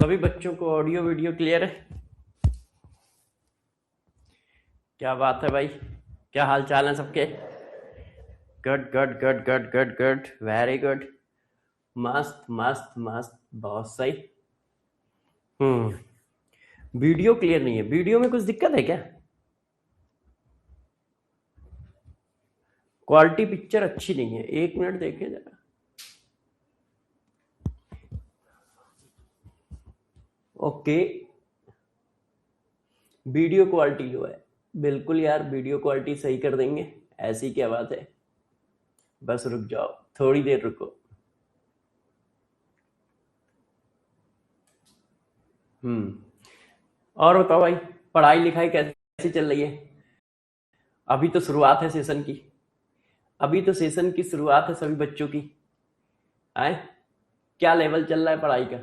सभी बच्चों को ऑडियो वीडियो क्लियर है? क्या बात है भाई, क्या हाल चाल है सबके? Good good good good good good, very good, मस्त मस्त मस्त, बहुत सही। वीडियो क्लियर नहीं है? वीडियो में कुछ दिक्कत है क्या? क्वालिटी पिक्चर अच्छी नहीं है, एक मिनट देखिए जरा। ओके, वीडियो क्वालिटी लो है, बिल्कुल यार, वीडियो क्वालिटी सही कर देंगे, ऐसी क्या बात है। बस रुक जाओ, थोड़ी देर रुको। और बताओ भाई, पढ़ाई लिखाई कैसी चल रही है? अभी तो शुरुआत है सेशन की, अभी तो सेशन की शुरुआत है सभी बच्चों की। आए, क्या लेवल चल रहा है पढ़ाई का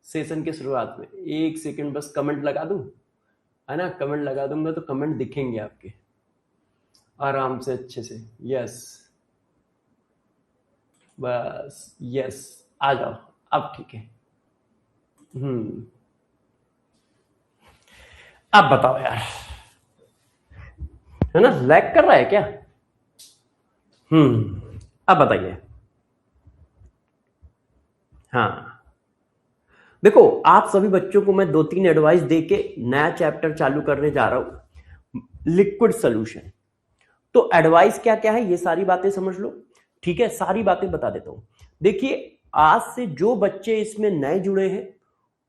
सेशन की शुरुआत में? एक सेकंड बस कमेंट लगा दूं, है ना? कमेंट लगा दूंगा तो कमेंट दिखेंगे आपके आराम से, अच्छे से। यस, बस यस, आ जाओ, अब ठीक है। अब बताओ यार, है ना? लैग कर रहा है क्या? अब बताइए। हाँ, देखो, आप सभी बच्चों को मैं 2-3 एडवाइस देके नया चैप्टर चालू करने जा रहा हूं, लिक्विड सोल्यूशन। तो एडवाइस क्या क्या है ये सारी बातें समझ लो, ठीक है? सारी बातें बता देता हूं। देखिए, आज से जो बच्चे इसमें नए जुड़े हैं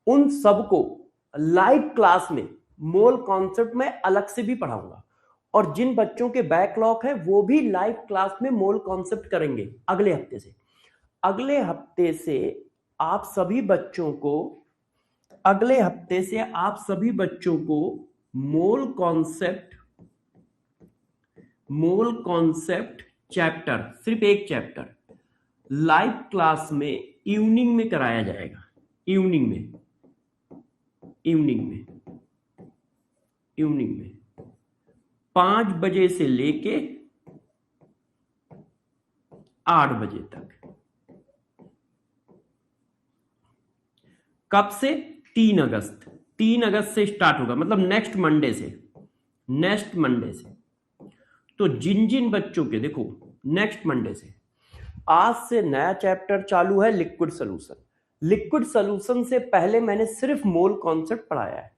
उन सबको लाइव क्लास में मोल कॉन्सेप्ट में अलग से भी पढ़ाऊंगा, और जिन बच्चों के बैकलॉग है वो भी लाइव क्लास में मोल कॉन्सेप्ट करेंगे अगले हफ्ते से। अगले हफ्ते से आप सभी बच्चों को अगले हफ्ते से आप सभी बच्चों को मोल कॉन्सेप्ट चैप्टर, सिर्फ एक चैप्टर लाइव क्लास में इवनिंग में कराया जाएगा। इवनिंग में 5 बजे से लेके 8 बजे तक। कब से? 3 अगस्त। 3 अगस्त से स्टार्ट होगा, मतलब नेक्स्ट मंडे से। तो जिन जिन बच्चों के, देखो, नेक्स्ट मंडे से, आज से नया चैप्टर चालू है लिक्विड सोल्यूशन से पहले मैंने सिर्फ मोल कॉन्सेप्ट पढ़ाया है।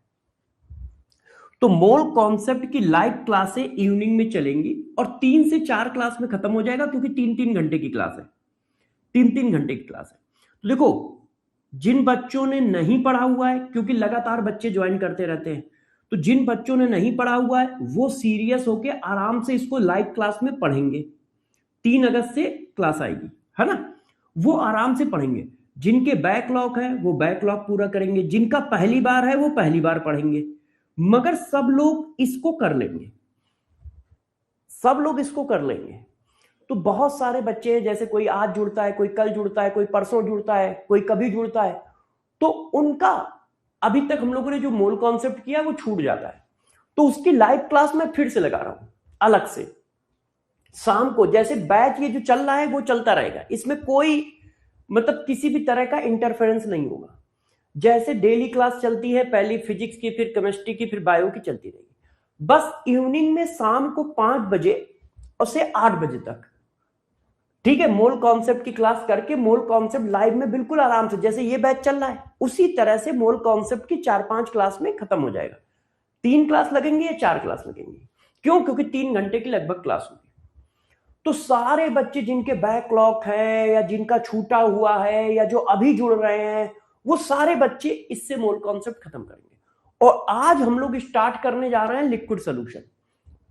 तो मोल कॉन्सेप्ट की लाइव क्लासें इवनिंग में चलेंगी और 3 से 4 क्लास में खत्म हो जाएगा, क्योंकि 3-3 घंटे की क्लास है। 3-3 घंटे की क्लास है। तो देखो, जिन बच्चों ने नहीं पढ़ा हुआ है, क्योंकि लगातार बच्चे ज्वाइन करते रहते हैं, तो जिन बच्चों ने नहीं पढ़ा हुआ है वो सीरियस होके आराम से इसको लाइव क्लास में पढ़ेंगे। 3 अगस्त से क्लास आएगी, है ना? वो आराम से पढ़ेंगे। जिनके बैकलॉग है वो बैकलॉग पूरा करेंगे, जिनका पहली बार है वो पहली बार पढ़ेंगे। मगर सब लोग इसको कर लेंगे। तो बहुत सारे बच्चे हैं, जैसे कोई आज जुड़ता है, कोई कल जुड़ता है, कोई परसों जुड़ता है, कोई कभी जुड़ता है, तो उनका अभी तक हम लोगों ने जो मोल कॉन्सेप्ट किया वो छूट जाता है। तो उसकी लाइव क्लास मैं फिर से लगा रहा हूं अलग से, शाम को। जैसे बैच ये जो चल रहा है वो चलता रहेगा, इसमें कोई मतलब किसी भी तरह का इंटरफेरेंस नहीं होगा। जैसे डेली क्लास चलती है, पहली फिजिक्स की, फिर केमिस्ट्री की, फिर बायो की चलती रहेगी। बस इवनिंग में शाम को 5 बजे और से 8 बजे तक, ठीक है, मोल कॉन्सेप्ट की क्लास करके मोल कॉन्सेप्ट लाइव में बिल्कुल आराम से, जैसे ये बैच चल रहा है उसी तरह से मोल कॉन्सेप्ट की 4-5 क्लास में खत्म हो जाएगा। 3 क्लास लगेंगे या 4 क्लास लगेंगी? क्यों? क्योंकि 3 घंटे की लगभग क्लास होगी। तो सारे बच्चे जिनके बैकलॉग है या जिनका छूटा हुआ है या जो अभी जुड़ रहे हैं, वो सारे बच्चे इससे मोल कॉन्सेप्ट खत्म करेंगे। और आज हम लोग स्टार्ट करने जा रहे हैं लिक्विड सोल्यूशन,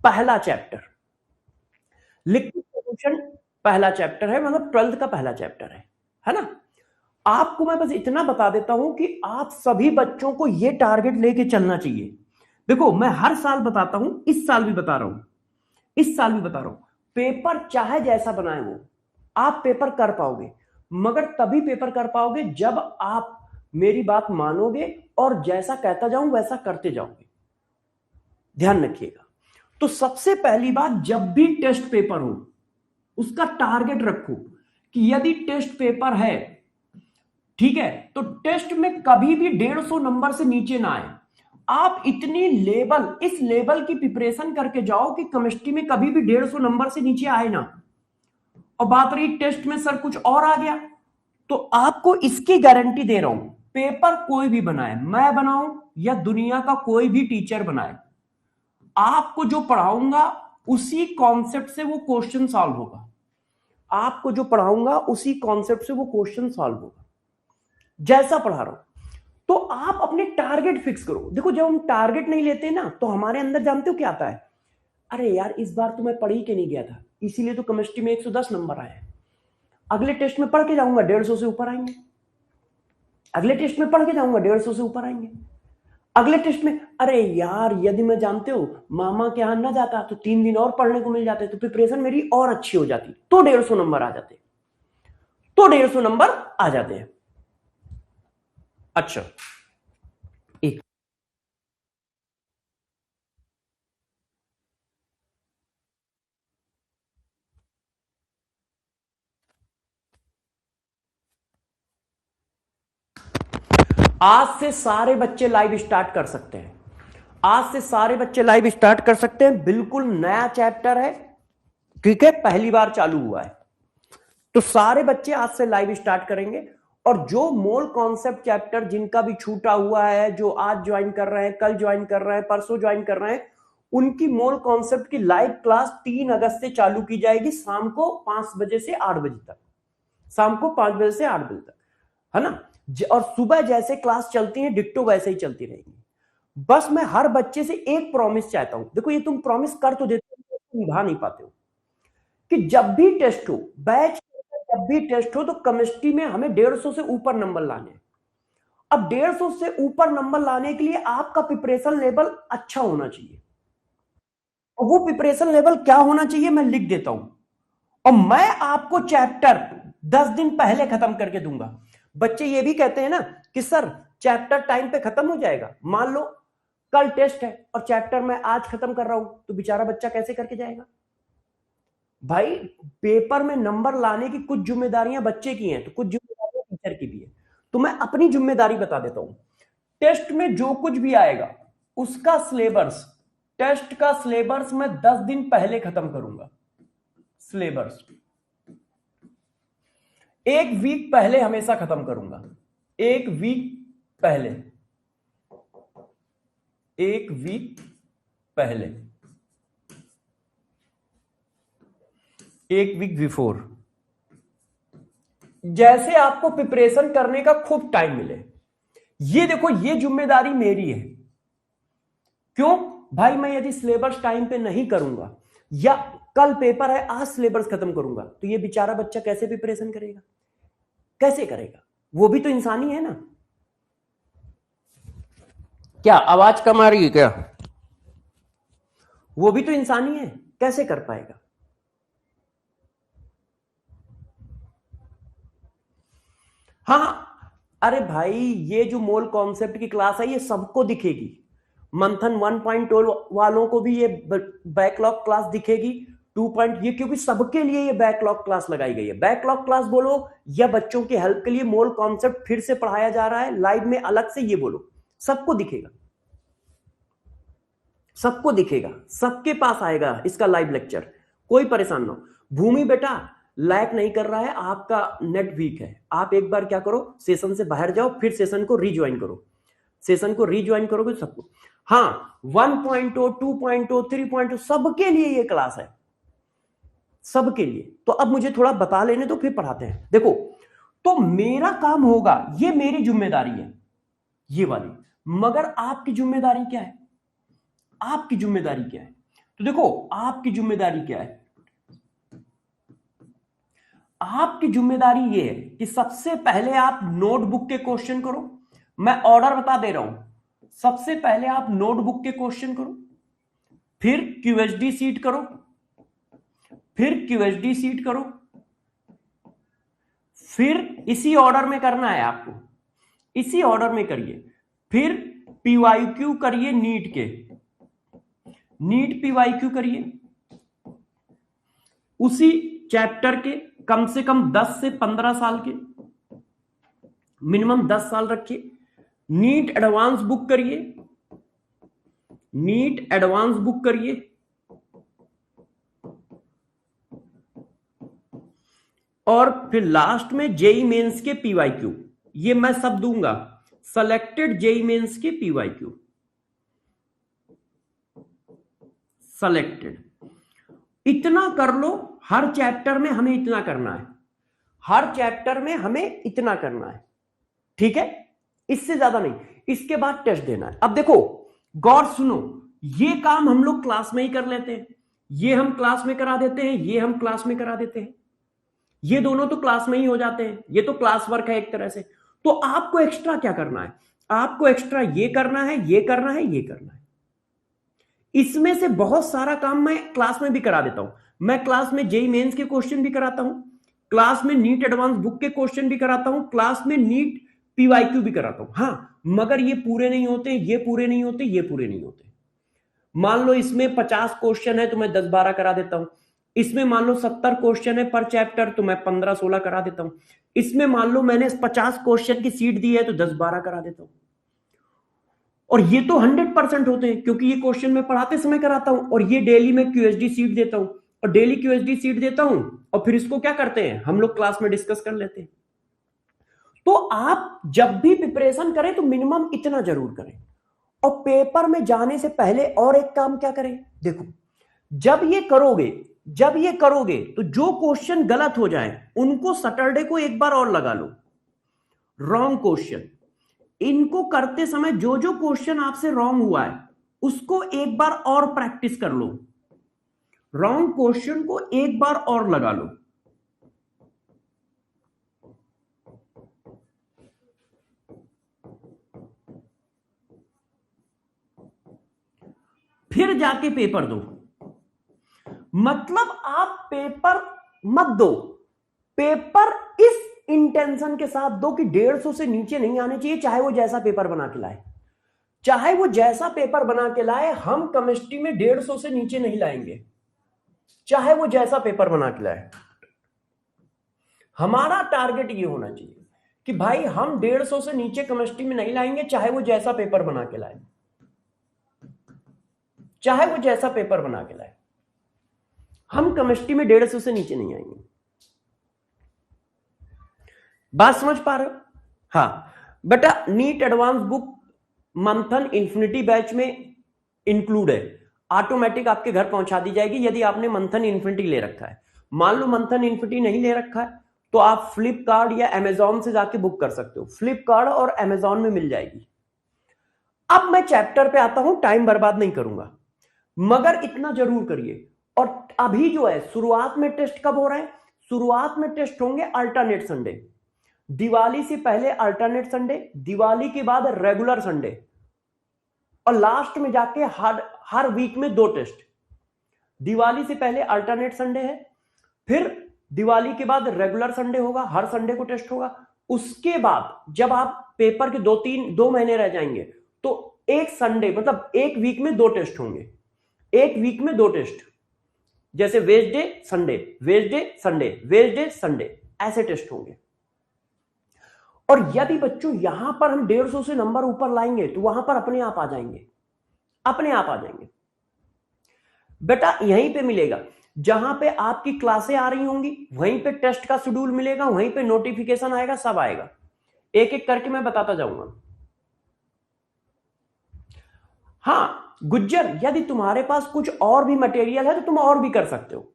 पहला चैप्टर। लिक्विड सोल्यूशन पहला चैप्टर है, मतलब 12th का पहला चैप्टर है ना? आपको मैं बस इतना बता देता हूं कि आप सभी बच्चों को यह टारगेट लेके चलना चाहिए। देखो, मैं हर साल बताता हूं, इस साल भी बता रहा हूं, पेपर चाहे जैसा बनाए हो, आप पेपर कर पाओगे, मगर तभी पेपर कर पाओगे जब आप मेरी बात मानोगे और जैसा कहता जाऊं वैसा करते जाओगे। ध्यान रखिएगा। तो सबसे पहली बात, जब भी टेस्ट पेपर हो उसका टारगेट रखो कि यदि टेस्ट पेपर है, ठीक है, तो टेस्ट में कभी भी 150 नंबर से नीचे ना आए। आप इतनी इस लेवल की प्रिपरेशन करके जाओ कि केमिस्ट्री में कभी भी 150 नंबर से नीचे आए ना। और बात रही टेस्ट में सर कुछ और आ गया, तो आपको इसकी गारंटी दे रहा हूं, पेपर कोई भी बनाए, मैं बनाऊं या दुनिया का कोई भी टीचर बनाए, आपको जो पढ़ाऊंगा उसी कॉन्सेप्ट से वो क्वेश्चन सॉल्व होगा। आपको जो पढ़ाऊंगा उसी कॉन्सेप्ट से वो क्वेश्चन सॉल्व होगा, जैसा पढ़ा रहा हूं। तो आप अपने टारगेट फिक्स करो। देखो, जब हम टारगेट नहीं लेते ना, तो हमारे अंदर जानते हो क्या आता है, अरे यार इस बार तो मैं पढ़ ही के नहीं गया था, इसीलिए तो केमिस्ट्री में 110 नंबर आए। अगले टेस्ट में पढ़ के जाऊंगा 150 से ऊपर आएंगे। अगले टेस्ट में पढ़ के जाऊंगा 150 से ऊपर आएंगे। अगले टेस्ट में, अरे यार यदि मैं जानते हो मामा के यहां ना जाता तो 3 दिन और पढ़ने को मिल जाते, तो प्रिपरेशन मेरी और अच्छी हो जाती, तो 150 नंबर आ जाते, तो 150 नंबर आ जाते हैं। अच्छा, एक आज से सारे बच्चे लाइव स्टार्ट कर सकते हैं। आज से सारे बच्चे लाइव स्टार्ट कर सकते हैं। बिल्कुल नया चैप्टर है, ठीक है, पहली बार चालू हुआ है, तो सारे बच्चे आज से लाइव स्टार्ट करेंगे। और जो मोल कॉन्सेप्ट चैप्टर जिनका भी छूटा हुआ है, जो आज ज्वाइन कर रहे हैं, कल ज्वाइन कर रहे हैं, परसों ज्वाइन कर रहे हैं, उनकी मोल कॉन्सेप्ट की लाइव क्लास 3 अगस्त से चालू की जाएगी, शाम को 5 बजे से 8 बजे तक। शाम को 5 बजे से 8 बजे तक, है ना। और सुबह जैसे क्लास चलती है डिट्टो वैसे ही चलती रहेगी। बस मैं हर बच्चे से एक प्रॉमिस चाहता हूं। देखो, ये तुम प्रॉमिस कर तो देते हो, निभा नहीं पाते हो, कि जब भी टेस्ट हो, बैच जब भी टेस्ट हो, तो केमिस्ट्री में हमें 150 से ऊपर नंबर लाने हैं। अब 150 से ऊपर नंबर लाने के लिए आपका प्रिपरेशन लेवल अच्छा होना चाहिए। और वो प्रिपरेशन लेवल क्या होना चाहिए मैं लिख देता हूं, और मैं आपको चैप्टर 10 दिन पहले खत्म करके दूंगा। बच्चे ये भी कहते हैं ना कि सर चैप्टर टाइम पे खत्म हो जाएगा। मान लो कल टेस्ट है और चैप्टर मैं आज खत्म कर रहा हूं, तो बेचारा बच्चा कैसे करके जाएगा भाई। पेपर में नंबर लाने की कुछ जिम्मेदारियां बच्चे की हैं, तो कुछ जिम्मेदारियां टीचर की भी है। तो मैं अपनी जिम्मेदारी बता देता हूं। टेस्ट में जो कुछ भी आएगा उसका सिलेबस, टेस्ट का सिलेबस मैं 10 दिन पहले खत्म करूंगा। सिलेबस 1 वीक पहले हमेशा खत्म करूंगा। 1 वीक पहले, 1 वीक पहले, 1 वीक बिफोर, जैसे आपको प्रिपरेशन करने का खूब टाइम मिले। ये देखो, ये जिम्मेदारी मेरी है। क्यों भाई, मैं यदि सिलेबस टाइम पे नहीं करूंगा, या कल पेपर है आज सिलेबस खत्म करूंगा, तो ये बेचारा बच्चा कैसे प्रिपरेशन करेगा, कैसे करेगा। वो भी तो इंसानी है ना। क्या आवाज कम आ रही है क्या? वो भी तो इंसानी है, कैसे कर पाएगा। हाँ, अरे भाई ये जो मोल कॉन्सेप्ट की क्लास है ये सबको दिखेगी। मंथन 1.0 वालों को भी ये बैकलॉग क्लास दिखेगी। 2 पॉइंट, ये क्योंकि सबके लिए ये बैकलॉग क्लास लगाई गई है। बैकलॉग क्लास बोलो या बच्चों की हेल्प के लिए मोल कॉन्सेप्ट फिर से पढ़ाया जा रहा है लाइव में अलग से, ये बोलो, सबको दिखेगा, सबको दिखेगा, सबके पास आएगा इसका लाइव लेक्चर। कोई परेशान ना हो। भूमि बेटा लाइक नहीं कर रहा है, आपका नेट वीक है। आप एक बार क्या करो, सेशन से बाहर जाओ, फिर सेशन को रीज्वाइन करो। सेशन को रीज्वाइन करोगे सबको। हाँ, 1.0, 2.0, 3.0 सबके लिए ये क्लास है, सबके लिए। तो अब मुझे थोड़ा बता लेने तो फिर पढ़ाते हैं। देखो, तो मेरा काम होगा, ये मेरी जिम्मेदारी है ये वाली, मगर आपकी जिम्मेदारी क्या है, आपकी जिम्मेदारी क्या है। तो देखो, आपकी जिम्मेदारी क्या है, आपकी जिम्मेदारी ये है कि सबसे पहले आप नोटबुक के क्वेश्चन करो। मैं ऑर्डर बता दे रहा हूं, सबसे पहले आप नोटबुक के क्वेश्चन करो, फिर क्यूएसडी सीट करो, फिर क्यूएसडी सीट करो, फिर इसी ऑर्डर में करना है आपको, इसी ऑर्डर में करिए। फिर पीवाईक्यू करिए नीट के, नीट पीवाईक्यू करिए उसी चैप्टर के, कम से कम 10 से 15 साल के, मिनिमम 10 साल रखिए। नीट एडवांस बुक करिए, नीट एडवांस बुक करिए, और फिर लास्ट में जेई मेंस के पीवाईक्यू, ये मैं सब दूंगा। सेलेक्टेड जेई मेंस के पीवाईक्यू, सेलेक्टेड। इतना कर लो, हर चैप्टर में हमें इतना करना है, हर चैप्टर में हमें इतना करना है, ठीक है, इससे ज्यादा नहीं। इसके बाद टेस्ट देना है। अब देखो, गौर सुनो, ये काम हम लोग क्लास में ही कर लेते हैं, ये हम क्लास में करा देते हैं, ये हम क्लास में करा देते हैं, ये दोनों तो क्लास में ही हो जाते हैं, ये तो क्लास वर्क है एक तरह से। तो आपको एक्स्ट्रा क्या करना है? आपको एक्स्ट्रा ये करना है, ये करना है, ये करना है। इसमें से बहुत सारा काम मैं क्लास में भी करा देता हूं। मैं क्लास में जेई मेंस के क्वेश्चन भी कराता हूं, क्लास में नीट एडवांस बुक के क्वेश्चन भी कराता हूं, क्लास में नीट पीवाईक्यू भी कराता हूं। हाँ, मगर ये पूरे नहीं होते, ये पूरे नहीं होते, ये पूरे नहीं होते। मान लो इसमें 50 क्वेश्चन है तो मैं 10-12 करा देता हूं। इसमें मान लो 70 क्वेश्चन है पर चैप्टर तो मैं 15-16 करा देता हूं। इसमें मान लो मैंने 50 क्वेश्चन की सीट दी है तो 10-12 करा देता हूं। और ये तो 100% होते हैं, क्योंकि ये क्वेश्चन मैं पढ़ाते समय कराता हूं, और ये डेली में क्यूएसडी सीट देता हूं, और डेली क्यूएसडी सीट देता हूं, और फिर इसको क्या करते हैं हम लोग क्लास में डिस्कस कर लेते हैं। तो आप जब भी प्रिपरेशन करें तो मिनिमम इतना जरूर करें। और पेपर में जाने से पहले और एक काम क्या करें, देखो, जब ये करोगे तो जो क्वेश्चन गलत हो जाए उनको सैटरडे को एक बार और लगा लो। रॉन्ग क्वेश्चन, इनको करते समय जो जो क्वेश्चन आपसे रॉन्ग हुआ है उसको एक बार और प्रैक्टिस कर लो, रॉन्ग क्वेश्चन को एक बार और लगा लो। फिर जाके पेपर दो। मतलब आप पेपर मत दो, पेपर इस इंटेंशन के साथ दो कि 150 से नीचे नहीं आने चाहिए, चाहे वो जैसा पेपर बना के लाए, चाहे वो जैसा पेपर बना के लाए। हम केमिस्ट्री में 150 से नीचे नहीं लाएंगे, चाहे वो जैसा पेपर बना के लाए। हमारा टारगेट ये होना चाहिए कि भाई हम 150 से नीचे केमिस्ट्री में नहीं लाएंगे, चाहे वो जैसा पेपर बना के लाए, चाहे वो जैसा पेपर बना के लाए, हम केमिस्ट्री में 150 से नीचे नहीं आएंगे। बात समझ पा रहे हो? हाँ बेटा, नीट एडवांस बुक मंथन इन्फिनिटी बैच में इंक्लूड है, ऑटोमेटिक आपके घर पहुंचा दी जाएगी यदि आपने मंथन इन्फिनिटी ले रखा है। मान लो मंथन इन्फिनिटी नहीं ले रखा है तो आप फ्लिपकार्ट या अमेजॉन से जाके बुक कर सकते हो, फ्लिपकार्ट और अमेजॉन में मिल जाएगी। अब मैं चैप्टर पे आता हूं, टाइम बर्बाद नहीं करूंगा, मगर इतना जरूर करिए। और अभी जो है शुरुआत में टेस्ट कब हो रहा है? शुरुआत में टेस्ट होंगे अल्टरनेट संडे, दिवाली से पहले अल्टरनेट संडे, दिवाली के बाद रेगुलर संडे, और लास्ट में जाके हर वीक में 2 टेस्ट। दिवाली से पहले अल्टरनेट संडे है, फिर दिवाली के बाद रेगुलर संडे होगा, हर संडे को टेस्ट होगा। उसके बाद जब आप पेपर के 2 महीने रह जाएंगे तो एक संडे, मतलब एक वीक में 2 टेस्ट होंगे, एक वीक में 2 टेस्ट, जैसे Wednesday Sunday, Wednesday Sunday, Wednesday Sunday, ऐसे टेस्ट होंगे। और यदि बच्चों यहां पर हम 150 से नंबर ऊपर लाएंगे तो वहां पर अपने आप आ जाएंगे, अपने आप आ जाएंगे। बेटा यहीं पे मिलेगा, जहां पे आपकी क्लासें आ रही होंगी वहीं पे टेस्ट का शेड्यूल मिलेगा, वहीं पे नोटिफिकेशन आएगा, सब आएगा, एक एक करके मैं बताता जाऊंगा। हाँ गुज्जर, यदि तुम्हारे पास कुछ और भी मटेरियल है तो तुम और भी कर सकते हो,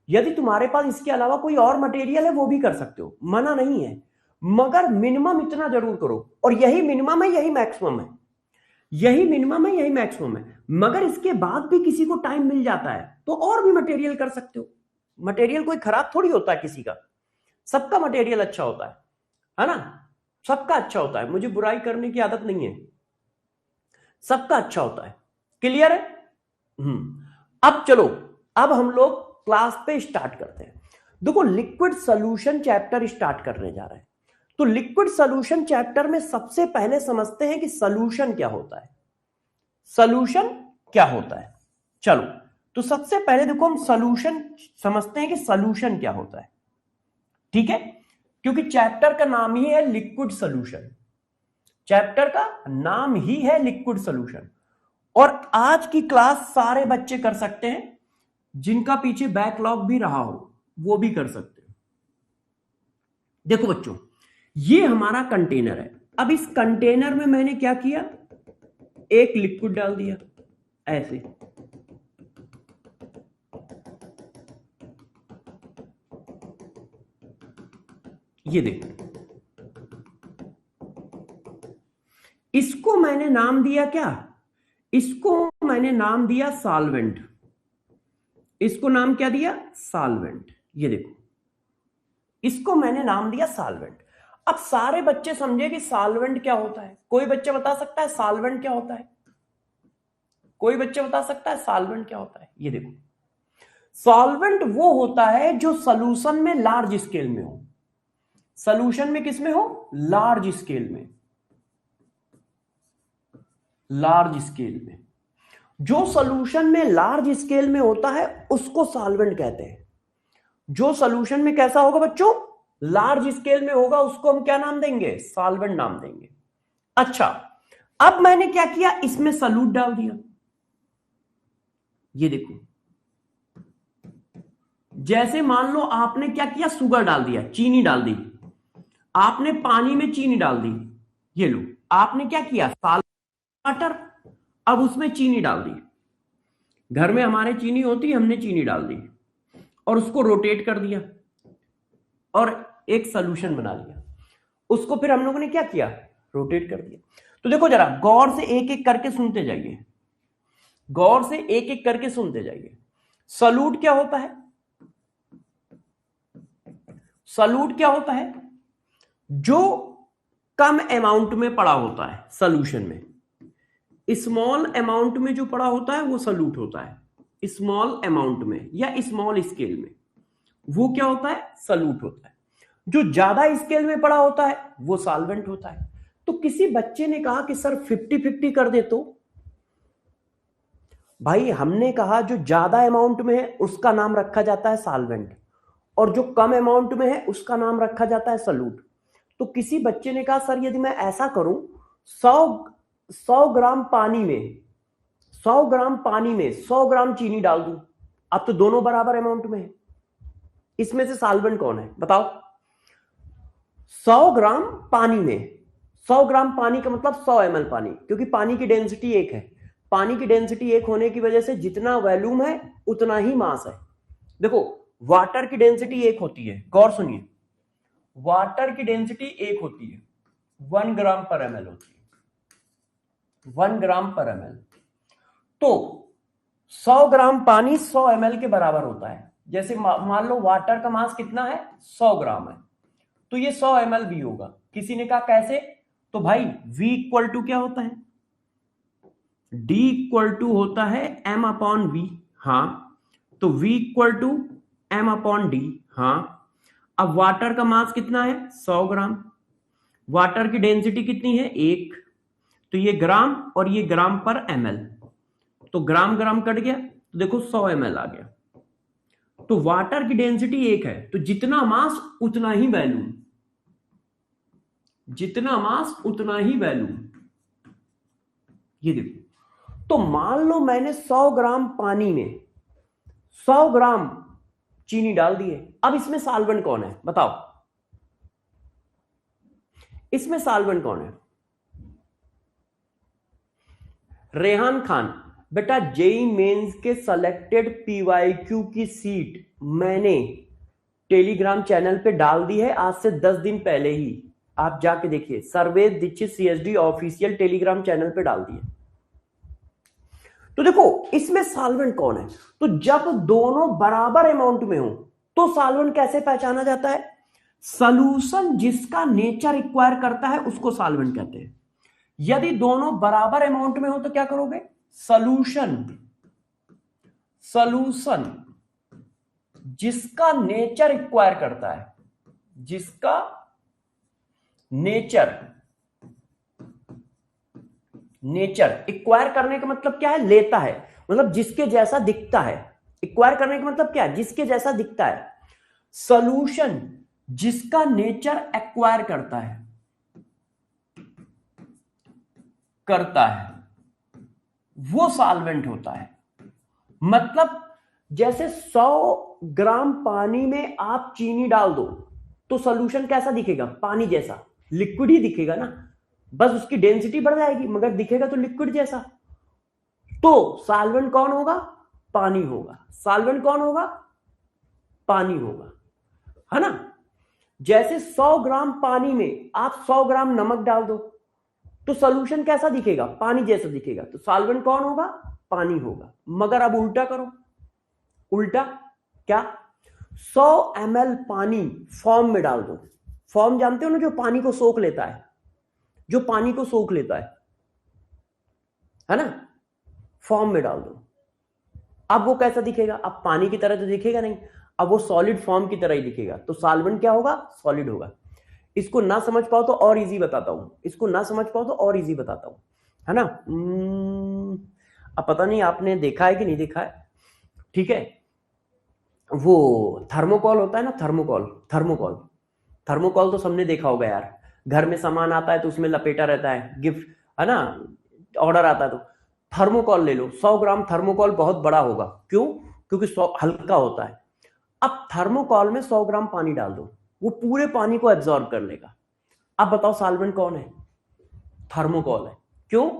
यदि तुम्हारे पास इसके अलावा कोई और मटेरियल है वो भी कर सकते हो, मना नहीं है, मगर मिनिमम इतना जरूर करो। और यही मिनिमम है, यही मैक्सिमम है, यही मिनिमम है, यही मैक्सिमम है। मगर इसके बाद भी किसी को टाइम मिल जाता है तो और भी मटेरियल कर सकते हो। मटेरियल कोई खराब थोड़ी होता है किसी का, सबका मटेरियल अच्छा होता है ना, सबका अच्छा होता है, मुझे बुराई करने की आदत नहीं है, सबका अच्छा होता है। क्लियर है? अब चलो, अब हम लोग क्लास पे स्टार्ट करते हैं। देखो लिक्विड सॉल्यूशन चैप्टर स्टार्ट करने जा रहे हैं, तो लिक्विड सॉल्यूशन चैप्टर में सबसे पहले समझते हैं कि सॉल्यूशन क्या होता है, सॉल्यूशन क्या होता है। चलो तो सबसे पहले देखो हम सॉल्यूशन समझते हैं कि सॉल्यूशन क्या होता है, ठीक है। क्योंकि चैप्टर का नाम ही है लिक्विड सोल्यूशन, चैप्टर का नाम ही है लिक्विड सोल्यूशन। और आज की क्लास सारे बच्चे कर सकते हैं, जिनका पीछे बैकलॉग भी रहा हो वो भी कर सकते हैं। देखो बच्चों, ये हमारा कंटेनर है। अब इस कंटेनर में मैंने क्या किया, एक लिक्विड डाल दिया ऐसे, ये देखो, इसको मैंने नाम दिया क्या, इसको मैंने नाम दिया सॉल्वेंट। इसको नाम क्या दिया, सॉल्वेंट। ये देखो, इसको मैंने नाम दिया सॉल्वेंट। अब सारे बच्चे समझे कि सॉल्वेंट क्या होता है। कोई बच्चा बता सकता है सॉल्वेंट क्या होता है? कोई बच्चा बता सकता है सॉल्वेंट क्या होता है? ये देखो, सॉल्वेंट वो होता है जो सॉल्यूशन में लार्ज स्केल में हो। सॉल्यूशन में किस में हो, लार्ज स्केल में। लार्ज स्केल में जो सॉल्यूशन में लार्ज स्केल में होता है उसको सॉल्वेंट कहते हैं। जो सॉल्यूशन में कैसा होगा बच्चों, लार्ज स्केल में होगा, उसको हम क्या नाम देंगे, सॉल्वेंट नाम देंगे। अच्छा, अब मैंने क्या किया, इसमें सॉल्यूट डाल दिया। ये देखो, जैसे मान लो आपने क्या किया, शुगर डाल दिया, चीनी डाल दी, आपने पानी में चीनी डाल दी। ये लो, आपने क्या किया, वाटर, अब उसमें चीनी डाल दी। घर में हमारे चीनी होती है, हमने चीनी डाल दी और उसको रोटेट कर दिया और एक सॉल्यूशन बना लिया। उसको फिर हम लोगों ने क्या किया, रोटेट कर दिया। तो देखो जरा गौर से एक एक करके सुनते जाइए, गौर से एक एक करके सुनते जाइए। सॉल्यूट क्या होता है, सॉल्यूट क्या होता है, जो कम अमाउंट में पड़ा होता है सॉल्यूशन में। स्मॉल अमाउंट में जो पड़ा होता है वो सॉल्यूट होता है। स्मॉल अमाउंट में या स्मॉल स्केल में वो क्या होता है, सॉल्यूट होता है। जो ज्यादा स्केल में पड़ा होता है वो सॉल्वेंट होता है। तो किसी बच्चे ने कहा कि सर 50-50 कर दे, तो भाई हमने कहा जो ज्यादा अमाउंट में है उसका नाम रखा जाता है सॉल्वेंट और जो कम अमाउंट में है उसका नाम रखा जाता है सॉल्यूट। तो किसी बच्चे ने कहा सर यदि मैं ऐसा करूं, 100 ग्राम पानी में 100 ग्राम पानी में 100 ग्राम चीनी डाल दूं, अब तो दोनों बराबर अमाउंट में है, इसमें से सॉल्वेंट कौन है बताओ। 100 ग्राम पानी में, 100 ग्राम पानी का मतलब 100 ml पानी, क्योंकि पानी की डेंसिटी एक है। पानी की डेंसिटी एक होने की वजह से जितना वॉल्यूम है उतना ही मास है। देखो वाटर की डेंसिटी एक होती है, गौर सुनिए, वाटर की डेंसिटी एक होती है, 1 ग्राम पर ml होती है, 1 ग्राम पर ml। तो 100 ग्राम पानी 100 ml के बराबर होता है। जैसे मान लो वाटर का मास कितना है, 100 ग्राम है, तो ये 100 ml भी होगा। किसी ने कहा कैसे, तो भाई V इक्वल टू क्या होता है, D इक्वल टू होता है M अपॉन V। हाँ, तो V equal to M upon D। हाँ, अब वाटर का मास कितना है, 100 ग्राम, वाटर की डेंसिटी कितनी है, 1, तो ये ग्राम और ये ग्राम पर ml, तो ग्राम ग्राम कट गया, तो देखो 100 ml आ गया। तो वाटर की डेंसिटी 1 है, तो जितना मास उतना ही वैल्यूम, जितना मास उतना ही वैल्यूम। ये देखो, तो मान लो मैंने 100 ग्राम पानी में 100 ग्राम चीनी डाल दी है। अब इसमें सॉल्वेंट कौन है बताओ, इसमें सॉल्वेंट कौन है, रेहान खान। बेटा जेई मेंस के सिलेक्टेड पीवाईक्यू की सीट मैंने टेलीग्राम चैनल पे डाल दी है आज से 10 दिन पहले ही, आप जाके देखिए, Sarved Dixit CSD official Telegram channel पे डाल दी है। तो देखो इसमें सॉल्वेंट कौन है, तो जब दोनों बराबर अमाउंट में हो तो सॉल्वेंट कैसे पहचाना जाता है, सॉल्यूशन जिसका नेचर रिक्वायर करता है उसको सॉल्वेंट कहते हैं। यदि दोनों बराबर अमाउंट में हो तो क्या करोगे, सॉल्यूशन, सॉल्यूशन जिसका नेचर रिक्वायर करता है, जिसका नेचर, नेचर एक्वायर करने का मतलब क्या है, लेता है, मतलब जिसके जैसा दिखता है। एक्वायर करने का मतलब क्या है, जिसके जैसा दिखता है। सॉल्यूशन जिसका नेचर एक्वायर करता है वो सॉल्वेंट होता है। मतलब जैसे 100 ग्राम पानी में आप चीनी डाल दो तो सॉल्यूशन कैसा दिखेगा? पानी जैसा, लिक्विड ही दिखेगा ना, बस उसकी डेंसिटी बढ़ जाएगी मगर दिखेगा तो लिक्विड जैसा। तो सॉल्वेंट कौन होगा? पानी होगा। सॉल्वेंट कौन होगा? पानी होगा, है ना। जैसे 100 ग्राम पानी में आप 100 ग्राम नमक डाल दो तो सॉल्यूशन कैसा दिखेगा? पानी जैसा दिखेगा। तो सॉल्वेंट कौन होगा? पानी होगा। मगर अब उल्टा करो, उल्टा क्या? 100 ml पानी फॉर्म में डाल दो। फॉर्म जानते हो ना, जो पानी को सोख लेता है, जो पानी को सोख लेता है ना, फॉर्म में डाल दो। अब वो कैसा दिखेगा? अब पानी की तरह तो दिखेगा नहीं, अब वो सॉलिड फॉर्म की तरह ही दिखेगा। तो सॉल्वेंट क्या होगा? सॉलिड होगा। इसको ना समझ पाओ तो और इजी बताता हूं, इसको ना समझ पाओ तो और इजी बताता हूं, है ना। अब पता नहीं आपने देखा है कि नहीं देखा है, ठीक है। वो थर्मोकॉल होता है ना, थर्मोकॉल, थर्मोकॉल, थर्मोकॉल तो सबने देखा होगा यार। घर में सामान आता है तो उसमें लपेटा रहता है, गिफ्ट, है ना, ऑर्डर आता है तो थर्मोकॉल ले लो। 100 ग्राम थर्मोकॉल बहुत बड़ा होगा, क्यों? क्योंकि 100 हल्का होता है। अब थर्मोकॉल में 100 ग्राम पानी डाल दो, वो पूरे पानी को एब्जॉर्ब कर लेगा। अब बताओ सॉल्वेंट कौन है? थर्मोकॉल है। क्यों?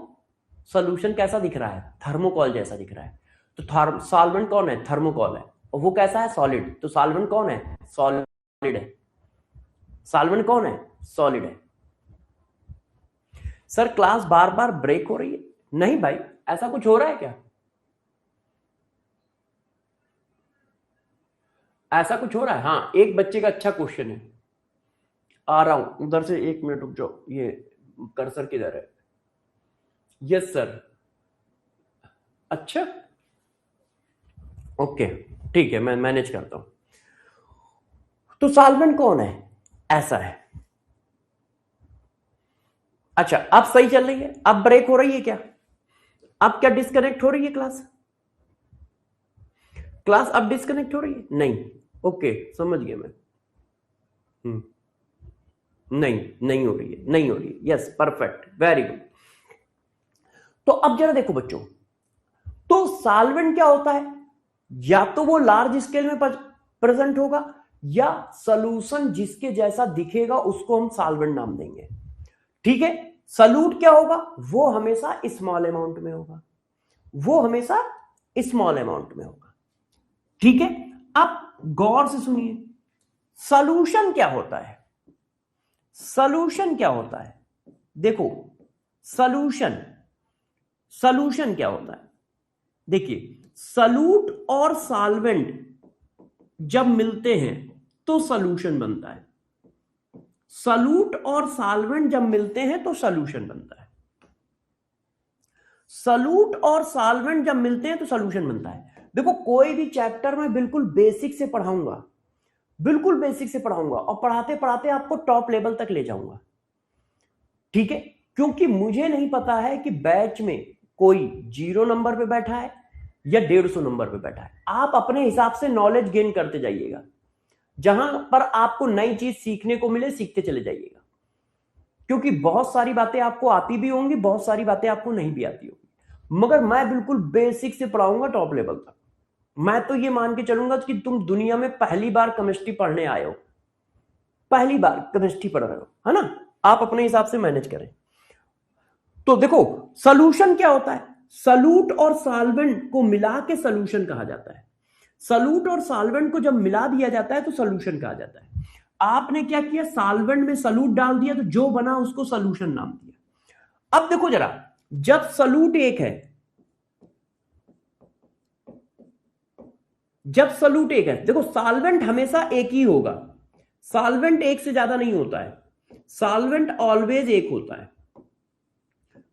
सॉल्यूशन कैसा दिख रहा है? थर्मोकॉल जैसा दिख रहा है। तो सॉल्वेंट कौन है? थर्मोकॉल है। और वो कैसा है? सॉलिड। तो सॉल्वेंट कौन है? सॉलिड है। सॉल्वेंट कौन है? सॉलिड है। सर क्लास बार बार ब्रेक हो रही है? नहीं भाई, ऐसा कुछ हो रहा है क्या? ऐसा कुछ हो रहा है? हाँ, एक बच्चे का अच्छा क्वेश्चन है, आ रहा हूं उधर से, 1 मिनट रुक जाओ। ये कर्सर किधर है? Yes sir. अच्छा, ओके, ठीक है, मैं मैनेज करता हूं। तो सॉल्वेंट कौन है? ऐसा है। अच्छा, अब सही चल रही है? अब ब्रेक हो रही है क्या? अब क्या डिस्कनेक्ट हो रही है क्लास? क्लास अब डिस्कनेक्ट हो रही है? नहीं, ओके, समझ गया मैं। नहीं, नहीं हो रही है, नहीं हो रही है। Yes, perfect, very good. तो अब जरा देखो बच्चों, तो सॉल्वेंट क्या होता है? या तो वो लार्ज स्केल में प्रेजेंट होगा, या सॉल्यूशन जिसके जैसा दिखेगा उसको हम सॉल्वेंट नाम देंगे, ठीक है। सॉल्यूट क्या होगा? वो हमेशा स्मॉल अमाउंट में होगा, वो हमेशा स्मॉल अमाउंट में होगा, ठीक है। अब गौर से सुनिए, सॉल्यूशन क्या होता है? सॉल्यूशन क्या होता है? देखो, सॉल्यूशन, सॉल्यूशन क्या होता है? देखिए, सॉल्यूट और सॉल्वेंट जब मिलते हैं तो सॉल्यूशन बनता है। सॉल्यूट और सॉल्वेंट जब मिलते हैं तो सॉल्यूशन बनता है। सॉल्यूट और सॉल्वेंट जब मिलते हैं तो सॉल्यूशन बनता है। देखो, कोई भी चैप्टर में बिल्कुल बेसिक से पढ़ाऊंगा, बिल्कुल बेसिक से पढ़ाऊंगा, और पढ़ाते पढ़ाते आपको टॉप लेवल तक ले जाऊंगा, ठीक है। क्योंकि मुझे नहीं पता है कि बैच में कोई 0 नंबर पे बैठा है या 150 नंबर पे बैठा है। आप अपने हिसाब से नॉलेज गेन करते जाइएगा, जहां पर आपको नई चीज सीखने को मिले सीखते चले जाइएगा, क्योंकि बहुत सारी बातें आपको आती भी होंगी, बहुत सारी बातें आपको नहीं भी आती होंगी, मगर मैं बिल्कुल बेसिक से पढ़ाऊंगा टॉप लेवल तक। मैं तो ये मान के चलूंगा कि तुम दुनिया में पहली बार केमिस्ट्री पढ़ने आए हो, पहली बार केमिस्ट्री पढ़ रहे हो, है ना। आप अपने हिसाब से मैनेज करें। तो देखो, सॉल्यूशन क्या होता है? सॉल्यूट और सॉल्वेंट को मिला के सॉल्यूशन कहा जाता है। सॉल्यूट और सॉल्वेंट को जब मिला दिया जाता है तो सॉल्यूशन कहा जाता है। आपने क्या किया? सॉल्वेंट में सॉल्यूट डाल दिया तो जो बना उसको सॉल्यूशन नाम दिया। अब देखो जरा, जब सॉल्यूट एक है, जब सॉल्यूट एक है, देखो सॉल्वेंट हमेशा एक ही होगा, सॉल्वेंट एक से ज्यादा नहीं होता है, सॉल्वेंट ऑलवेज एक होता है,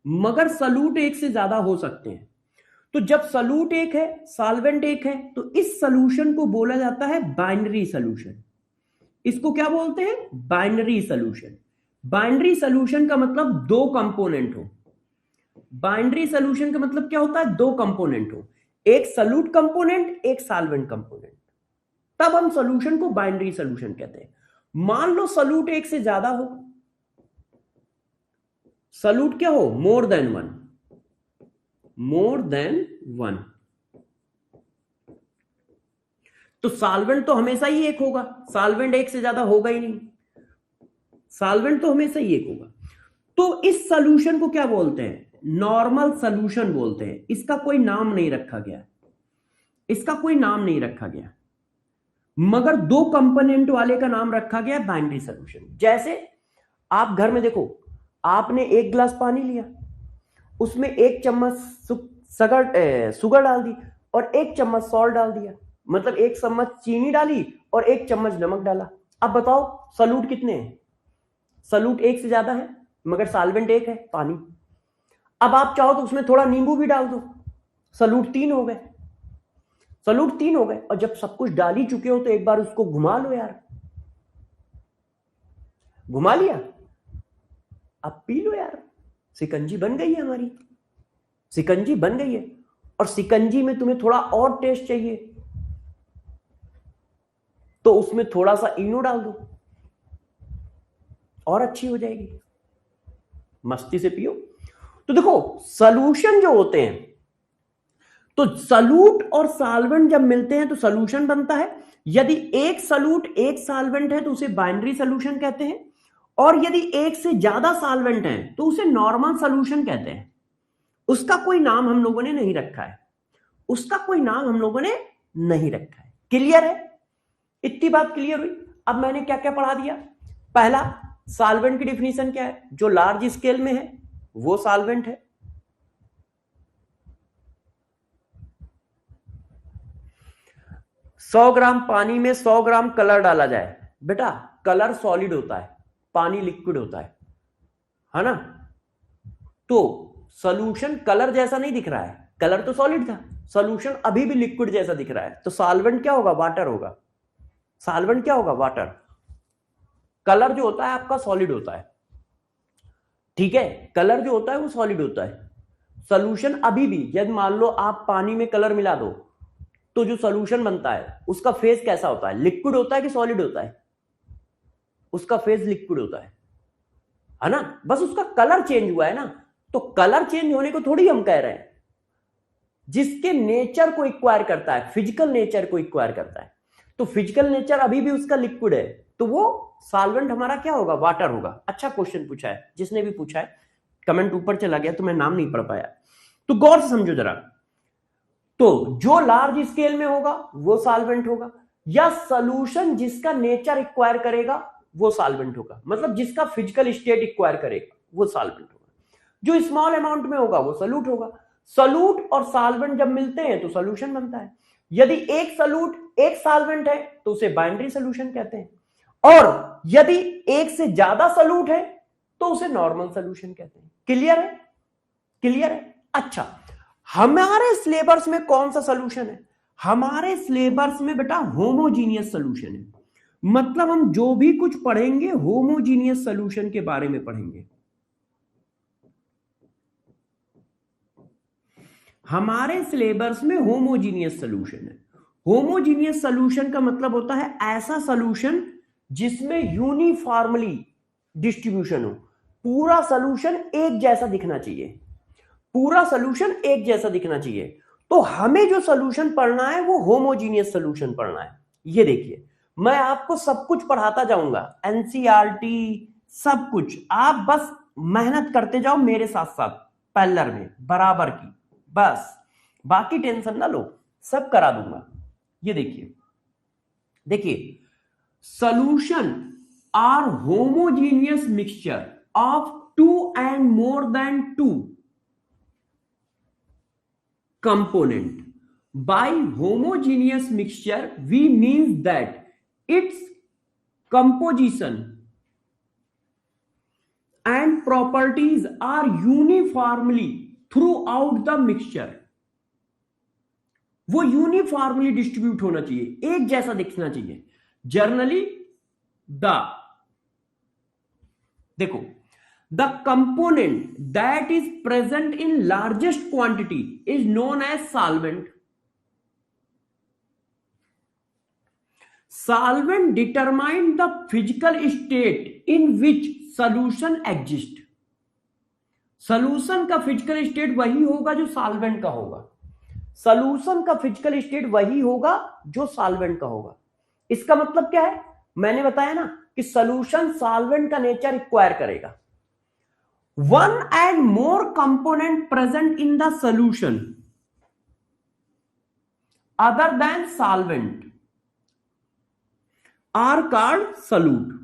मगर सॉल्यूट एक से ज्यादा हो सकते हैं। तो जब सॉल्यूट एक है, सॉल्वेंट एक है, तो इस सॉल्यूशन को बोला जाता है बाइनरी सॉल्यूशन। इसको क्या बोलते हैं? Binary solution. बाइनरी सॉल्यूशन का मतलब दो कंपोनेंट हो। बाइनरी सॉल्यूशन का मतलब क्या होता है? दो कंपोनेंट हो, एक सॉल्यूट कंपोनेंट, एक सॉल्वेंट कंपोनेंट, तब हम सॉल्यूशन को बाइनरी सॉल्यूशन कहते हैं। मान लो सॉल्यूट एक से ज्यादा हो, सॉल्यूट क्या हो, more than one, more than one, तो सॉल्वेंट तो हमेशा ही एक होगा, सॉल्वेंट एक से ज्यादा होगा ही नहीं, सॉल्वेंट तो हमेशा ही एक होगा। तो इस सॉल्यूशन को क्या बोलते हैं, नॉर्मल सॉल्यूशन बोलते हैं। इसका कोई नाम नहीं रखा गया, इसका कोई नाम नहीं रखा गया, मगर दो कंपोनेंट वाले का नाम रखा गया बाइनरी सॉल्यूशन। जैसे आप घर में देखो, आपने एक गिलास पानी लिया, उसमें एक चम्मच शुगर डाल दी और एक चम्मच सॉल्ट डाल दिया, मतलब एक चम्मच चीनी डाली और एक चम्मच नमक डाला। अब बताओ सॉल्यूट कितने हैं, सॉल्यूट एक से ज्यादा है मगर सॉल्वेंट एक है, पानी। अब आप चाहो तो उसमें थोड़ा नींबू भी डाल दो, सॉल्यूट तीन हो गए, सॉल्यूट तीन हो गए। और जब सब कुछ डाल ही चुके हो तो एक बार उसको घुमा लो यार, घुमा लिया, अब पी लो यार, शिकंजी बन गई है हमारी, शिकंजी बन गई है। और शिकंजी में तुम्हें थोड़ा और टेस्ट चाहिए तो उसमें थोड़ा सा इनो डाल दो और अच्छी हो जाएगी, मस्ती से पियो। तो देखो सॉल्यूशन जो होते हैं, तो सॉल्यूट और सॉल्वेंट जब मिलते हैं तो सॉल्यूशन बनता है। यदि एक सॉल्यूट एक सॉल्वेंट है तो उसे बाइनरी सॉल्यूशन कहते हैं, और यदि एक से ज्यादा सॉल्वेंट है तो उसे नॉर्मल सॉल्यूशन कहते हैं। उसका कोई नाम हम लोगों ने नहीं रखा है, उसका कोई नाम हम लोगों ने नहीं रखा है। क्लियर है, इतनी बात क्लियर हुई। अब मैंने क्या क्या पढ़ा दिया, पहला सॉल्वेंट की डिफिनीशन क्या है, जो लार्ज स्केल में है वो सॉल्वेंट है। 100 ग्राम पानी में 100 ग्राम कलर डाला जाए, बेटा कलर सॉलिड होता है, पानी लिक्विड होता है ना। तो सॉल्यूशन कलर जैसा नहीं दिख रहा है, कलर तो सॉलिड था, सॉल्यूशन अभी भी लिक्विड जैसा दिख रहा है, तो सॉल्वेंट क्या होगा, वाटर होगा। सॉल्वेंट क्या होगा, वाटर। कलर जो होता है आपका सॉलिड होता है, ठीक है, कलर जो होता है वो सॉलिड होता है। सॉल्यूशन अभी भी, यदि मान लो आप पानी में कलर मिला दो तो जो सॉल्यूशन बनता है उसका फेज कैसा होता है, लिक्विड होता है कि सॉलिड होता है, उसका फेज लिक्विड होता है ना, बस उसका कलर चेंज हुआ है ना। तो कलर चेंज होने को थोड़ी हम कह रहे हैं, जिसके नेचर को इक्वायर करता है, फिजिकल नेचर को इक्वायर करता है, तो फिजिकल नेचर अभी भी उसका लिक्विड है, तो वो सॉल्वेंट हमारा क्या होगा, वाटर होगा। अच्छा क्वेश्चन पूछा है, जिसने भी पूछा है, कमेंट ऊपर चला गया तो मैं नाम नहीं पढ़ पाया, तो गौर से समझो जरा। तो जो लार्ज स्केल में होगा वो सॉल्वेंट होगा, या सॉल्यूशन जिसका नेचर इक्वायर करेगा वो सॉल्वेंट होगा, मतलब जिसका फिजिकल स्टेट इक्वायर करेगा वो सॉल्वेंट होगा। जो स्मॉल अमाउंट में होगा वो सॉल्यूट होगा। सॉल्यूट और सॉल्वेंट जब मिलते हैं तो सॉल्यूशन बनता है। यदि एक सॉल्यूट एक सॉल्वेंट है तो उसे बाइनरी सॉल्यूशन कहते हैं, और यदि एक से ज्यादा सॉल्यूट है तो उसे नॉर्मल सॉल्यूशन कहते हैं। क्लियर है, क्लियर है। अच्छा, हमारे सिलेबस में कौन सा सॉल्यूशन है, हमारे सिलेबस में बेटा होमोजीनियस सॉल्यूशन है, मतलब हम जो भी कुछ पढ़ेंगे होमोजीनियस सॉल्यूशन के बारे में पढ़ेंगे। हमारे सिलेबस में होमोजीनियस सॉल्यूशन है। होमोजीनियस सॉल्यूशन का मतलब होता है ऐसा सॉल्यूशन जिसमें यूनिफॉर्मली डिस्ट्रीब्यूशन हो, पूरा सॉल्यूशन एक जैसा दिखना चाहिए, पूरा सॉल्यूशन एक जैसा दिखना चाहिए। तो हमें जो सॉल्यूशन पढ़ना है वो होमोजीनियस सॉल्यूशन पढ़ना है। ये देखिए, मैं आपको सब कुछ पढ़ाता जाऊंगा, एनसीईआरटी सब कुछ, आप बस मेहनत करते जाओ मेरे साथ साथ पैरेलल में बराबर की, बस बाकी टेंशन ना लो, सब करा दूंगा। ये देखिए, देखिए solution are homogeneous mixture of 2 and more than 2 component. By homogeneous mixture we mean that its composition and properties are uniformly throughout the mixture. वो यूनिफॉर्मली डिस्ट्रीब्यूट होना चाहिए, एक जैसा दिखना चाहिए। जनरली देखो, the component that is present in largest quantity is known as solvent. Solvent determine the physical state in which solution exist. Solution का physical state वही होगा जो सॉल्वेंट का होगा। सॉल्यूशन का फिजिकल स्टेट वही होगा जो सॉल्वेंट का होगा। इसका मतलब क्या है? मैंने बताया ना कि सॉल्यूशन सॉल्वेंट का नेचर रिक्वायर करेगा। One and more component present in the solution other than solvent are called solute.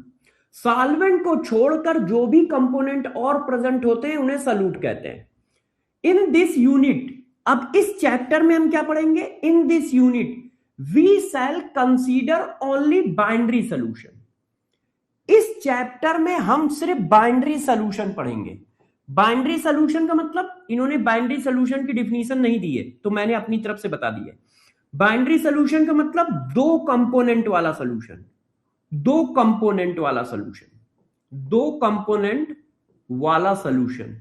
Solvent को छोड़कर जो भी कंपोनेंट और प्रेजेंट होते हैं उन्हें सॉल्यूट कहते हैं। इन दिस यूनिट, अब इस चैप्टर में हम क्या पढ़ेंगे? In this unit we shall consider only binary solution. इस चैप्टर में हम सिर्फ बाइनरी सॉल्यूशन पढ़ेंगे। बाइनरी सॉल्यूशन का मतलब, इन्होंने बाइनरी सॉल्यूशन की डिफिनीशन नहीं दी है तो मैंने अपनी तरफ से बता दी है। बाइनरी सॉल्यूशन का मतलब दो कंपोनेंट वाला सॉल्यूशन, दो कंपोनेंट वाला सॉल्यूशन, दो कंपोनेंट वाला सॉल्यूशन।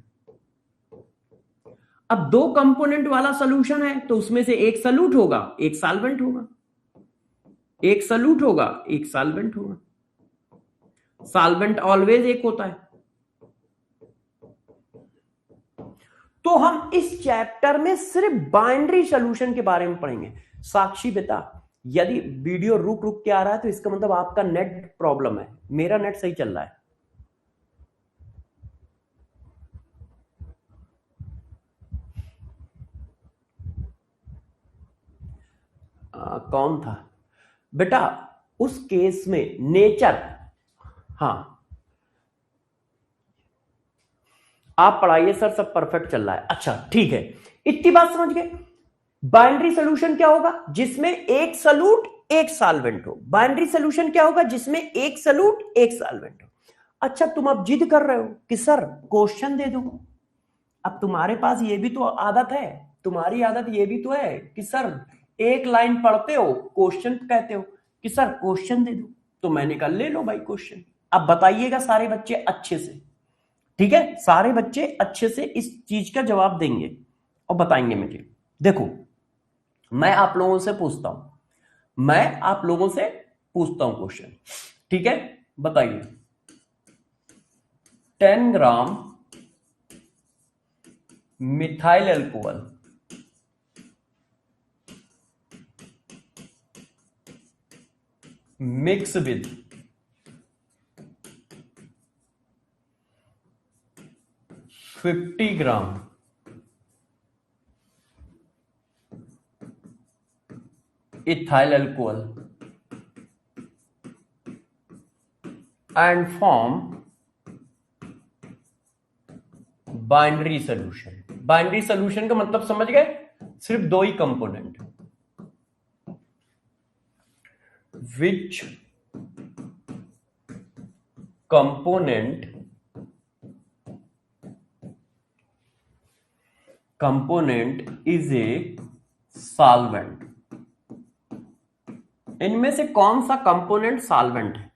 अब दो कंपोनेंट वाला सॉल्यूशन है तो उसमें से एक सॉल्यूट होगा, एक सॉल्वेंट होगा, एक सॉल्यूट होगा, एक सॉल्वेंट होगा। सॉल्वेंट ऑलवेज एक होता है। तो हम इस चैप्टर में सिर्फ बाइनरी सॉल्यूशन के बारे में पढ़ेंगे। साक्षी बेटा, यदि वीडियो रुक रुक के आ रहा है तो इसका मतलब आपका नेट प्रॉब्लम है, मेरा नेट सही चल रहा है। कौन था बेटा उस केस में? नेचर, हाँ आप पढ़ाइए सर, सब परफेक्ट चल रहा है। अच्छा ठीक है, इतनी बात समझ गए। बाइनरी सॉल्यूशन क्या होगा? जिसमें एक सॉल्यूट एक सॉल्वेंट हो। बाइनरी सॉल्यूशन क्या होगा? जिसमें एक सॉल्यूट एक सॉल्वेंट हो। अच्छा तुम अब जिद कर रहे हो कि सर क्वेश्चन दे दो। अब तुम्हारे पास ये भी तो आदत है, तुम्हारी आदत ये भी तो है कि सर एक लाइन पढ़ते हो क्वेश्चन कहते हो कि सर क्वेश्चन दे दो। तो मैंने कहा ले लो भाई क्वेश्चन। अब बताइएगा सारे बच्चे अच्छे से, ठीक है? सारे बच्चे अच्छे से इस चीज का जवाब देंगे और बताएंगे मुझे। देखो मैं आप लोगों से पूछता हूं, मैं आप लोगों से पूछता हूं क्वेश्चन, ठीक है? बताइए 10 gram methyl alcohol mix with 50 gram ethyl alcohol and form binary solution. Binary solution का मतलब समझ गए? सिर्फ दो ही component, which component is a solvent. इनमें से कौन सा कंपोनेंट सॉल्वेंट है?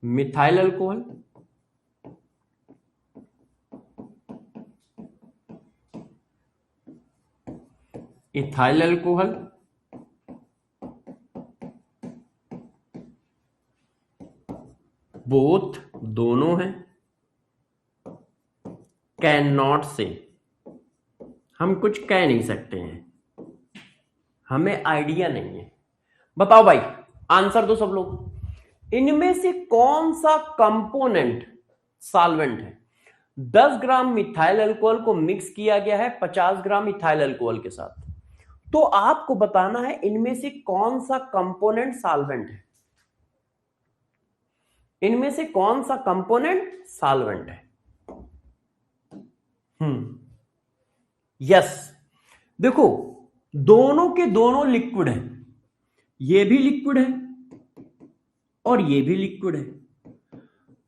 Methyl alcohol, ethyl alcohol, both दोनों हैं। कैन नॉट से, हम कुछ कह नहीं सकते हैं, हमें आइडिया नहीं है। बताओ भाई, आंसर दो सब लोग। इनमें से कौन सा कंपोनेंट सॉल्वेंट है? 10 ग्राम मिथाइल अल्कोहल को मिक्स किया गया है 50 ग्राम इथाइल अल्कोहल के साथ, तो आपको बताना है इनमें से कौन सा कंपोनेंट सॉल्वेंट है। इनमें से कौन सा कंपोनेंट सॉल्वेंट है? यस, देखो दोनों के दोनों लिक्विड है, ये भी लिक्विड है और ये भी लिक्विड है।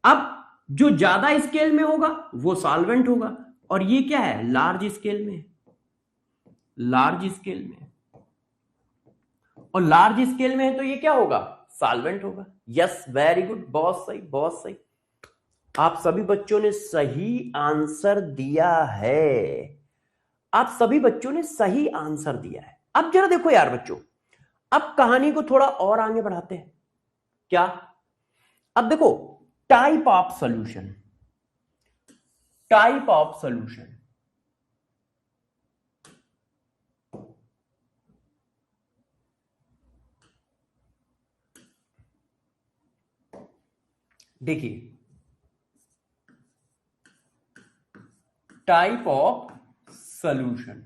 अब जो ज्यादा स्केल में होगा वो सॉल्वेंट होगा, और ये क्या है? लार्ज स्केल में, लार्ज स्केल में, और लार्ज स्केल में है तो ये क्या होगा? सॉल्वेंट होगा। यस वेरी गुड, बहुत सही बहुत सही। आप सभी बच्चों ने सही आंसर दिया है, आप सभी बच्चों ने सही आंसर दिया है। अब जरा देखो यार बच्चों, अब कहानी को थोड़ा और आगे बढ़ाते हैं। क्या? अब देखो, type of solution, type of solution, देखिए टाइप ऑफ सॉल्यूशन।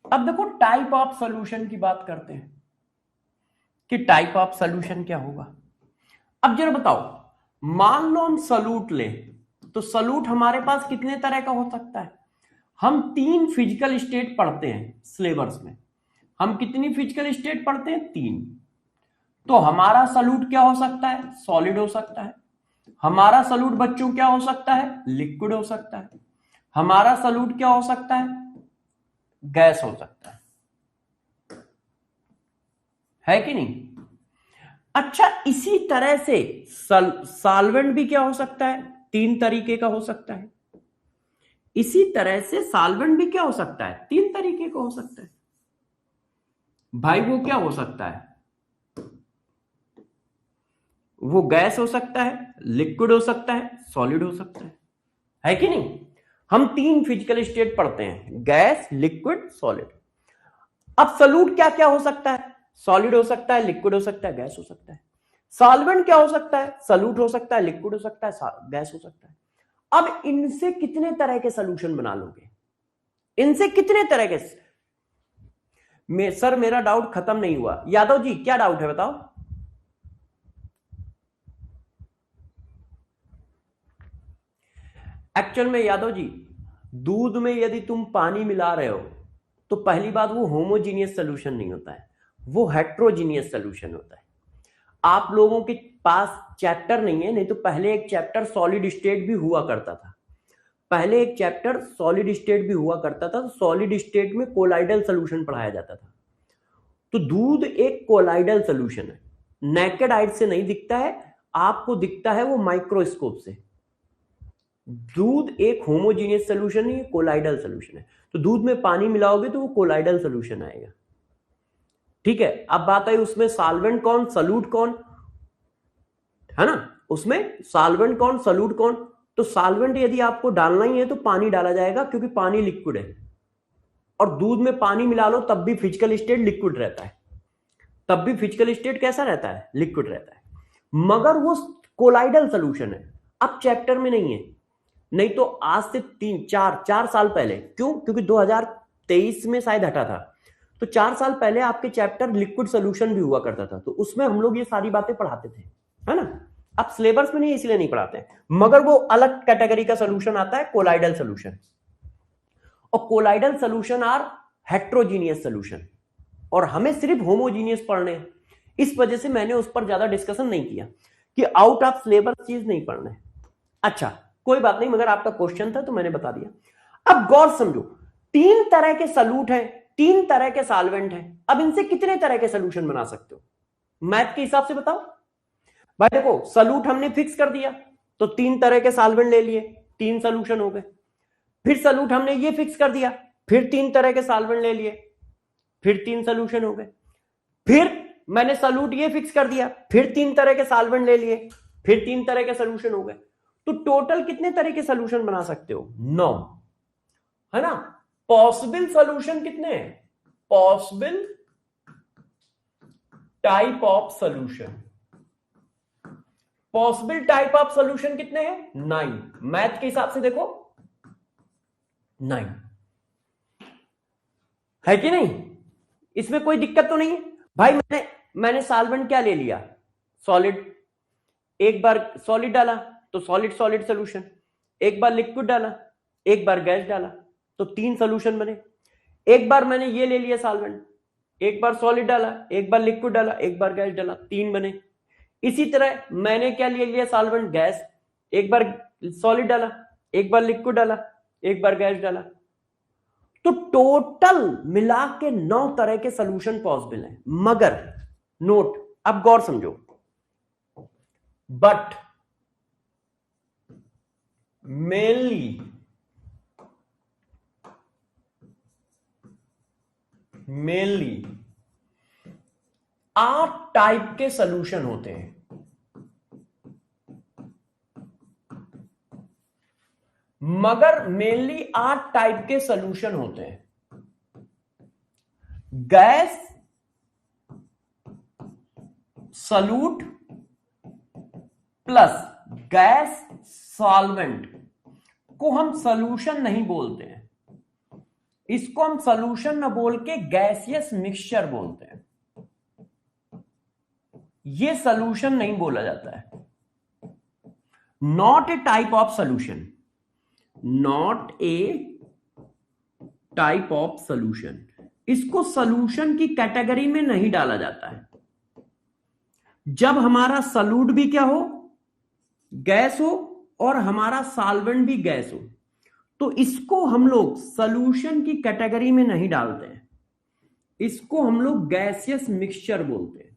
अब देखो टाइप ऑफ सॉल्यूशन की बात करते हैं कि टाइप ऑफ सॉल्यूशन क्या होगा। अब जरा बताओ, मान लो हम सॉल्यूट ले, तो सॉल्यूट हमारे पास कितने तरह का हो सकता है? हम 3 फिजिकल स्टेट पढ़ते हैं सिलेबस में। हम कितनी फिजिकल स्टेट पढ़ते हैं? 3। तो हमारा सॉल्यूट क्या हो सकता है? सॉलिड हो सकता है। हमारा सॉल्यूट बच्चों क्या हो सकता है? लिक्विड हो सकता है। हमारा सॉल्यूट क्या हो सकता है? गैस हो सकता है कि नहीं? अच्छा, इसी तरह से सॉल्वेंट भी क्या हो सकता है? 3 तरीके का हो सकता है। इसी तरह से सॉल्वेंट भी क्या हो सकता है? 3 तरीके का हो सकता है। भाई वो क्या हो सकता है? वो गैस हो सकता है, लिक्विड हो सकता है, सॉलिड हो सकता है कि नहीं? हम 3 फिजिकल स्टेट पढ़ते हैं, गैस, लिक्विड, सॉलिड। अब सॉल्यूट क्या क्या हो सकता है? सॉलिड हो सकता है, लिक्विड हो सकता है, गैस हो सकता है। सॉल्वेंट क्या हो सकता है? सॉल्यूट हो सकता है, लिक्विड हो सकता है, गैस हो सकता है। अब इनसे कितने तरह के सॉल्यूशन बना लोगे? इनसे कितने तरह के? सर मेरा डाउट खत्म नहीं हुआ। यादव जी क्या डाउट है बताओ। एक्चुअल में यादव जी, दूध में यदि तुम पानी मिला रहे हो तो पहली बात वो होमोजीनियस सोल्यूशन नहीं होता है, वो हेट्रोजीनियस सोल्यूशन होता है। आप लोगों के पास चैप्टर नहीं है, नहीं तो पहले एक चैप्टर सॉलिड स्टेट भी हुआ करता था। पहले एक चैप्टर सॉलिड स्टेट भी हुआ करता था, तो सॉलिड स्टेट में कोलाइडल सोल्यूशन पढ़ाया जाता था। तो दूध एक कोलाइडल सोल्यूशन है, नेकेड आइज से नहीं दिखता है, आपको दिखता है वो माइक्रोस्कोप से। दूध एक होमोजीनियस सोल्यूशन नहीं, कोलाइडल सोल्यूशन है। तो दूध में पानी मिलाओगे तो वो कोलाइडल सोल्यूशन आएगा। ठीक है, अब बात आई उसमें सॉल्वेंट कौन, सॉल्यूट कौन, है ना? उसमें सॉल्वेंट कौन, सॉल्यूट कौन? तो सॉल्वेंट यदि आपको डालना ही है तो पानी डाला जाएगा, क्योंकि पानी लिक्विड है। और दूध में पानी मिला लो तब भी फिजिकल स्टेट लिक्विड रहता है, तब भी फिजिकल स्टेट कैसा रहता है? लिक्विड रहता है, मगर वो कोलाइडल सोल्यूशन है। अब चैप्टर में नहीं है, नहीं तो आज से 3-4 साल पहले, क्यों? क्योंकि 2023 में शायद हटा था, तो 4 साल पहले आपके चैप्टर लिक्विड सोल्यूशन भी हुआ करता था, तो उसमें हम लोग ये सारी बातें पढ़ाते थे, है ना? अब सिलेबस में नहीं, इसलिए नहीं पढ़ाते हैं, मगर वो अलग कैटेगरी का सोल्यूशन आता है, कोलाइडल सोल्यूशन। और colloidal solution are heterogeneous solution, और हमें सिर्फ होमोजीनियस पढ़ने हैं। इस वजह से मैंने उस पर ज्यादा डिस्कशन नहीं किया कि आउट ऑफ सिलेबस चीज नहीं पढ़ना है। अच्छा कोई बात नहीं, मगर आपका क्वेश्चन था तो मैंने बता दिया। अब गौर समझो, 3 तरह के सॉल्यूट हैं, 3 तरह के सॉल्वेंट हैं। अब इनसे कितने तरह के सोल्यूशन बना सकते हो मैथ के हिसाब से बताओ। भाई देखो, सॉल्यूट हमने फिक्स कर दिया तो 3 तरह के सॉल्वेंट ले लिए, 3 सोल्यूशन हो गए। फिर सॉल्यूट हमने ये फिक्स कर दिया, फिर 3 तरह के सॉल्वेंट ले लिए, फिर 3 सोल्यूशन हो गए। फिर मैंने सॉल्यूट ये फिक्स कर दिया, फिर 3 तरह के सॉल्वेंट ले लिए, फिर 3 तरह के सोल्यूशन हो गए। तो टोटल कितने तरह के सोल्यूशन बना सकते हो? 9, है ना? पॉसिबल सोल्यूशन कितने हैं? Possible type of solution, possible type of solution कितने हैं? 9। मैथ के हिसाब से देखो 9 है कि नहीं? इसमें कोई दिक्कत तो नहीं है? भाई मैंने सॉल्वेंट क्या ले लिया? सॉलिड। एक बार सॉलिड डाला तो सॉलिड सॉलिड सोल्यूशन, एक बार लिक्विड डाला, एक बार गैस डाला, तो 3 सोल्यूशन बने। एक बार मैंने ये ले लिया सॉल्वेंट, एक बार सॉलिड डाला, एक बार लिक्विड डाला, एक बार गैस डाला, 3 बने। इसी तरह मैंने क्या ले लिया? सॉल्वेंट, गैस, एक बार सॉलिड डाला, एक बार लिक्विड डाला, एक बार गैस डाला, तो टोटल मिला के 9 तरह के सोल्यूशन पॉसिबल हैं। मगर नोट, अब गौर समझो, बट मेनली 8 टाइप के सॉल्यूशन होते हैं। मगर मेनली 8 टाइप के सॉल्यूशन होते हैं। Gas, solute plus gas solvent को हम सॉल्यूशन नहीं बोलते हैं, इसको हम सॉल्यूशन न बोल के गैसियस मिक्सचर बोलते हैं। ये सॉल्यूशन नहीं बोला जाता है। Not a type of solution, not a type of solution, इसको सॉल्यूशन की कैटेगरी में नहीं डाला जाता है। जब हमारा सॉल्यूट भी क्या हो, गैस हो, और हमारा सॉल्वेंट भी गैस हो, तो इसको हम लोग सॉल्यूशन की कैटेगरी में नहीं डालते हैं, इसको हम लोग गैसियस मिक्सचर बोलते हैं।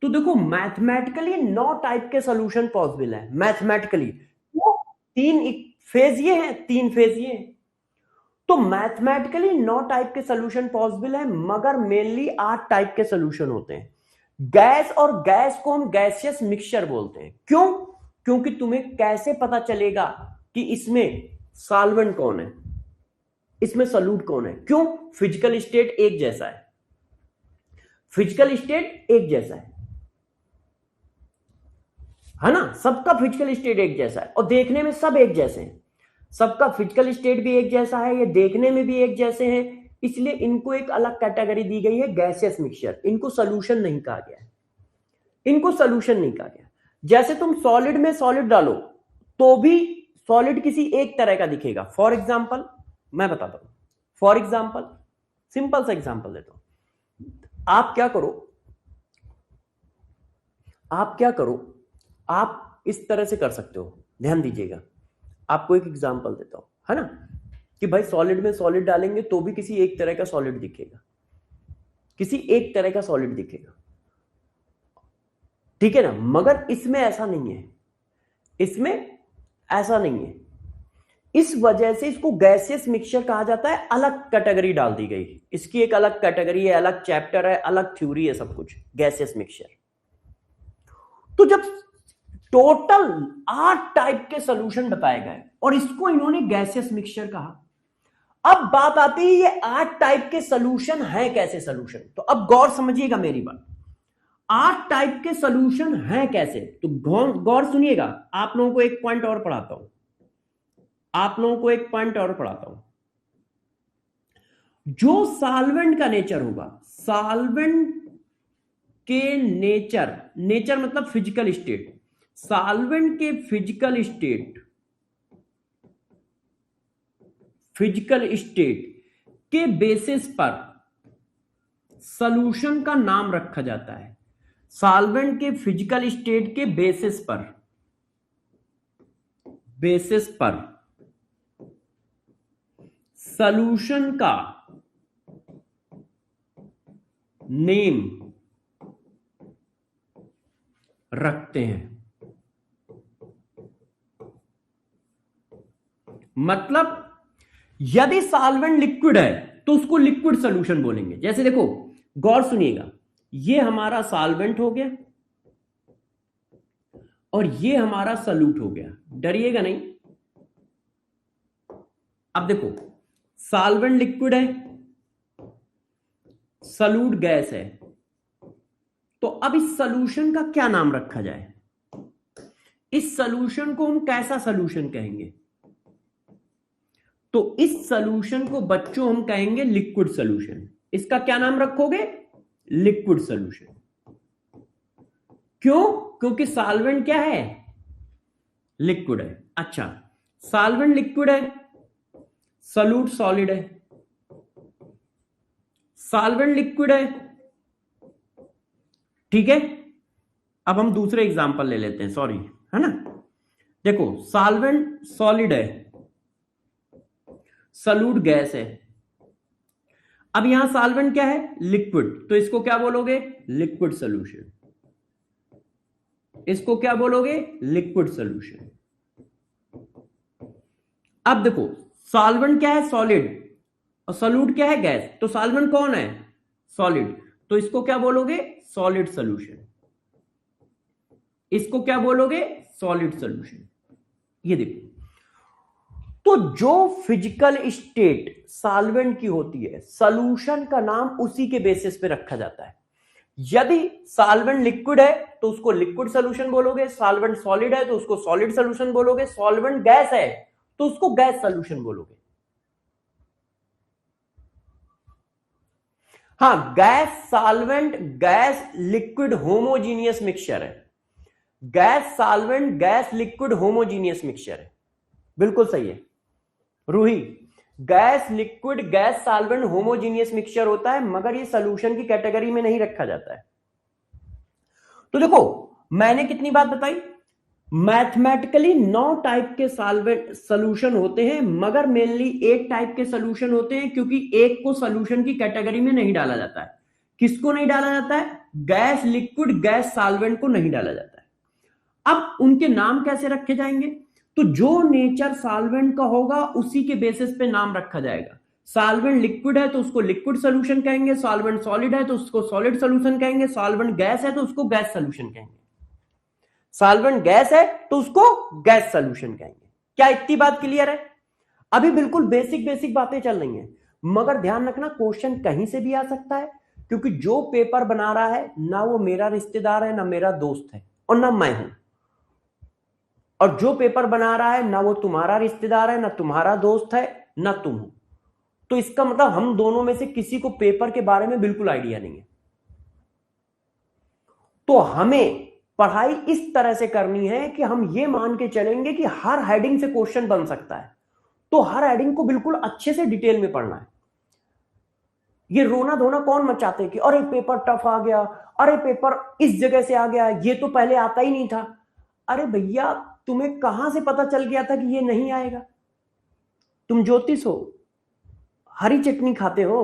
तो देखो मैथमेटिकली 9 टाइप के सॉल्यूशन पॉसिबल है। मैथमेटिकली वो 3 फेज ये हैं, 3 फेज ये हैं। तो मैथमेटिकली 9 टाइप के सॉल्यूशन पॉसिबल है, मगर मेनली 8 टाइप के सॉल्यूशन होते हैं। गैस और गैस को हम गैसियस मिक्सचर बोलते हैं। क्यों? क्योंकि तुम्हें कैसे पता चलेगा कि इसमें सॉल्वेंट कौन है, इसमें सॉल्यूट कौन है? क्यों? फिजिकल स्टेट एक जैसा है, फिजिकल स्टेट एक जैसा है ना, सबका फिजिकल स्टेट एक जैसा है और देखने में सब एक जैसे हैं। सबका फिजिकल स्टेट भी एक जैसा है, ये देखने में भी एक जैसे हैं, इसलिए इनको एक अलग कैटेगरी दी गई है गैसियस मिक्सचर। इनको सॉल्यूशन नहीं कहा गया है, इनको सॉल्यूशन नहीं कहा गया। जैसे तुम सॉलिड में सॉलिड डालो तो भी सॉलिड किसी एक तरह का दिखेगा। फॉर एग्जाम्पल मैं बताता हूं, फॉर एग्जाम्पल सिंपल सा एग्जाम्पल देता हूं। आप क्या करो, आप इस तरह से कर सकते हो, ध्यान दीजिएगा। आपको एक एग्जाम्पल देता हूं, है ना, कि भाई सॉलिड में सॉलिड डालेंगे तो भी किसी एक तरह का सॉलिड दिखेगा, किसी एक तरह का सॉलिड दिखेगा, ठीक है ना। मगर इसमें ऐसा नहीं है, इसमें ऐसा नहीं है। इस वजह से इसको गैसियस मिक्सचर कहा जाता है। अलग कैटेगरी डाल दी गई, इसकी एक अलग कैटेगरी है, अलग चैप्टर है, अलग थ्योरी है, सब कुछ गैसियस मिक्सचर। तो जब टोटल 8 टाइप के सॉल्यूशन बताए गए और इसको इन्होंने गैसियस मिक्सचर कहा, अब बात आती है ये 8 टाइप के सॉल्यूशन है कैसे सॉल्यूशन। तो अब गौर समझिएगा मेरी बात, 8 टाइप के सॉल्यूशन हैं कैसे, तो गौर सुनिएगा। आप लोगों को एक पॉइंट और पढ़ाता हूं, आप लोगों को एक पॉइंट और पढ़ाता हूं। जो सॉल्वेंट का नेचर होगा, सॉल्वेंट के नेचर मतलब फिजिकल स्टेट, सॉल्वेंट के फिजिकल स्टेट के बेसिस पर सॉल्यूशन का नाम रखा जाता है। सॉल्वेंट के फिजिकल स्टेट के बेसिस पर सॉल्यूशन का नेम रखते हैं। मतलब यदि सॉल्वेंट लिक्विड है तो उसको लिक्विड सॉल्यूशन बोलेंगे। जैसे देखो, गौर सुनिएगा, ये हमारा सॉल्वेंट हो गया और ये हमारा सॉल्यूट हो गया, डरिएगा नहीं। अब देखो, सॉल्वेंट लिक्विड है, सॉल्यूट गैस है, तो अब इस सॉल्यूशन का क्या नाम रखा जाए? इस सॉल्यूशन को हम कैसा सॉल्यूशन कहेंगे? तो इस सॉल्यूशन को बच्चों हम कहेंगे लिक्विड सॉल्यूशन। इसका क्या नाम रखोगे? Liquid solution. क्यों? क्योंकि सॉल्वेंट क्या है? लिक्विड है। अच्छा, सॉल्वेंट लिक्विड है, सॉल्यूट सॉलिड है। सॉल्वेंट लिक्विड है, ठीक है। अब हम दूसरे एग्जांपल ले लेते हैं, सॉरी, है ना। देखो, सॉल्वेंट सॉलिड है, सॉल्यूट गैस है। अब यहां सॉल्वेंट क्या है? लिक्विड, तो इसको क्या बोलोगे? Liquid solution. इसको क्या बोलोगे? Liquid solution. अब देखो, सॉल्वेंट क्या है? सॉलिड, और सॉल्यूट क्या है? गैस। तो सॉल्वेंट कौन है? सॉलिड। तो इसको क्या बोलोगे? Solid solution. इसको क्या बोलोगे? Solid solution. ये देखो, तो जो फिजिकल स्टेट सॉल्वेंट की होती है, सॉल्यूशन का नाम उसी के बेसिस पे रखा जाता है। यदि सॉल्वेंट लिक्विड है तो उसको लिक्विड सॉल्यूशन बोलोगे, सॉल्वेंट सॉलिड है तो उसको सॉलिड सॉल्यूशन बोलोगे, सॉल्वेंट गैस है तो उसको गैस सॉल्यूशन बोलोगे। हां, gas solvent gas liquid homogeneous mixture है। Gas solvent gas liquid homogeneous mixture है, बिल्कुल सही है Roohi. Gas liquid gas solvent homogeneous mixture होता है, मगर ये सॉल्यूशन की कैटेगरी में नहीं रखा जाता है। तो देखो, मैंने कितनी बात बताई, मैथमेटिकली 9 टाइप के सॉल्वेंट सॉल्यूशन होते हैं, मगर मेनली 1 टाइप के सॉल्यूशन होते हैं, क्योंकि एक को सॉल्यूशन की कैटेगरी में नहीं डाला जाता है। किसको नहीं डाला जाता है? गैस लिक्विड गैस सॉल्वेंट को नहीं डाला जाता है। अब उनके नाम कैसे रखे जाएंगे? तो जो नेचर सॉल्वेंट का होगा उसी के बेसिस पे नाम रखा जाएगा। सॉल्वेंट लिक्विड है तो उसको लिक्विड सॉल्यूशन कहेंगे, सॉल्वेंट सॉलिड है तो उसको सॉलिड सॉल्यूशन कहेंगे, सॉल्वेंट गैस है तो उसको गैस सॉल्यूशन कहेंगे, सॉल्वेंट गैस है तो उसको गैस सॉल्यूशन कहेंगे। क्या इतनी बात क्लियर है? अभी बिल्कुल बेसिक बेसिक बातें चल रही हैं, मगर ध्यान रखना क्वेश्चन कहीं से भी आ सकता है, क्योंकि जो पेपर बना रहा है ना वो मेरा रिश्तेदार है, ना मेरा दोस्त है, और ना मैं हूं। और जो पेपर बना रहा है ना वो तुम्हारा रिश्तेदार है, ना तुम्हारा दोस्त है, ना तुम हो। तो इसका मतलब हम दोनों में से किसी को पेपर के बारे में बिल्कुल आइडिया नहीं है। तो हमें पढ़ाई इस तरह से करनी है कि हम ये मान के चलेंगे कि हर हेडिंग से क्वेश्चन बन सकता है, तो हर हेडिंग को बिल्कुल अच्छे से डिटेल में पढ़ना है। ये रोना धोना कौन मचाते कि अरे पेपर टफ आ गया, अरे पेपर इस जगह से आ गया, ये तो पहले आता ही नहीं था। अरे भैया, तुम्हें कहां से पता चल गया था कि ये नहीं आएगा? तुम ज्योतिष हो, हरी चटनी खाते हो?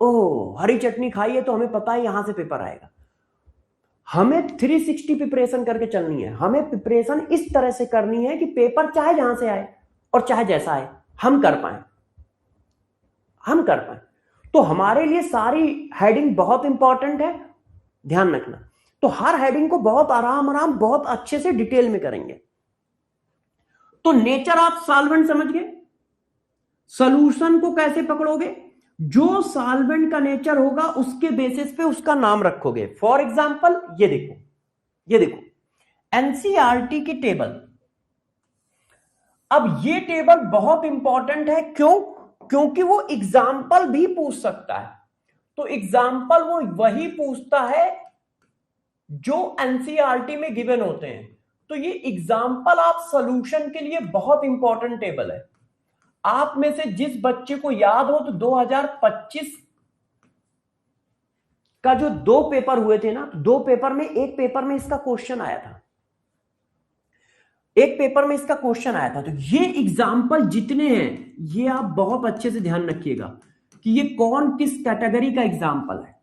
ओह, हरी चटनी खाई है तो हमें पता है यहां से पेपर आएगा। हमें 360 प्रिपरेशन करके चलनी है। हमें प्रिपरेशन इस तरह से करनी है कि पेपर चाहे जहां से आए और चाहे जैसा आए हम कर पाए, हम कर पाए। तो हमारे लिए सारी हेडिंग बहुत इंपॉर्टेंट है, ध्यान रखना। तो हर हेडिंग को बहुत आराम आराम बहुत अच्छे से डिटेल में करेंगे। तो नेचर ऑफ सॉल्वेंट समझ गए। सॉल्यूशन को कैसे पकड़ोगे? जो सॉल्वेंट का नेचर होगा उसके बेसिस पे उसका नाम रखोगे। फॉर एग्जांपल ये देखो, ये देखो एनसीईआरटी की टेबल। अब ये टेबल बहुत इंपॉर्टेंट है, क्यों? क्योंकि वो एग्जाम्पल भी पूछ सकता है। तो एग्जाम्पल वो वही पूछता है जो एनसीईआरटी में गिवन होते हैं। तो ये एग्जाम्पल ऑफ सॉल्यूशन के लिए बहुत इंपॉर्टेंट टेबल है। आप में से जिस बच्चे को याद हो तो 2025 का जो 2 पेपर हुए थे ना, 2 पेपर में एक पेपर में इसका क्वेश्चन आया था, एक पेपर में इसका क्वेश्चन आया था। तो ये एग्जाम्पल जितने हैं ये आप बहुत अच्छे से ध्यान रखिएगा कि ये कौन किस कैटेगरी का एग्जाम्पल है।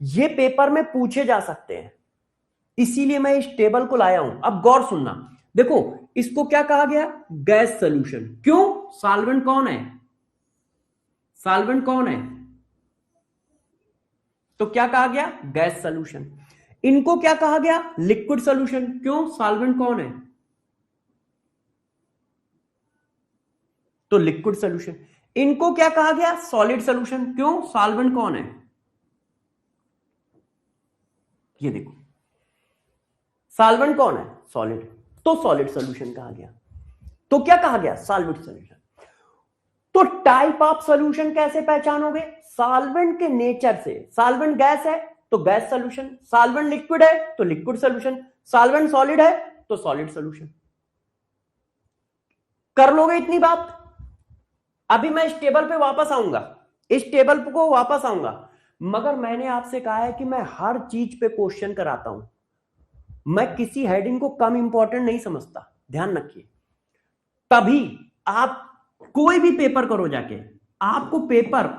ये पेपर में पूछे जा सकते हैं, इसीलिए मैं इस टेबल को लाया हूं। अब गौर सुनना, देखो इसको क्या कहा गया? Gas solution. क्यों? सॉल्वेंट कौन है? सॉल्वेंट कौन है? तो क्या कहा गया? Gas solution. इनको क्या कहा गया? Liquid solution. क्यों? सॉल्वेंट कौन है? तो लिक्विड सॉल्यूशन। इनको क्या कहा गया? Solid solution. क्यों? सॉल्वेंट कौन है? ये देखो, सॉल्वेंट कौन है? सॉलिड, तो सॉलिड सॉल्यूशन कहा गया। तो क्या कहा गया? Solid solution. तो टाइप ऑफ सॉल्यूशन कैसे पहचानोगे? सॉल्वेंट के नेचर से। सॉल्वेंट गैस है तो गैस सॉल्यूशन, सॉल्वेंट लिक्विड है तो लिक्विड सॉल्यूशन, सॉल्वेंट सॉलिड है तो सॉलिड सॉल्यूशन। कर लोगे इतनी बात? अभी मैं इस टेबल पे वापस आऊंगा, इस टेबल को वापस आऊंगा, मगर मैंने आपसे कहा है कि मैं हर चीज पे क्वेश्चन कराता हूं। मैं किसी हेडिंग को कम इंपॉर्टेंट नहीं समझता, ध्यान रखिए। तभी आप कोई भी पेपर करो जाके, आपको पेपर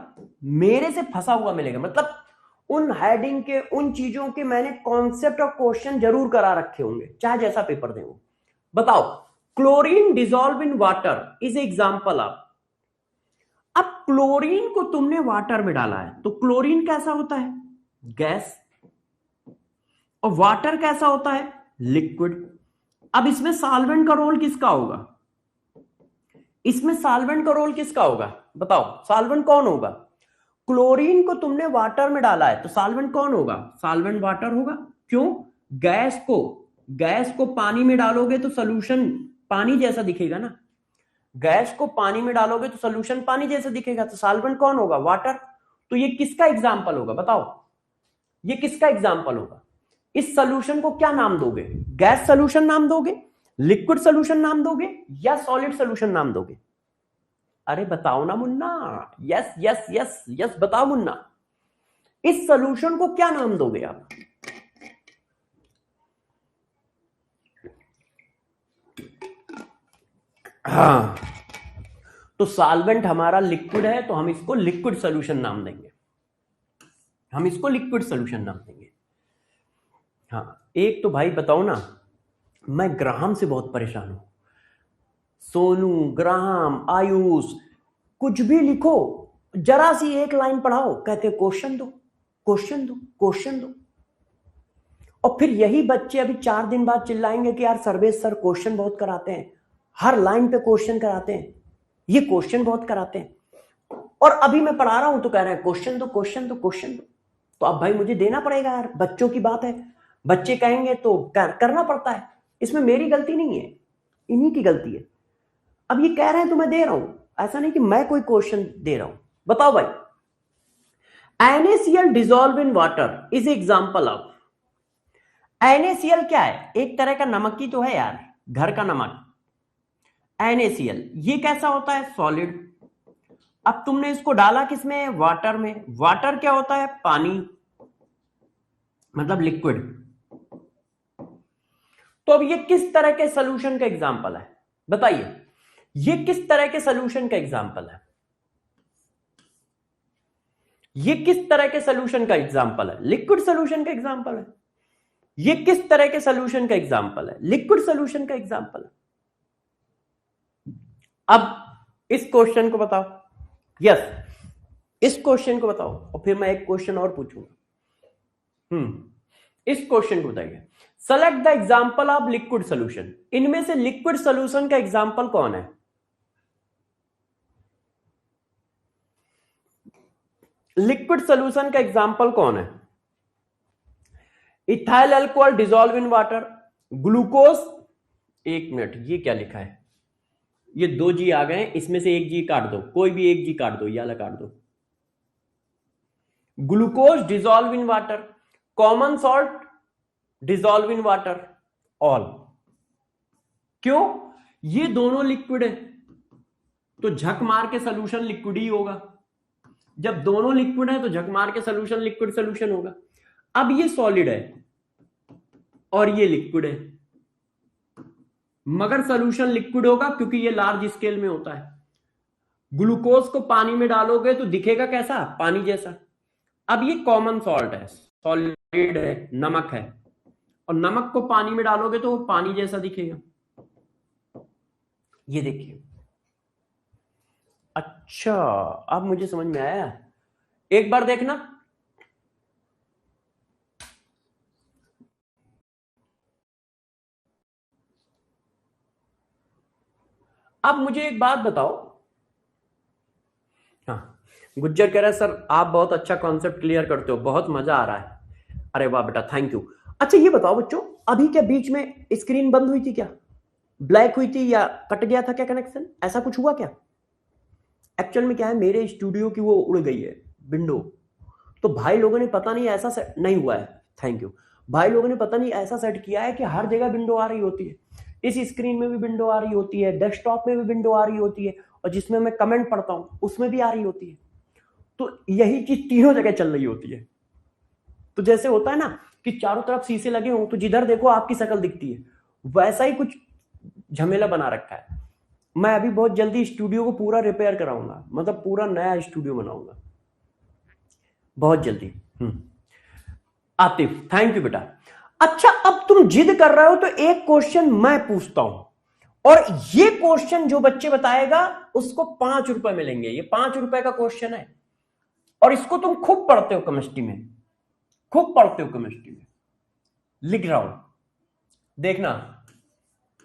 मेरे से फंसा हुआ मिलेगा। मतलब उन हेडिंग के, उन चीजों के मैंने कॉन्सेप्ट और क्वेश्चन जरूर करा रखे होंगे, चाहे जैसा पेपर दे वो। बताओ, chlorine dissolve in water is example of. अब क्लोरीन को तुमने वाटर में डाला है तो क्लोरीन कैसा होता है? गैस, और वाटर कैसा होता है? लिक्विड। अब इसमें सॉल्वेंट का रोल किसका होगा? इसमें सॉल्वेंट का रोल किसका होगा बताओ? सॉल्वेंट कौन होगा? क्लोरीन को तुमने वाटर में डाला है तो सॉल्वेंट कौन होगा? सॉल्वेंट वाटर होगा। क्यों? गैस को पानी में डालोगे तो सोल्यूशन पानी जैसा दिखेगा ना। गैस को पानी में डालोगे तो सोल्यूशन पानी जैसा दिखेगा, तो सॉल्वेंट कौन होगा? वाटर। तो ये किसका एग्जाम्पल होगा बताओ? ये किसका एग्जाम्पल होगा? इस सोल्यूशन को क्या नाम दोगे? गैस सोल्यूशन नाम दोगे, लिक्विड सोल्यूशन नाम दोगे, या सॉलिड सोल्यूशन नाम दोगे? अरे बताओ ना Munna. Yes yes yes yes बताओ मुन्ना, इस सोल्यूशन को क्या नाम दोगे आप? हाँ, तो सॉल्वेंट हमारा लिक्विड है तो हम इसको लिक्विड सोल्यूशन नाम देंगे, हम इसको लिक्विड सोल्यूशन नाम देंगे। हाँ, एक तो भाई बताओ ना, मैं ग्राहम से बहुत परेशान हूं। सोनू, ग्राहम, आयुष, कुछ भी लिखो, जरा सी एक लाइन पढ़ाओ, कहते क्वेश्चन दो, क्वेश्चन दो, क्वेश्चन दो। और फिर यही बच्चे अभी 4 दिन बाद चिल्लाएंगे कि यार सर्वेश सर क्वेश्चन बहुत कराते हैं, हर लाइन पे क्वेश्चन कराते हैं, ये क्वेश्चन बहुत कराते हैं। और अभी मैं पढ़ा रहा हूं तो कह रहे हैं क्वेश्चन दो, क्वेश्चन दो, क्वेश्चन दो। तो अब भाई मुझे देना पड़ेगा यार, बच्चों की बात है, बच्चे कहेंगे तो करना पड़ता है। इसमें मेरी गलती नहीं है, इन्हीं की गलती है। अब ये कह रहे हैं तो मैं दे रहा हूं, ऐसा नहीं कि मैं कोई क्वेश्चन दे रहा हूं। बताओ भाई, NaCl dissolve in water is example of. NaCl क्या है? एक तरह का नमक ही तो है यार, घर का नमक। NaCl ये कैसा होता है? सॉलिड। अब तुमने इसको डाला किसमें? वाटर में। वाटर क्या होता है? पानी, मतलब लिक्विड। तो अब ये किस तरह के सोल्यूशन का एग्जांपल है बताइए? ये किस तरह के सोल्यूशन का एग्जांपल है? ये किस तरह के सोल्यूशन का एग्जांपल है? लिक्विड सोल्यूशन का एग्जांपल है। ये किस तरह के सोल्यूशन का एग्जांपल है? लिक्विड सोल्यूशन का एग्जांपल है। अब इस क्वेश्चन को बताओ। यस, इस क्वेश्चन को बताओ, और फिर मैं एक क्वेश्चन और पूछूंगा। इस क्वेश्चन को बताइए, select the example of liquid solution. इनमें से लिक्विड सोल्यूशन का एग्जांपल कौन है? लिक्विड सोल्यूशन का एग्जांपल कौन है? Ethyl alcohol dissolve in water, glucose. एक मिनट, ये क्या लिखा है? ये 2 जी आ गए, इसमें से एक जी काट दो, कोई भी एक जी काट दो, ये वाला काट दो। Glucose dissolve in water, common salt dissolve in water, all. क्यों? ये दोनों लिक्विड है तो झक मार के सोल्यूशन लिक्विड ही होगा। जब दोनों लिक्विड है तो झक मार के सोल्यूशन लिक्विड सोल्यूशन होगा। अब ये सॉलिड है और ये लिक्विड है, मगर सोल्यूशन लिक्विड होगा क्योंकि ये लार्ज स्केल में होता है। ग्लूकोज को पानी में डालोगे तो दिखेगा कैसा? पानी जैसा। अब ये कॉमन सॉल्ट है, सॉलिड है, नमक है, और नमक को पानी में डालोगे तो वो पानी जैसा दिखेगा। ये देखिए, अच्छा अब मुझे समझ में आया। एक बार देखना, अब मुझे एक बात बताओ। हाँ, गुज्जर कह रहा है सर आप बहुत अच्छा कॉन्सेप्ट क्लियर करते हो, बहुत मजा आ रहा है। अरे वाह बेटा, थैंक यू। अच्छा ये बताओ बच्चों, अभी क्या बीच में स्क्रीन बंद हुई थी क्या? ब्लैक हुई थी या कट गया था क्या कनेक्शन? ऐसा कुछ हुआ क्या? एक्चुअल में क्या है, मेरे स्टूडियो की वो उड़ गई है विंडो, तो भाई लोगों ने पता नहीं ऐसा सेट नहीं हुआ है। Thank you. भाई लोगों ने पता नहीं ऐसा सेट किया है कि हर जगह विंडो आ रही होती है, इस स्क्रीन में भी विंडो आ रही होती है, डेस्कटॉप में भी विंडो आ रही होती है, और जिसमें मैं कमेंट पढ़ता हूं उसमें भी आ रही होती है। तो यही चीज तीनों जगह चल रही होती है। तो जैसे होता है ना कि चारों तरफ शीशे लगे हों तो जिधर देखो आपकी शक्ल दिखती है, वैसा ही कुछ झमेला बना रखा है। मैं अभी बहुत जल्दी स्टूडियो को पूरा रिपेयर कराऊंगा, मतलब पूरा नया स्टूडियो बनाऊंगा बहुत जल्दी। आतिफ, थैंक यू बेटा। अच्छा अब तुम जिद कर रहे हो तो एक क्वेश्चन मैं पूछता हूं, और ये क्वेश्चन जो बच्चे बताएगा उसको 5 रुपए मिलेंगे। ये 5 रुपए का क्वेश्चन है, और इसको तुम खूब पढ़ते हो केमिस्ट्री में। खूब पढ़ते हो केमिस्ट्री में, लिख रहा हूं, देखना,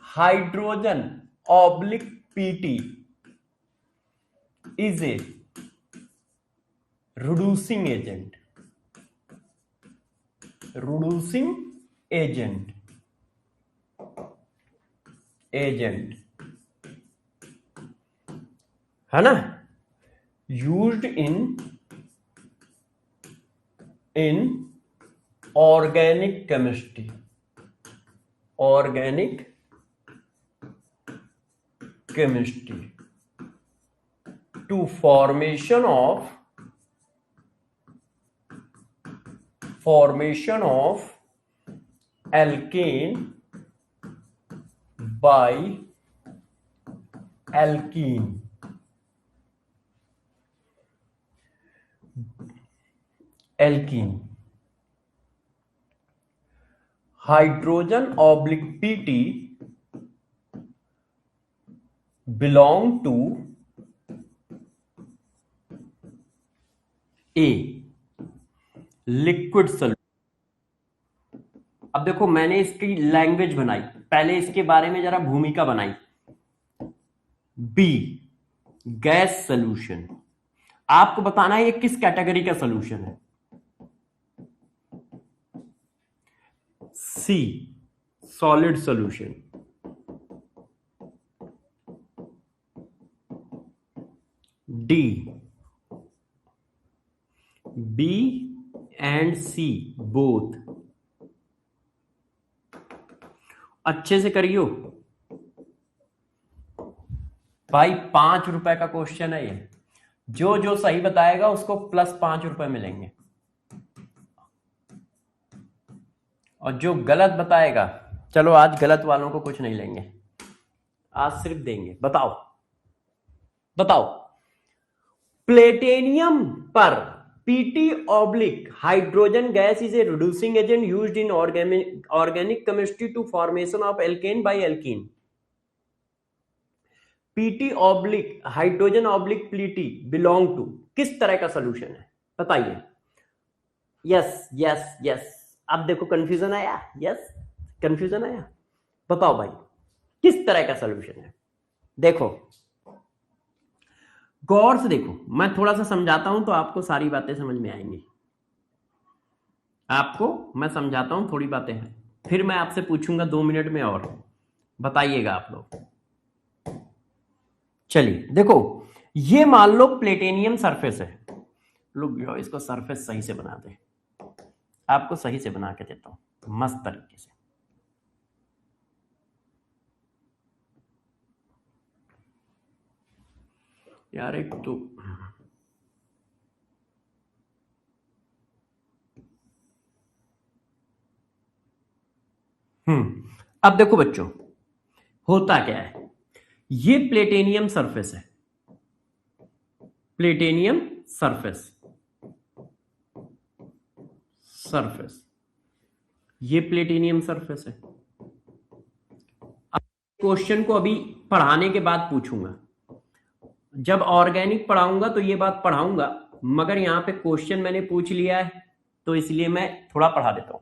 hydrogen oblique PT is a reducing agent, reducing agent, है ना, used in organic chemistry, to formation of alkane by alkene. Hydrogen oblique PT belong to A, liquid solution. अब देखो मैंने इसकी लैंग्वेज बनाई, पहले इसके बारे में जरा भूमिका बनाई। बी, गैस सॉल्यूशन, आपको बताना है ये किस कैटेगरी का सॉल्यूशन है। C, solid solution. D, B and C both. अच्छे से करियो भाई, 5 रुपए का क्वेश्चन है ये, जो जो सही बताएगा उसको प्लस 5 रुपए मिलेंगे, और जो गलत बताएगा, चलो आज गलत वालों को कुछ नहीं लेंगे, आज सिर्फ देंगे। बताओ प्लेटिनियम पर PT oblique hydrogen gas is a reducing agent used in organic chemistry to formation of alkane by alkene. PT oblique hydrogen oblique PT belong to किस तरह का सोल्यूशन है, बताइए। यस, अब देखो कंफ्यूजन आया, यस कंफ्यूजन आया, बताओ भाई किस तरह का सोल्यूशन है। देखो गौर से देखो, मैं थोड़ा सा समझाता हूं तो आपको सारी बातें समझ में आएंगी। आपको मैं समझाता हूं थोड़ी बातें हैं, फिर मैं आपसे पूछूंगा 2 मिनट में और बताइएगा आप लोग। चलिए देखो, ये मान लो प्लेटिनियम सरफेस है, लोग इसको सरफेस सही से बना दे, आपको सही से बना के देता हूं मस्त तरीके से। यार एक तो अब देखो बच्चों, होता क्या है, ये प्लेटिनियम सरफेस है, प्लेटिनियम सरफेस, ये प्लेटिनियम सरफेस है। अब क्वेश्चन को अभी पढ़ाने के बाद पूछूंगा, जब ऑर्गेनिक पढ़ाऊंगा तो ये बात पढ़ाऊंगा, मगर यहां पे क्वेश्चन मैंने पूछ लिया है तो इसलिए मैं थोड़ा पढ़ा देता हूं।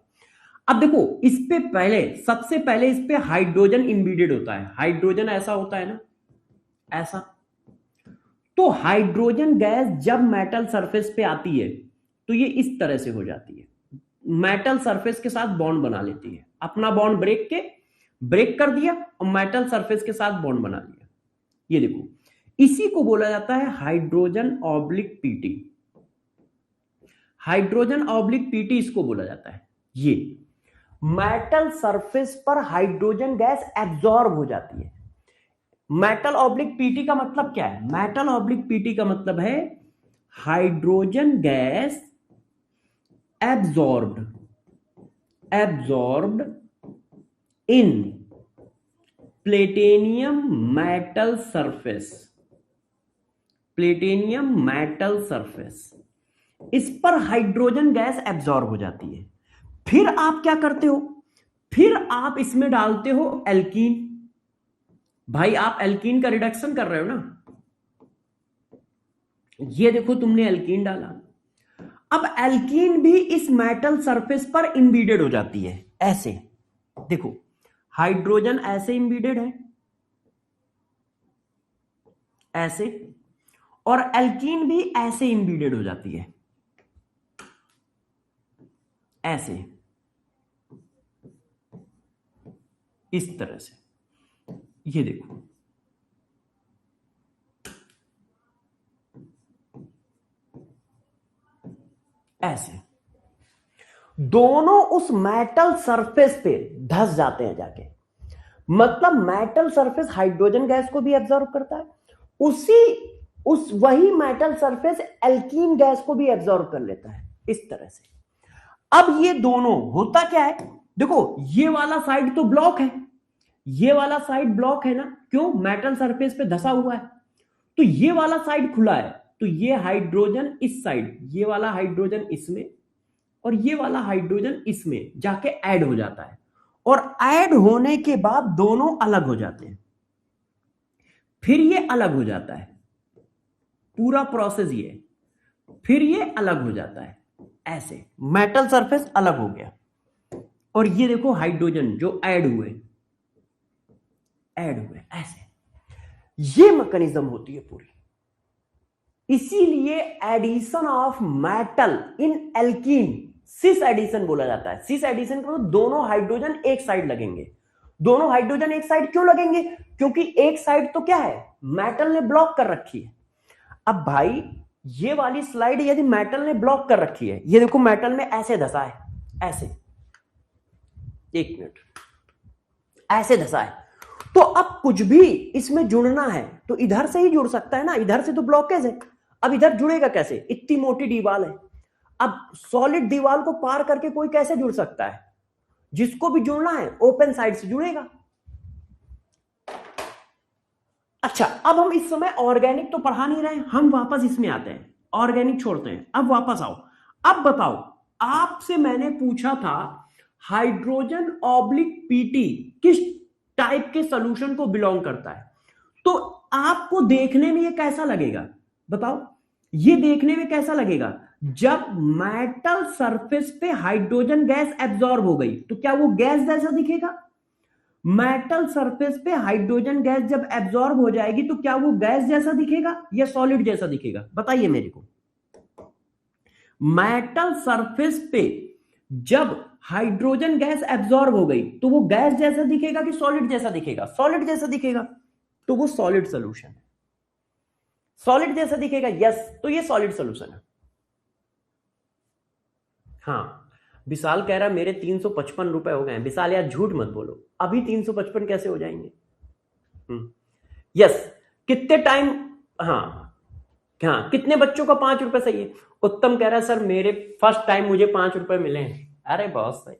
अब देखो, इस पे पहले, सबसे पहले इस पे हाइड्रोजन इम्बीडेड होता है, हाइड्रोजन ऐसा होता है ना, ऐसा। तो हाइड्रोजन गैस जब मेटल सरफेस पे आती है तो ये इस तरह से हो जाती है, मेटल सरफेस के साथ बॉन्ड बना लेती है, अपना बॉन्ड ब्रेक कर दिया और मेटल सरफेस के साथ बॉन्ड बना लिया। ये देखो, इसी को बोला जाता है hydrogen oblique PT, hydrogen oblique PT इसको बोला जाता है। ये मेटल सरफेस पर हाइड्रोजन गैस एब्जॉर्ब हो जाती है। मेटल ऑब्लिक पीटी का मतलब क्या है, मेटल ऑब्लिक पीटी का मतलब है हाइड्रोजन गैस एब्जॉर्ब्ड इन platinum metal surface, platinum metal surface, इस पर हाइड्रोजन गैस एब्जॉर्ब हो जाती है। फिर आप क्या करते हो, फिर आप इसमें डालते हो एल्कीन। भाई आप एल्कीन का रिडक्शन कर रहे हो ना, ये देखो तुमने एल्कीन डाला। अब एल्कीन भी इस मेटल सरफेस पर इम्बीडेड हो जाती है ऐसे, देखो हाइड्रोजन ऐसे इम्बीडेड है ऐसे, और एल्कीन भी ऐसे इम्बीडेड हो जाती है ऐसे, इस तरह से। ये देखो ऐसे, दोनों उस मेटल सरफेस पे धस जाते हैं जाके। मतलब मेटल सरफेस हाइड्रोजन गैस को भी एब्जॉर्ब करता है, उस वही मेटल सरफेस एल्कीन गैस को भी एब्जॉर्ब कर लेता है इस तरह से। अब ये दोनों होता क्या है, देखो ये वाला साइड तो ब्लॉक है, ये वाला साइड ब्लॉक है ना, क्यों, मेटल सरफेस पे धसा हुआ है। तो ये वाला साइड खुला है, तो ये हाइड्रोजन इस साइड, ये वाला हाइड्रोजन इसमें और ये वाला हाइड्रोजन इसमें जाके ऐड हो जाता है, और ऐड होने के बाद दोनों अलग हो जाते हैं, फिर ये अलग हो जाता है, पूरा प्रोसेस ये, फिर ये अलग हो जाता है ऐसे, मेटल सरफेस अलग हो गया, और ये देखो हाइड्रोजन जो ऐड हुए ऐसे। ये मैकेनिज्म होती है पूरी। इसीलिए addition of metal in alkene cis addition बोला जाता है। सिस एडिशन को दोनों हाइड्रोजन एक साइड लगेंगे। दोनों हाइड्रोजन एक साइड क्यों लगेंगे, क्योंकि एक साइड तो क्या है, मेटल ने ब्लॉक कर रखी है। अब भाई ये वाली स्लाइड यदि मेटल ने ब्लॉक कर रखी है, ये देखो मेटल में ऐसे धसा है ऐसे, एक मिनट, ऐसे धसा है, तो अब कुछ भी इसमें जुड़ना है तो इधर से ही जुड़ सकता है ना, इधर से तो ब्लॉकेज है। अब इधर जुड़ेगा कैसे, इतनी मोटी दीवार है, अब सॉलिड दीवार को पार करके कोई कैसे जुड़ सकता है, जिसको भी जुड़ना है ओपन साइड से जुड़ेगा। अच्छा, अब हम इस समय ऑर्गेनिक तो पढ़ा नहीं रहे, हम वापस इसमें आते हैं, ऑर्गेनिक छोड़ते हैं, अब वापस आओ। अब बताओ, आपसे मैंने पूछा था हाइड्रोजन ऑब्लिक पीटी किस टाइप के सॉल्यूशन को बिलोंग करता है, तो आपको देखने में ये कैसा लगेगा बताओ, ये देखने में कैसा लगेगा, जब मेटल सरफेस पे हाइड्रोजन गैस एब्जॉर्ब हो गई तो क्या वो गैस जैसा दिखेगा, मेटल सरफेस पे हाइड्रोजन गैस जब एब्जॉर्ब हो जाएगी तो क्या वो गैस जैसा दिखेगा या सॉलिड जैसा दिखेगा, बताइए मेरे को। मेटल सरफेस पे जब हाइड्रोजन गैस एब्जॉर्ब हो गई तो वो गैस जैसा दिखेगा कि सॉलिड जैसा दिखेगा, सॉलिड जैसा दिखेगा, तो वो सॉलिड सॉल्यूशन है, सॉलिड जैसा दिखेगा, यस, तो ये सॉलिड सॉल्यूशन है। हाँ, विशाल कह रहा मेरे 355 रुपए हो गए। विशाल यार झूठ मत बोलो, अभी 355 कैसे हो जाएंगे। यस, कितने टाइम, हाँ हाँ, कितने बच्चों का 5 रुपए सही है। उत्तम कह रहा है सर मेरे फर्स्ट टाइम मुझे 5 रुपए मिले हैं। अरे बहुत सही,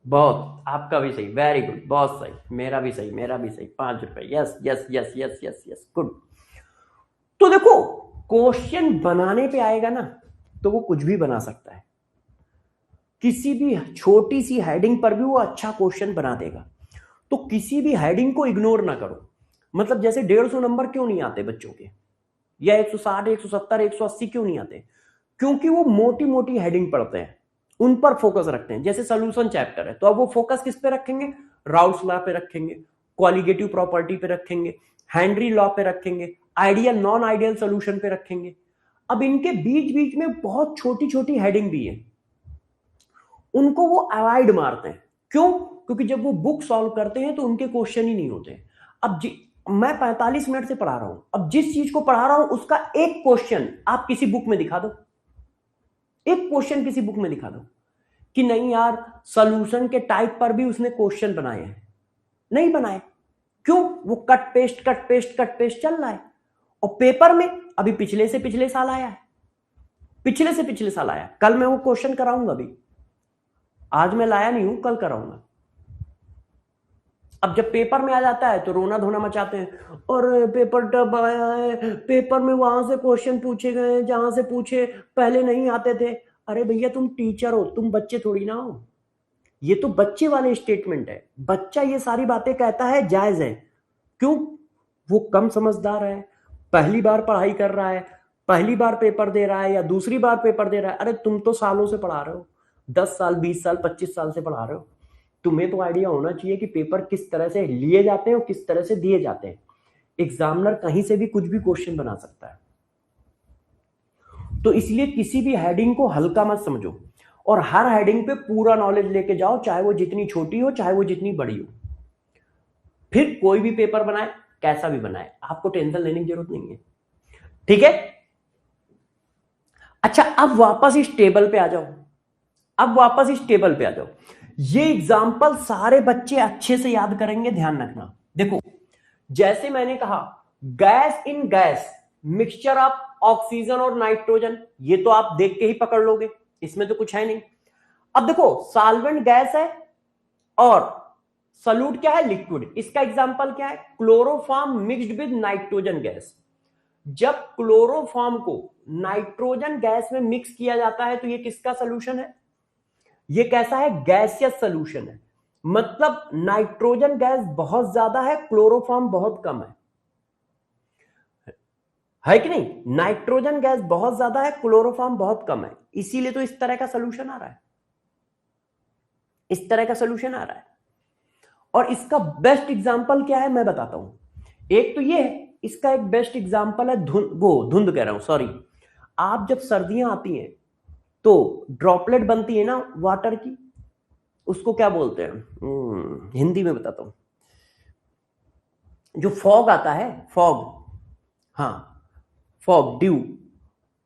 बहुत, आपका भी सही, वेरी गुड, बहुत सही, मेरा भी सही, मेरा भी सही, 5 रुपए, yes yes yes yes yes yes, good. तो देखो क्वेश्चन बनाने पे आएगा ना तो वो कुछ भी बना सकता है, किसी भी छोटी सी हेडिंग पर भी वो अच्छा क्वेश्चन बना देगा। तो किसी भी हेडिंग को इग्नोर ना करो। मतलब जैसे 150 नंबर क्यों नहीं आते बच्चों के, या 160, 170, 180 क्यों नहीं आते, क्योंकि वो मोटी मोटी हेडिंग पढ़ते हैं, उन पर फोकस रखते हैं। जैसे सोल्यूशन चैप्टर है तो अब वो फोकस किस पे रखेंगे, राउल्स लॉ पे रखेंगे, कॉलिगेटिव प्रॉपर्टी पे रखेंगे, हेनरी लॉ पे रखेंगे, आइडियल नॉन आइडियल सोल्यूशन पे रखेंगे। अब इनके बीच बीच में बहुत छोटी छोटी हेडिंग भी है, उनको वो अवॉइड मारते हैं। क्यों, क्योंकि जब वो बुक सॉल्व करते हैं तो उनके क्वेश्चन ही नहीं होते। अब मैं 45 मिनट से पढ़ा रहा हूं, अब जिस चीज को पढ़ा रहा हूं उसका एक क्वेश्चन आप किसी बुक में दिखा दो, एक क्वेश्चन किसी बुक में दिखा दो कि नहीं यार सॉल्यूशन के टाइप पर भी उसने क्वेश्चन बनाए हैं, नहीं बनाए। क्यों, वो cut paste cut paste cut paste चल रहा है। और पेपर में अभी पिछले से पिछले साल आया है, पिछले से पिछले साल आया, कल मैं वो क्वेश्चन कराऊंगा, अभी आज मैं लाया नहीं हूं, कल कराऊंगा। अब जब पेपर में आ जाता है तो रोना धोना मचाते हैं, और पेपर टफ आया है, पेपर में वहां से क्वेश्चन पूछे गए जहां से पूछे पहले नहीं आते थे। अरे भैया तुम टीचर हो, तुम बच्चे थोड़ी ना हो। ये तो बच्चे वाले स्टेटमेंट है, बच्चा ये सारी बातें कहता है जायज है। क्यों, वो कम समझदार है, पहली बार पढ़ाई कर रहा है, पहली बार पेपर दे रहा है या दूसरी बार पेपर दे रहा है, अरे तुम तो सालों से पढ़ा रहे हो, 10 साल 20 साल 25 साल से पढ़ा रहे हो, तुम्हें तो आइडिया होना चाहिए कि पेपर किस तरह से लिए जाते हैं और किस तरह से दिए जाते हैं। एग्जामिनर कहीं से भी कुछ भी क्वेश्चन बना सकता है। तो इसलिए किसी भी हेडिंग को हल्का मत समझो और हर हेडिंग पे पूरा नॉलेज लेके जाओ, चाहे वो जितनी छोटी हो चाहे वो जितनी बड़ी हो। फिर कोई भी पेपर बनाए, कैसा भी बनाए, आपको टेंशन लेने की जरूरत नहीं है। ठीक है। अच्छा, अब वापस इस टेबल पे आ जाओ, अब वापस इस टेबल पे आ जाओ। ये एग्जाम्पल सारे बच्चे अच्छे से याद करेंगे, ध्यान रखना। देखो, जैसे मैंने कहा gas in gas, mixture of oxygen और नाइट्रोजन, ये तो आप देख के ही पकड़ लोगे, इसमें तो कुछ है नहीं। अब देखो, सॉल्वेंट गैस है और सॉल्यूट क्या है, लिक्विड। इसका एग्जांपल क्या है, chloroform mixed with nitrogen gas. जब क्लोरोफॉर्म को नाइट्रोजन गैस में मिक्स किया जाता है तो ये किसका सोल्यूशन है, ये कैसा है, गैसियस सोल्यूशन है। मतलब नाइट्रोजन गैस बहुत ज्यादा है, क्लोरोफॉर्म बहुत कम है कि नहीं। नाइट्रोजन गैस बहुत ज्यादा है, क्लोरोफॉर्म बहुत कम है, इसीलिए तो इस तरह का सोल्यूशन आ रहा है, इस तरह का सोल्यूशन आ रहा है। और इसका बेस्ट एग्जांपल क्या है मैं बताता हूं। एक तो ये है, इसका एक बेस्ट एग्जांपल है धुंध कह रहा हूं, सॉरी। आप जब सर्दियां आती हैं तो ड्रॉपलेट बनती है ना वाटर की, उसको क्या बोलते हैं, हिंदी में बताता हूं। जो फॉग आता है, फॉग, हाँ फॉग, ड्यू,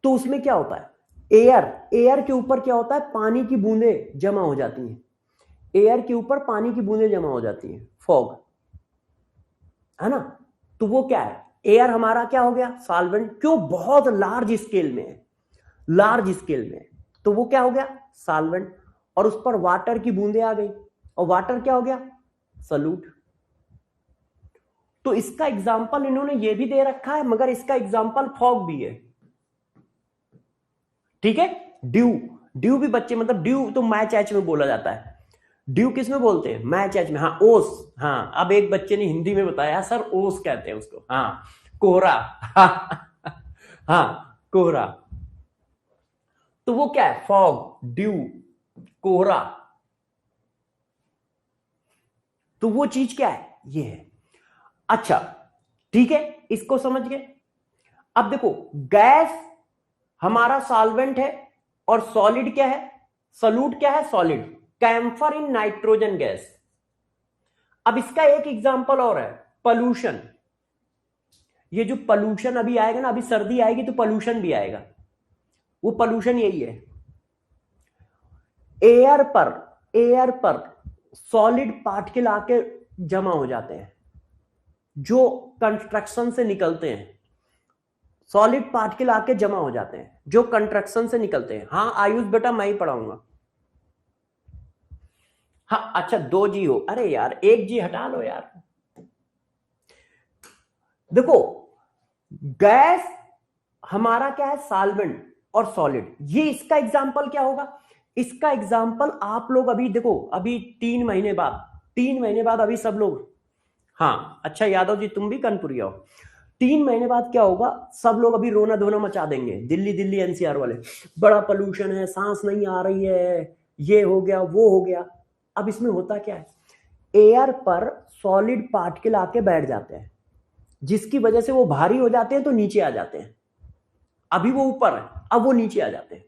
तो उसमें क्या होता है, एयर, एयर के ऊपर क्या होता है, पानी की बूंदें जमा हो जाती हैं, एयर के ऊपर पानी की बूंदें जमा हो जाती हैं, फॉग, है ना। तो वो क्या है, एयर हमारा क्या हो गया, सॉल्वेंट, क्यों, बहुत लार्ज स्केल में है, लार्ज स्केल में, तो वो क्या हो गया, सॉल्वेंट। और उस पर वाटर की बूंदें आ गई और वाटर क्या हो गया, सॉल्यूट। तो इसका एग्जांपल इन्होंने ये भी दे रखा है, मगर इसका एग्जांपल फॉग भी है। ठीक है। ड्यू, ड्यू भी बच्चे, मतलब ड्यू तो मैच एच में बोला जाता है, ड्यू किस में बोलते हैं, मैच एच में, हाँ ओस, हाँ अब एक बच्चे ने हिंदी में बताया सर ओस कहते हैं उसको, हाँ कोहरा, हाँ कोहरा। तो वो क्या है, फॉग, ड्यू, कोहरा, तो वो चीज क्या है, ये है। अच्छा ठीक है, इसको समझ गए। अब देखो, गैस हमारा सॉल्वेंट है और सॉलिड क्या है, सॉल्यूट क्या है, solid, camphor in nitrogen gas. अब इसका एक एग्जांपल और है, पॉल्यूशन। ये जो पॉल्यूशन अभी आएगा ना, अभी सर्दी आएगी तो पॉल्यूशन भी आएगा, वो पॉल्यूशन यही है, एयर पर, एयर पर सॉलिड पार्टिकल आके जमा हो जाते हैं, जो कंस्ट्रक्शन से निकलते हैं, सॉलिड पार्टिकल आके जमा हो जाते हैं जो कंस्ट्रक्शन से निकलते हैं। हाँ आयुष बेटा मैं ही पढ़ाऊंगा। हाँ अच्छा 2G हो, अरे यार 1G हटा लो यार। देखो, गैस हमारा क्या है, सॉल्वेंट और सॉलिड, ये इसका एग्जांपल क्या होगा, इसका एग्जांपल आप लोग अभी देखो, अभी 3 महीने बाद, 3 महीने बाद अभी सब लोग, हाँ अच्छा यादव जी तुम भी कानपुरी हो, 3 महीने बाद क्या होगा, सब लोग अभी रोना धोना मचा देंगे, दिल्ली दिल्ली एनसीआर वाले, बड़ा पोल्यूशन है, सांस नहीं आ रही है, ये हो गया वो हो गया। अब इसमें होता क्या है, एयर पर सॉलिड पार्टिकल आके बैठ जाते हैं, जिसकी वजह से वो भारी हो जाते हैं तो नीचे आ जाते हैं। अभी वो ऊपर है, अब वो नीचे आ जाते हैं,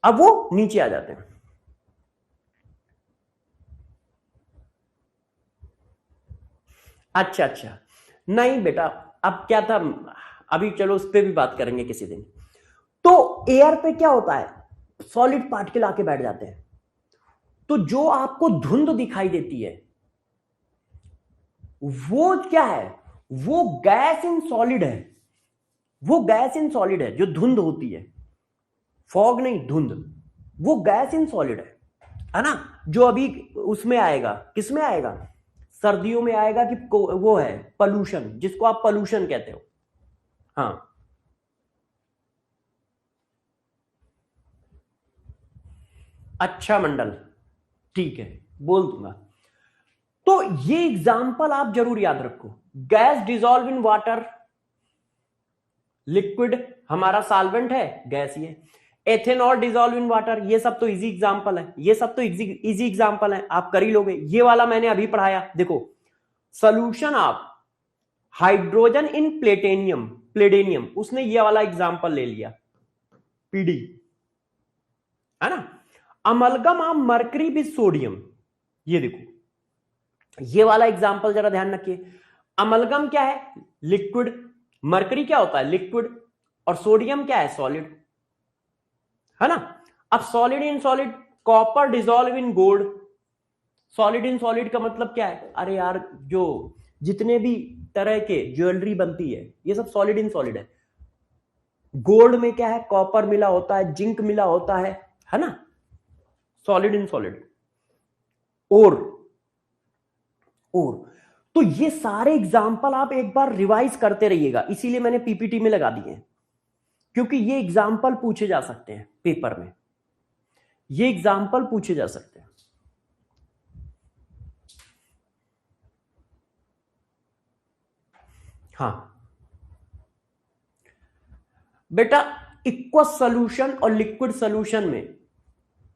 अब वो नीचे आ जाते हैं। अच्छा अच्छा, नहीं बेटा, अब क्या था, अभी चलो उस पर भी बात करेंगे किसी दिन। तो एयर पे क्या होता है, सॉलिड पार्टिकल आके बैठ जाते हैं, तो जो आपको धुंध दिखाई देती है वो क्या है, वो गैस इन सॉलिड है, वो गैस इन सॉलिड है जो धुंध होती है, फॉग नहीं धुंध, वो गैस इन सॉलिड है ना। जो अभी उसमें आएगा, किसमें आएगा, सर्दियों में आएगा कि वो है पॉल्यूशन, जिसको आप पॉल्यूशन कहते हो। हाँ अच्छा मंडल, ठीक है बोल दूंगा। तो ये एग्जाम्पल आप जरूर याद रखो, gas dissolve in water, liquid हमारा सॉल्वेंट है, गैसीय। एथेनॉल डिजोल्व इन वाटर, ये सब तो इजी एग्जांपल है, ये सब तो इजी एग्जांपल है, आप कर ही लोगे। ये वाला मैंने अभी पढ़ाया, देखो solution of hydrogen in platinum, palladium, उसने ये वाला एग्जांपल ले लिया, पीडी, है ना। Amalgam of mercury with sodium, ये देखो ये वाला एग्जांपल जरा ध्यान रखिए। अमलगम क्या है, लिक्विड, मर्करी क्या होता है, लिक्विड, और सोडियम क्या है, सॉलिड, है ना। अब solid in solid, copper dissolve in gold. Solid in solid का मतलब क्या है, अरे यार जो जितने भी तरह के ज्वेलरी बनती है ये सब सॉलिड इन सॉलिड है। गोल्ड में क्या है, कॉपर मिला होता है, जिंक मिला होता है ना, सॉलिड इन सॉलिड। और तो ये सारे एग्जाम्पल आप एक बार रिवाइज करते रहिएगा, इसीलिए मैंने पीपीटी में लगा दिए हैं, क्योंकि ये एग्जाम्पल पूछे जा सकते हैं पेपर में, ये एग्जाम्पल पूछे जा सकते हैं। हाँ बेटा, इक्वस सोल्यूशन और लिक्विड सोल्यूशन में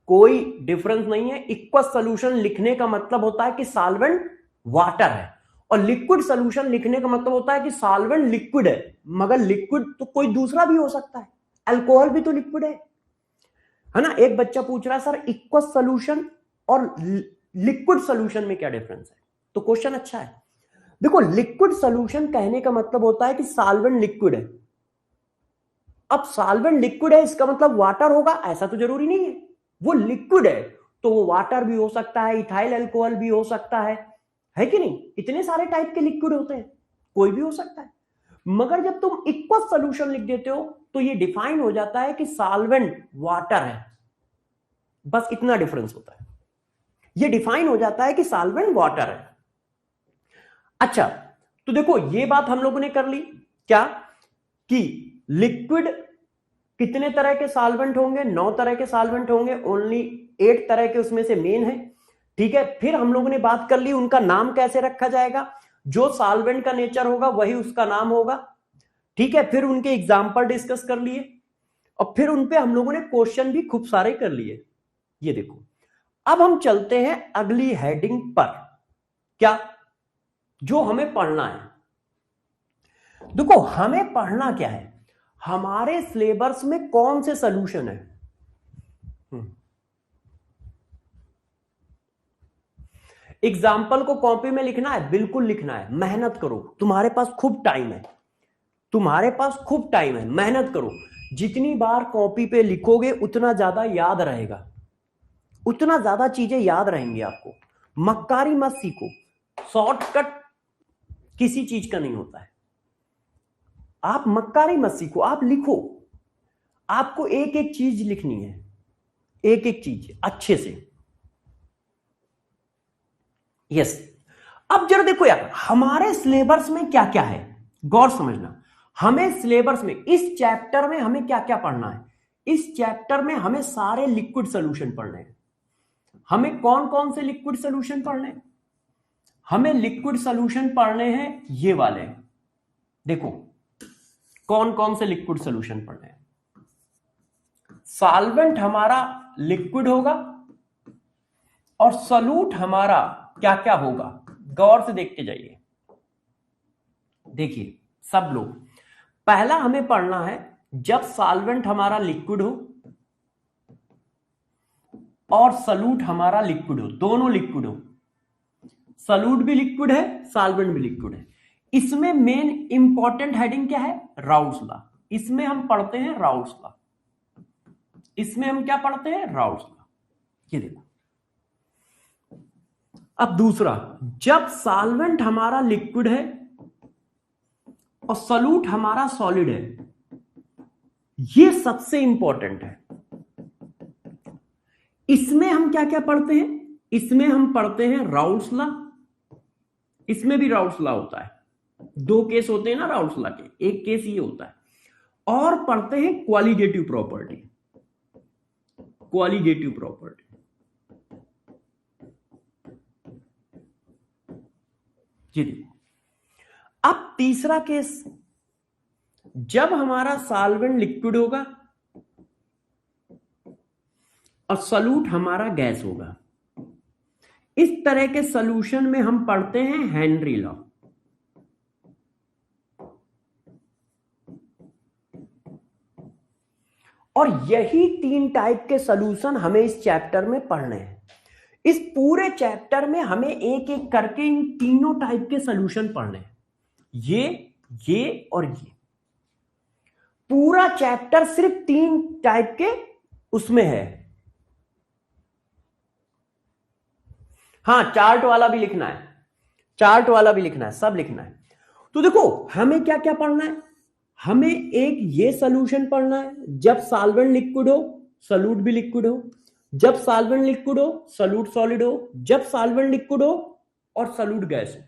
कोई डिफरेंस नहीं है। इक्वस सोल्यूशन लिखने का मतलब होता है कि सॉल्वेंट वाटर है, और लिक्विड सोल्यूशन लिखने का मतलब होता है कि सॉल्वेंट लिक्विड है। मगर लिक्विड तो कोई दूसरा भी हो सकता है, अल्कोहल भी तो लिक्विड है ना। एक बच्चा पूछ रहा है सर इक्वस सोल्यूशन और लिक्विड सोल्यूशन में क्या डिफरेंस है, तो क्वेश्चन अच्छा है। देखो लिक्विड सोल्यूशन कहने का मतलब होता है कि सॉल्वेंट लिक्विड है। अब सॉल्वेंट लिक्विड है इसका मतलब वाटर होगा, ऐसा तो जरूरी नहीं है। वो लिक्विड है तो वो वाटर भी हो सकता है, इथाइल अल्कोहल भी हो सकता है कि नहीं। इतने सारे टाइप के लिक्विड होते हैं, कोई भी हो सकता है। मगर जब तुम इक्वस सोल्यूशन लिख देते हो तो ये डिफाइन हो जाता है कि सॉल्वेंट वाटर है, बस इतना डिफरेंस होता है। ये डिफाइन हो जाता है कि सॉल्वेंट वाटर है। अच्छा, तो देखो ये बात हम लोगों ने कर ली क्या, कि लिक्विड कितने तरह के सॉल्वेंट होंगे, 9 तरह के सॉल्वेंट होंगे, ओनली 8 तरह के उसमें से मेन है। ठीक है, फिर हम लोगों ने बात कर ली उनका नाम कैसे रखा जाएगा, जो सॉल्वेंट का नेचर होगा वही उसका नाम होगा। ठीक है, फिर उनके एग्जाम्पल डिस्कस कर लिए, और फिर उनपे हम लोगों ने क्वेश्चन भी खूब सारे कर लिए। ये देखो, अब हम चलते हैं अगली हेडिंग पर, क्या, जो हमें पढ़ना है। देखो हमें पढ़ना क्या है, हमारे सिलेबस में कौन से सॉल्यूशन है। एग्जाम्पल को कॉपी में लिखना है, बिल्कुल लिखना है, मेहनत करो, तुम्हारे पास खूब टाइम है, तुम्हारे पास खूब टाइम है, मेहनत करो। जितनी बार कॉपी पे लिखोगे उतना ज्यादा याद रहेगा, उतना ज्यादा चीजें याद रहेंगी आपको। मक्कारी मत सीखो, शॉर्टकट किसी चीज का नहीं होता है। आप मक्कारी मत सीखो, आप लिखो। आपको एक एक चीज लिखनी है, एक एक चीज अच्छे से। यस, अब जरा देखो यार हमारे सिलेबस में क्या क्या है, गौर समझना। हमें सिलेबस में इस चैप्टर में हमें क्या क्या पढ़ना है। इस चैप्टर में हमें सारे लिक्विड सॉल्यूशन पढ़ने हैं। हमें कौन कौन से लिक्विड सॉल्यूशन पढ़ने हैं, हमें लिक्विड सॉल्यूशन पढ़ने हैं ये वाले। देखो कौन कौन से लिक्विड सॉल्यूशन पढ़ने हैं। सॉल्वेंट हमारा लिक्विड होगा, और सॉल्यूट हमारा क्या क्या होगा, गौर से देखते जाइए। देखिए सब लोग, पहला हमें पढ़ना है जब सॉल्वेंट हमारा लिक्विड हो और सॉल्यूट हमारा लिक्विड हो, दोनों लिक्विड हो, सॉल्यूट भी लिक्विड है सॉल्वेंट भी लिक्विड है। इसमें मेन इंपॉर्टेंट हेडिंग क्या है, राउल्स लॉ। इसमें हम पढ़ते हैं राउल्स लॉ, इसमें हम क्या पढ़ते हैं, राउल्स लॉ। ये देखो, अब दूसरा, जब सॉल्वेंट हमारा लिक्विड है और सॉल्यूट हमारा सॉलिड है, ये सबसे इंपॉर्टेंट है। इसमें हम क्या क्या पढ़ते हैं, इसमें हम पढ़ते हैं राउल्स लॉ। इसमें भी राउल्स लॉ होता है, 2 केस होते हैं ना राउल्स लॉ के, एक केस ये होता है। और पढ़ते हैं क्वालिटेटिव प्रॉपर्टी, क्वालिटेटिव प्रॉपर्टी। जी, अब तीसरा केस, जब हमारा सॉल्वेंट लिक्विड होगा और सॉल्यूट हमारा गैस होगा, इस तरह के सॉल्यूशन में हम पढ़ते हैं हेनरी लॉ। और यही 3 टाइप के सॉल्यूशन हमें इस चैप्टर में पढ़ने हैं। इस पूरे चैप्टर में हमें एक एक करके इन तीनों टाइप के सॉल्यूशन पढ़ने हैं, ये और ये। पूरा चैप्टर सिर्फ 3 टाइप के उसमें है। हाँ, चार्ट वाला भी लिखना है, चार्ट वाला भी लिखना है, सब लिखना है। तो देखो हमें क्या क्या पढ़ना है। हमें एक ये सॉल्यूशन पढ़ना है, जब सॉल्वेंट लिक्विड हो सॉल्यूट भी लिक्विड हो, जब सॉल्वेंट लिक्विड हो सॉल्यूट सॉलिड हो, जब सॉल्वेंट लिक्विड हो और सॉल्यूट गैस हो।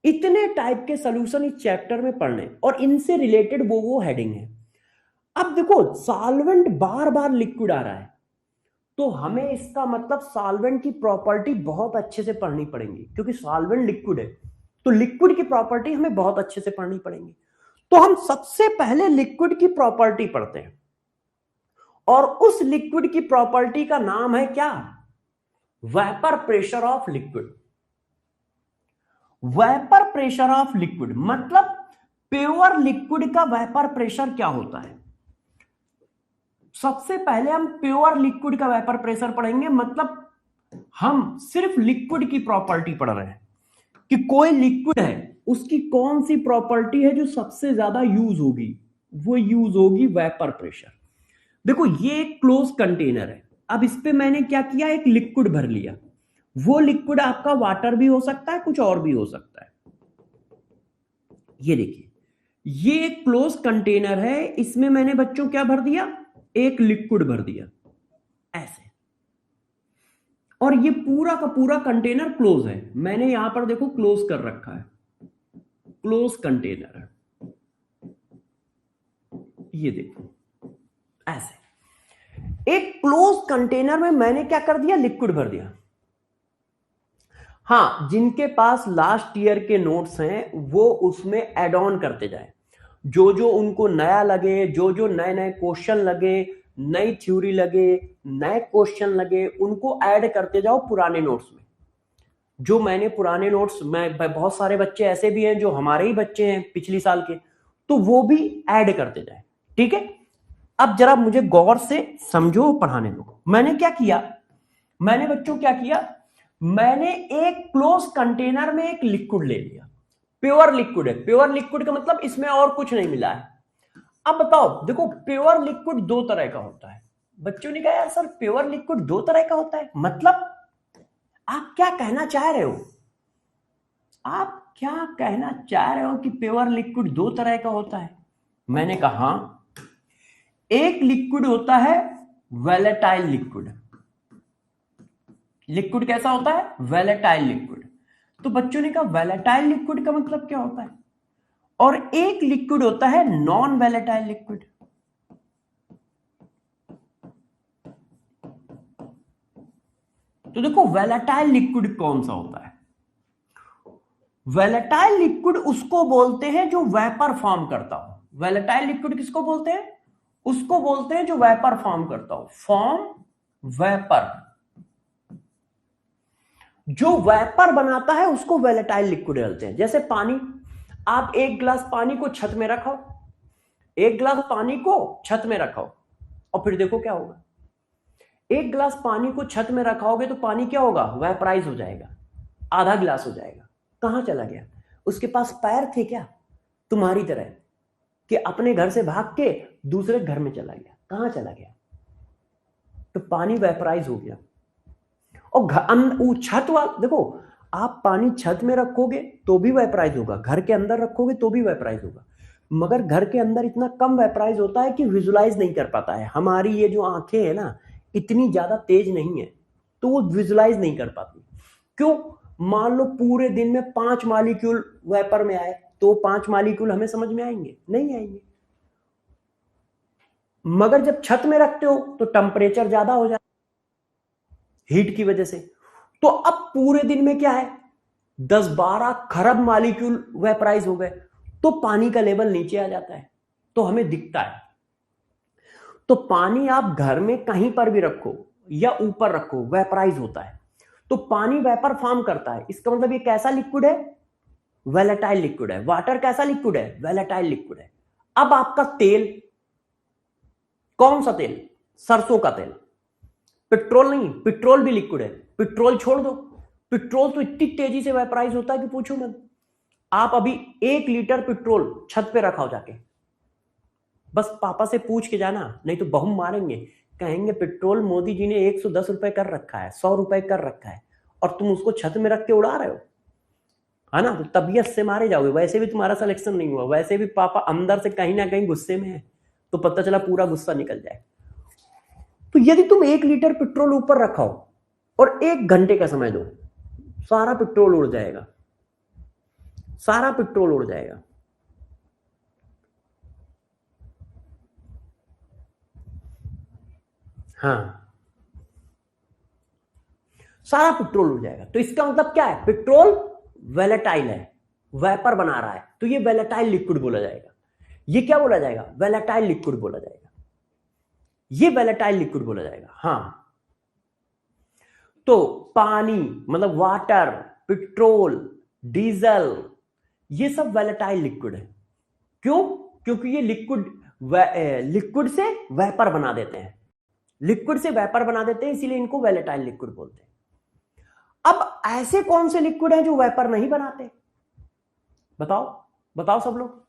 इतने टाइप के सॉल्यूशन इस चैप्टर में पढ़ने और इनसे रिलेटेड वो हेडिंग है। अब देखो सॉल्वेंट बार बार लिक्विड आ रहा है, तो हमें इसका मतलब सॉल्वेंट की प्रॉपर्टी बहुत अच्छे से पढ़नी पड़ेगी, क्योंकि सॉल्वेंट लिक्विड है तो लिक्विड की प्रॉपर्टी हमें बहुत अच्छे से पढ़नी पड़ेगी। तो हम सबसे पहले लिक्विड की प्रॉपर्टी पढ़ते हैं, और उस लिक्विड की प्रॉपर्टी का नाम है क्या? Vapour pressure of liquid. Vapour pressure of liquid मतलब प्योर लिक्विड का वेपर प्रेशर क्या होता है। सबसे पहले हम प्योर लिक्विड का वेपर प्रेशर पढ़ेंगे, मतलब हम सिर्फ लिक्विड की प्रॉपर्टी पढ़ रहे हैं कि कोई लिक्विड है उसकी कौन सी प्रॉपर्टी है जो सबसे ज्यादा यूज होगी, वो यूज होगी वेपर प्रेशर। देखो ये एक क्लोज कंटेनर है, अब इस पे मैंने क्या किया, एक लिक्विड भर लिया। वो लिक्विड आपका वाटर भी हो सकता है, कुछ और भी हो सकता है। ये देखिए ये एक क्लोज कंटेनर है, इसमें मैंने बच्चों क्या भर दिया, एक लिक्विड भर दिया ऐसे, और ये पूरा का पूरा कंटेनर क्लोज है। मैंने यहां पर देखो क्लोज कर रखा है, क्लोज कंटेनर है, ये देखो ऐसे एक क्लोज कंटेनर में मैंने क्या कर दिया, लिक्विड भर दिया। हाँ, जिनके पास लास्ट ईयर के नोट्स हैं वो उसमें एड ऑन करते जाए, जो जो उनको नया लगे, जो जो नए नए क्वेश्चन लगे, नई थ्योरी लगे, नए क्वेश्चन लगे, उनको ऐड करते जाओ पुराने नोट्स में। जो मैंने पुराने नोट्स में, बहुत सारे बच्चे ऐसे भी हैं जो हमारे ही बच्चे हैं पिछली साल के, तो वो भी ऐड करते जाए, ठीक है। अब जरा मुझे गौर से समझो, पढ़ाने दो। मैंने क्या किया, मैंने बच्चों क्या किया, मैंने एक क्लोज कंटेनर में एक लिक्विड ले लिया, प्योर लिक्विड है। प्योर लिक्विड का मतलब इसमें और कुछ नहीं मिला है। अब बताओ, देखो प्योर लिक्विड 2 तरह का होता है। बच्चों ने कहा यार सर प्योर लिक्विड 2 तरह का होता है, मतलब आप क्या कहना चाह रहे हो? आप क्या कहना चाह रहे हो कि प्योर लिक्विड 2 तरह का होता है? मैंने कहा हाँ, एक लिक्विड होता है वोलेटाइल लिक्विड। लिक्विड कैसा होता है? Volatile liquid. तो बच्चों ने कहा वोलेटाइल लिक्विड का मतलब क्या होता है? और एक लिक्विड होता है नॉन वोलेटाइल लिक्विड। तो देखो वोलेटाइल लिक्विड कौन सा होता है? वोलेटाइल लिक्विड उसको बोलते हैं जो वेपर फॉर्म करता हो। वोलेटाइल लिक्विड किसको बोलते हैं? उसको बोलते हैं जो वेपर फॉर्म करता हो, फॉर्म वेपर। जो वेपर बनाता है उसको वोलेटाइल लिक्विड बोलते हैं। जैसे पानी, आप एक गिलास पानी को छत में रखो, एक गिलास पानी को छत में रखो और फिर देखो क्या होगा। एक गिलास पानी को छत में रखाओगे तो पानी क्या होगा? वेपराइज हो जाएगा, आधा गिलास हो जाएगा। कहां चला गया? उसके पास पैर थे क्या तुम्हारी तरह कि अपने घर से भाग के दूसरे घर में चला गया? कहां चला गया? तो पानी वेपराइज हो गया। और छत वाला देखो, आप पानी छत में रखोगे तो भी वेपराइज होगा, घर के अंदर रखोगे तो भी वेपराइज होगा, मगर घर के अंदर इतना कम वेपराइज होता है कि विजुलाइज नहीं कर पाता है। हमारी ये जो आंखें है ना इतनी ज्यादा तेज नहीं है, तो वो विजुलाइज नहीं कर पाती। क्यों? मान लो पूरे दिन में 5 मॉलिक्यूल वेपर में आए, तो 5 मॉलिक्यूल हमें समझ में आएंगे? नहीं आएंगे। मगर जब छत में रखते हो तो टेम्परेचर ज्यादा हो जाता है हीट की वजह से। तो अब पूरे दिन में क्या है, 10-12 खरब मॉलिक्यूल वेपराइज हो गए, तो पानी का लेवल नीचे आ जाता है। तो हमें दिखता है। तो पानी आप घर में कहीं पर भी रखो या ऊपर रखो, वेपराइज होता है। तो पानी वेपर फॉर्म करता है, इसका मतलब ये कैसा लिक्विड है? वेलेटाइल लिक्विड है। वाटर कैसा लिक्विड है? वेलेटाइल लिक्विड है। अब आपका तेल, कौन सा तेल? सरसों का तेल। पेट्रोल नहीं, पेट्रोल भी लिक्विड है। पेट्रोल छोड़ दो, पेट्रोल तो इतनी तेजी से वेपराइज होता है कि पूछो मत। आप अभी 1 लीटर पेट्रोल छत पे रखाओ जाके, बस पापा से पूछ के जाना, नहीं तो बहुम मारेंगे, कहेंगे पेट्रोल मोदी जी ने 110 रुपए कर रखा है, 100 रुपए कर रखा है, और तुम उसको छत में रख के उड़ा रहे हो, है ना? तो तबीयत से मारे जाओगे। वैसे भी तुम्हारा सिलेक्शन नहीं हुआ, वैसे भी पापा अंदर से कहीं ना कहीं गुस्से में है, तो पता चला पूरा गुस्सा निकल जाए। तो यदि तुम 1 लीटर पेट्रोल ऊपर रखाओ और 1 घंटे का समय दो, सारा पेट्रोल उड़ जाएगा, सारा पेट्रोल उड़ जाएगा। हाँ, सारा पेट्रोल उड़ जाएगा। तो इसका मतलब क्या है? पेट्रोल वेलेटाइल है, वेपर बना रहा है, तो ये वेलेटाइल लिक्विड बोला जाएगा। ये क्या बोला जाएगा? वेलेटाइल लिक्विड बोला जाएगा। ये वेलेटाइल लिक्विड बोला जाएगा। हाँ, तो पानी मतलब वाटर, पेट्रोल, डीजल, ये सब वेलेटाइल लिक्विड है। क्यों? क्योंकि ये लिक्विड से वेपर बना देते हैं, लिक्विड से वेपर बना देते हैं, इसीलिए इनको वेलेटाइल लिक्विड बोलते हैं। अब ऐसे कौन से लिक्विड हैं जो वेपर नहीं बनाते? बताओ, बताओ सब लोग,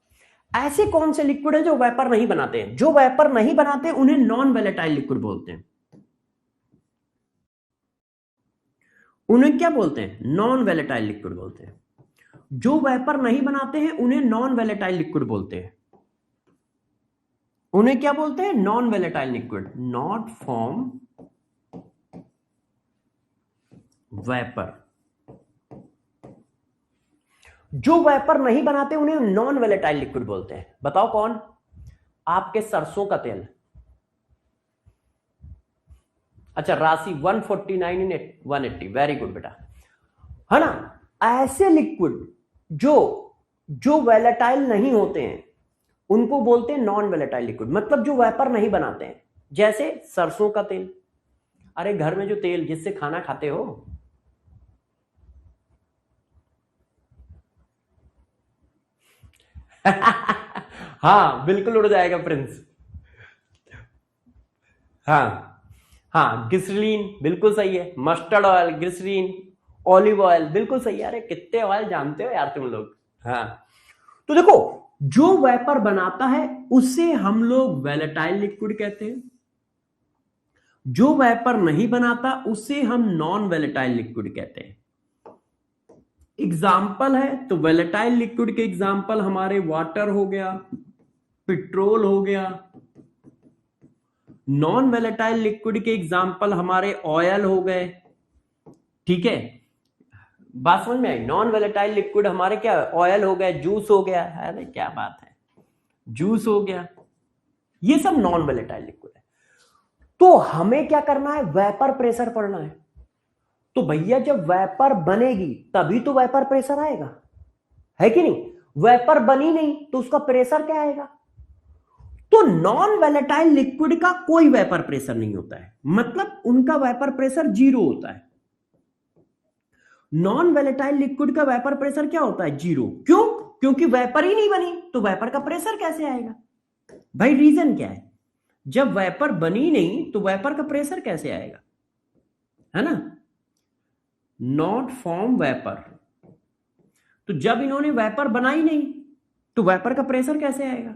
ऐसे कौन से लिक्विड हैं जो वेपर नहीं बनाते हैं? जो वेपर नहीं बनाते उन्हें नॉन वेलेटाइल लिक्विड बोलते हैं। उन्हें क्या बोलते हैं? नॉन वेलेटाइल लिक्विड बोलते हैं। जो वेपर नहीं बनाते हैं उन्हें नॉन वेलेटाइल लिक्विड बोलते हैं। उन्हें क्या बोलते हैं? Non volatile liquid, not form vapour. जो वेपर नहीं बनाते उन्हें नॉन वेलेटाइल लिक्विड बोलते हैं। बताओ कौन? आपके सरसों का तेल। अच्छा, राशि 149 इन 180, वेरी गुड बेटा, है ना? ऐसे लिक्विड जो वेलेटाइल नहीं होते हैं उनको बोलते हैं नॉन वेलेटाइल लिक्विड, मतलब जो वेपर नहीं बनाते हैं। जैसे सरसों का तेल, अरे घर में जो तेल जिससे खाना खाते हो, हाँ बिल्कुल उड़ जाएगा प्रिंस। हाँ हाँ, ग्लिसरीन बिल्कुल सही है, mustard oil, glycerine, olive oil बिल्कुल सही है। अरे कितने ऑयल जानते हो यार तुम लोग। हाँ, तो देखो, जो वेपर बनाता है उसे हम लोग वेलेटाइल लिक्विड कहते हैं, जो वेपर नहीं बनाता उसे हम नॉन वेलेटाइल लिक्विड कहते हैं। एग्जाम्पल है तो वेलेटाइल लिक्विड के एग्जाम्पल हमारे वाटर हो गया, पेट्रोल हो गया। नॉन वेलेटाइल लिक्विड के एग्जाम्पल हमारे ऑयल हो गए। ठीक है, बात समझ में आई? नॉन वेलेटाइल लिक्विड हमारे क्या? ऑयल हो गया, जूस हो गया, अरे क्या बात है, जूस हो गया, ये सब नॉन वेलेटाइल लिक्विड है। तो हमें क्या करना है? वेपर प्रेशर पढ़ना है। तो भैया जब वेपर बनेगी तभी तो वेपर प्रेशर आएगा, है कि नहीं? वेपर बनी नहीं तो उसका प्रेशर क्या आएगा? तो नॉन वेलेटाइल लिक्विड का कोई वेपर प्रेशर नहीं होता है, मतलब उनका वेपर प्रेशर 0 होता है। नॉन वेलेटाइल लिक्विड का वेपर प्रेशर क्या होता है? 0। क्यों? क्योंकि वेपर ही नहीं बनी, तो वेपर का प्रेशर कैसे आएगा? भाई रीजन क्या है? जब वेपर बनी नहीं तो वेपर का प्रेशर कैसे आएगा, है ना? Not form vapour. तो जब इन्होंने वेपर बनाई नहीं तो वेपर का प्रेशर कैसे आएगा?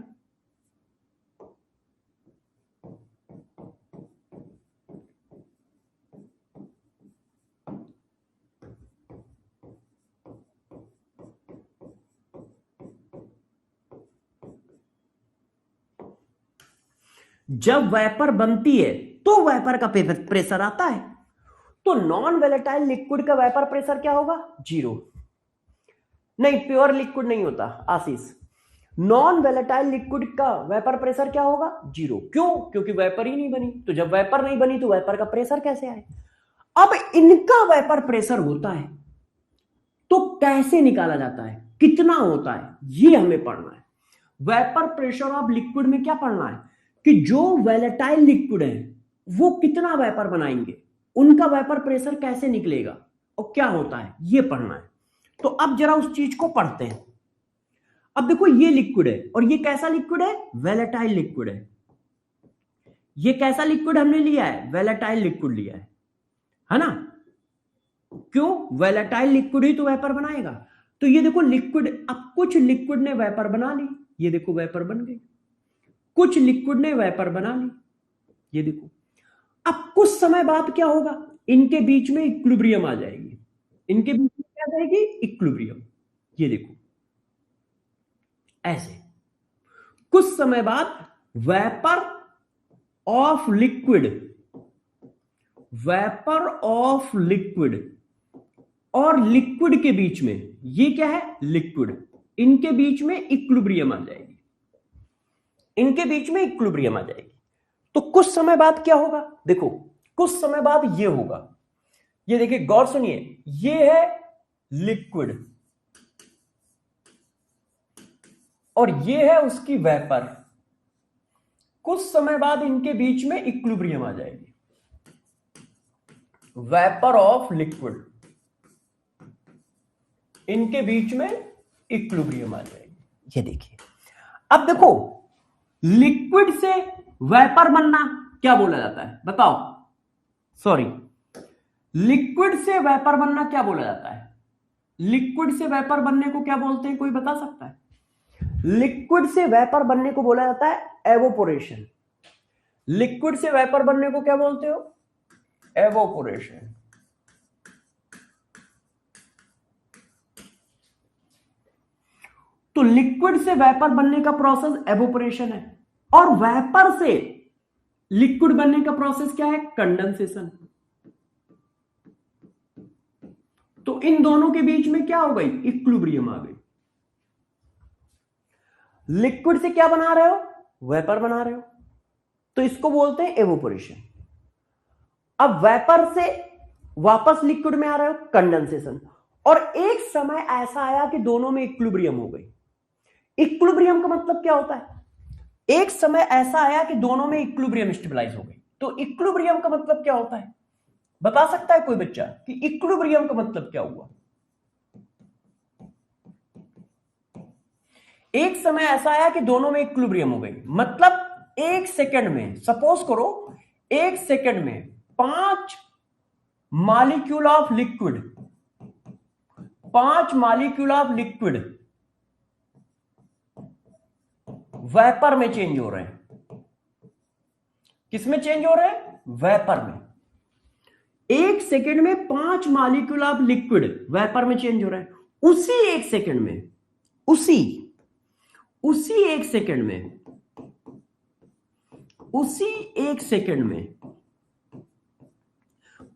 जब वेपर बनती है तो वेपर का प्रेशर आता है। तो नॉन वेलेटाइल लिक्विड का वेपर प्रेशर क्या होगा? 0। नहीं, प्योर लिक्विड नहीं होता आशीष। नॉन वेलेटाइल लिक्विड का वेपर प्रेशर क्या होगा? 0। क्यों? क्योंकि वेपर ही नहीं बनी। तो जब वेपर नहीं बनी तो वेपर का प्रेशर कैसे आए? अब इनका वेपर प्रेशर होता है तो कैसे निकाला जाता है, कितना होता है, ये हमें पढ़ना है। वेपर प्रेशर ऑफ लिक्विड में क्या पढ़ना है कि जो वोलेटाइल लिक्विड है वो कितना वेपर बनाएंगे, उनका वेपर प्रेशर कैसे निकलेगा और क्या होता है, ये पढ़ना है। तो अब जरा उस चीज को पढ़ते हैं। अब देखो ये लिक्विड है और ये कैसा लिक्विड है, वोलेटाइल लिक्विड है। ये कैसा लिक्विड हमने लिया है, वोलेटाइल लिक्विड लिया है ना। क्यों, वोलेटाइल लिक्विड ही तो वेपर बनाएगा। तो ये देखो लिक्विड, अब कुछ लिक्विड ने वेपर बना ली, ये देखो वेपर बन गई। कुछ लिक्विड ने वेपर बना ली, ये देखो। अब कुछ समय बाद क्या होगा, इनके बीच में इक्विलिब्रियम आ जाएगी। इनके बीच में क्या जाएगी, इक्विलिब्रियम। ये देखो ऐसे कुछ समय बाद vapour of liquid, vapour of liquid और लिक्विड के बीच में, ये क्या है, लिक्विड, इनके बीच में इक्विलिब्रियम आ जाएगी। इनके बीच में इक्विलिब्रियम आ जाएगी। तो कुछ समय बाद क्या होगा, देखो कुछ समय बाद ये होगा। ये देखिए गौर सुनिए, ये है लिक्विड और ये है उसकी वेपर। कुछ समय बाद इनके बीच में इक्विलिब्रियम आ जाएगी। वेपर ऑफ लिक्विड, इनके बीच में इक्विलिब्रियम आ जाएगी। ये देखिए, अब देखो लिक्विड से वेपर बनना क्या बोला जाता है, बताओ। सॉरी, लिक्विड से वेपर बनना क्या बोला जाता है, लिक्विड से वेपर बनने को क्या बोलते हैं, कोई बता सकता है। लिक्विड से वेपर बनने को बोला जाता है एवोपोरेशन। लिक्विड से वेपर बनने को क्या बोलते हो, एवोपोरेशन। तो लिक्विड से वेपर बनने का प्रोसेस एवोपोरेशन है और वेपर से लिक्विड बनने का प्रोसेस क्या है, कंडेंसेशन। तो इन दोनों के बीच में क्या हो गई, इक्विलिब्रियम आ गई। लिक्विड से क्या बना रहे हो, वेपर बना रहे हो, तो इसको बोलते हैं एवोपोरेशन। अब वेपर से वापस लिक्विड में आ रहे हो, कंडेंसेशन। और एक समय ऐसा आया कि दोनों में इक्विलिब्रियम हो गई। इक्विलिब्रियम का मतलब क्या होता है, एक समय ऐसा आया कि दोनों में इक्विलिब्रियम स्टेबलाइज हो गई। तो इक्विलिब्रियम का मतलब क्या होता है, बता सकता है कोई बच्चा कि इक्विलिब्रियम का मतलब क्या हुआ। एक समय ऐसा आया कि दोनों में इक्विलिब्रियम हो गई, मतलब एक सेकंड में, सपोज करो एक सेकंड में 5 molecule of liquid, 5 molecule of liquid vapour में चेंज हो रहे हैं। किसमें चेंज हो रहे हैं, वेपर में। एक सेकंड में 5 मॉलिक्यूल ऑफ लिक्विड वेपर में चेंज हो रहे हैं। उसी एक सेकंड में, उसी एक सेकंड में, उसी एक सेकंड में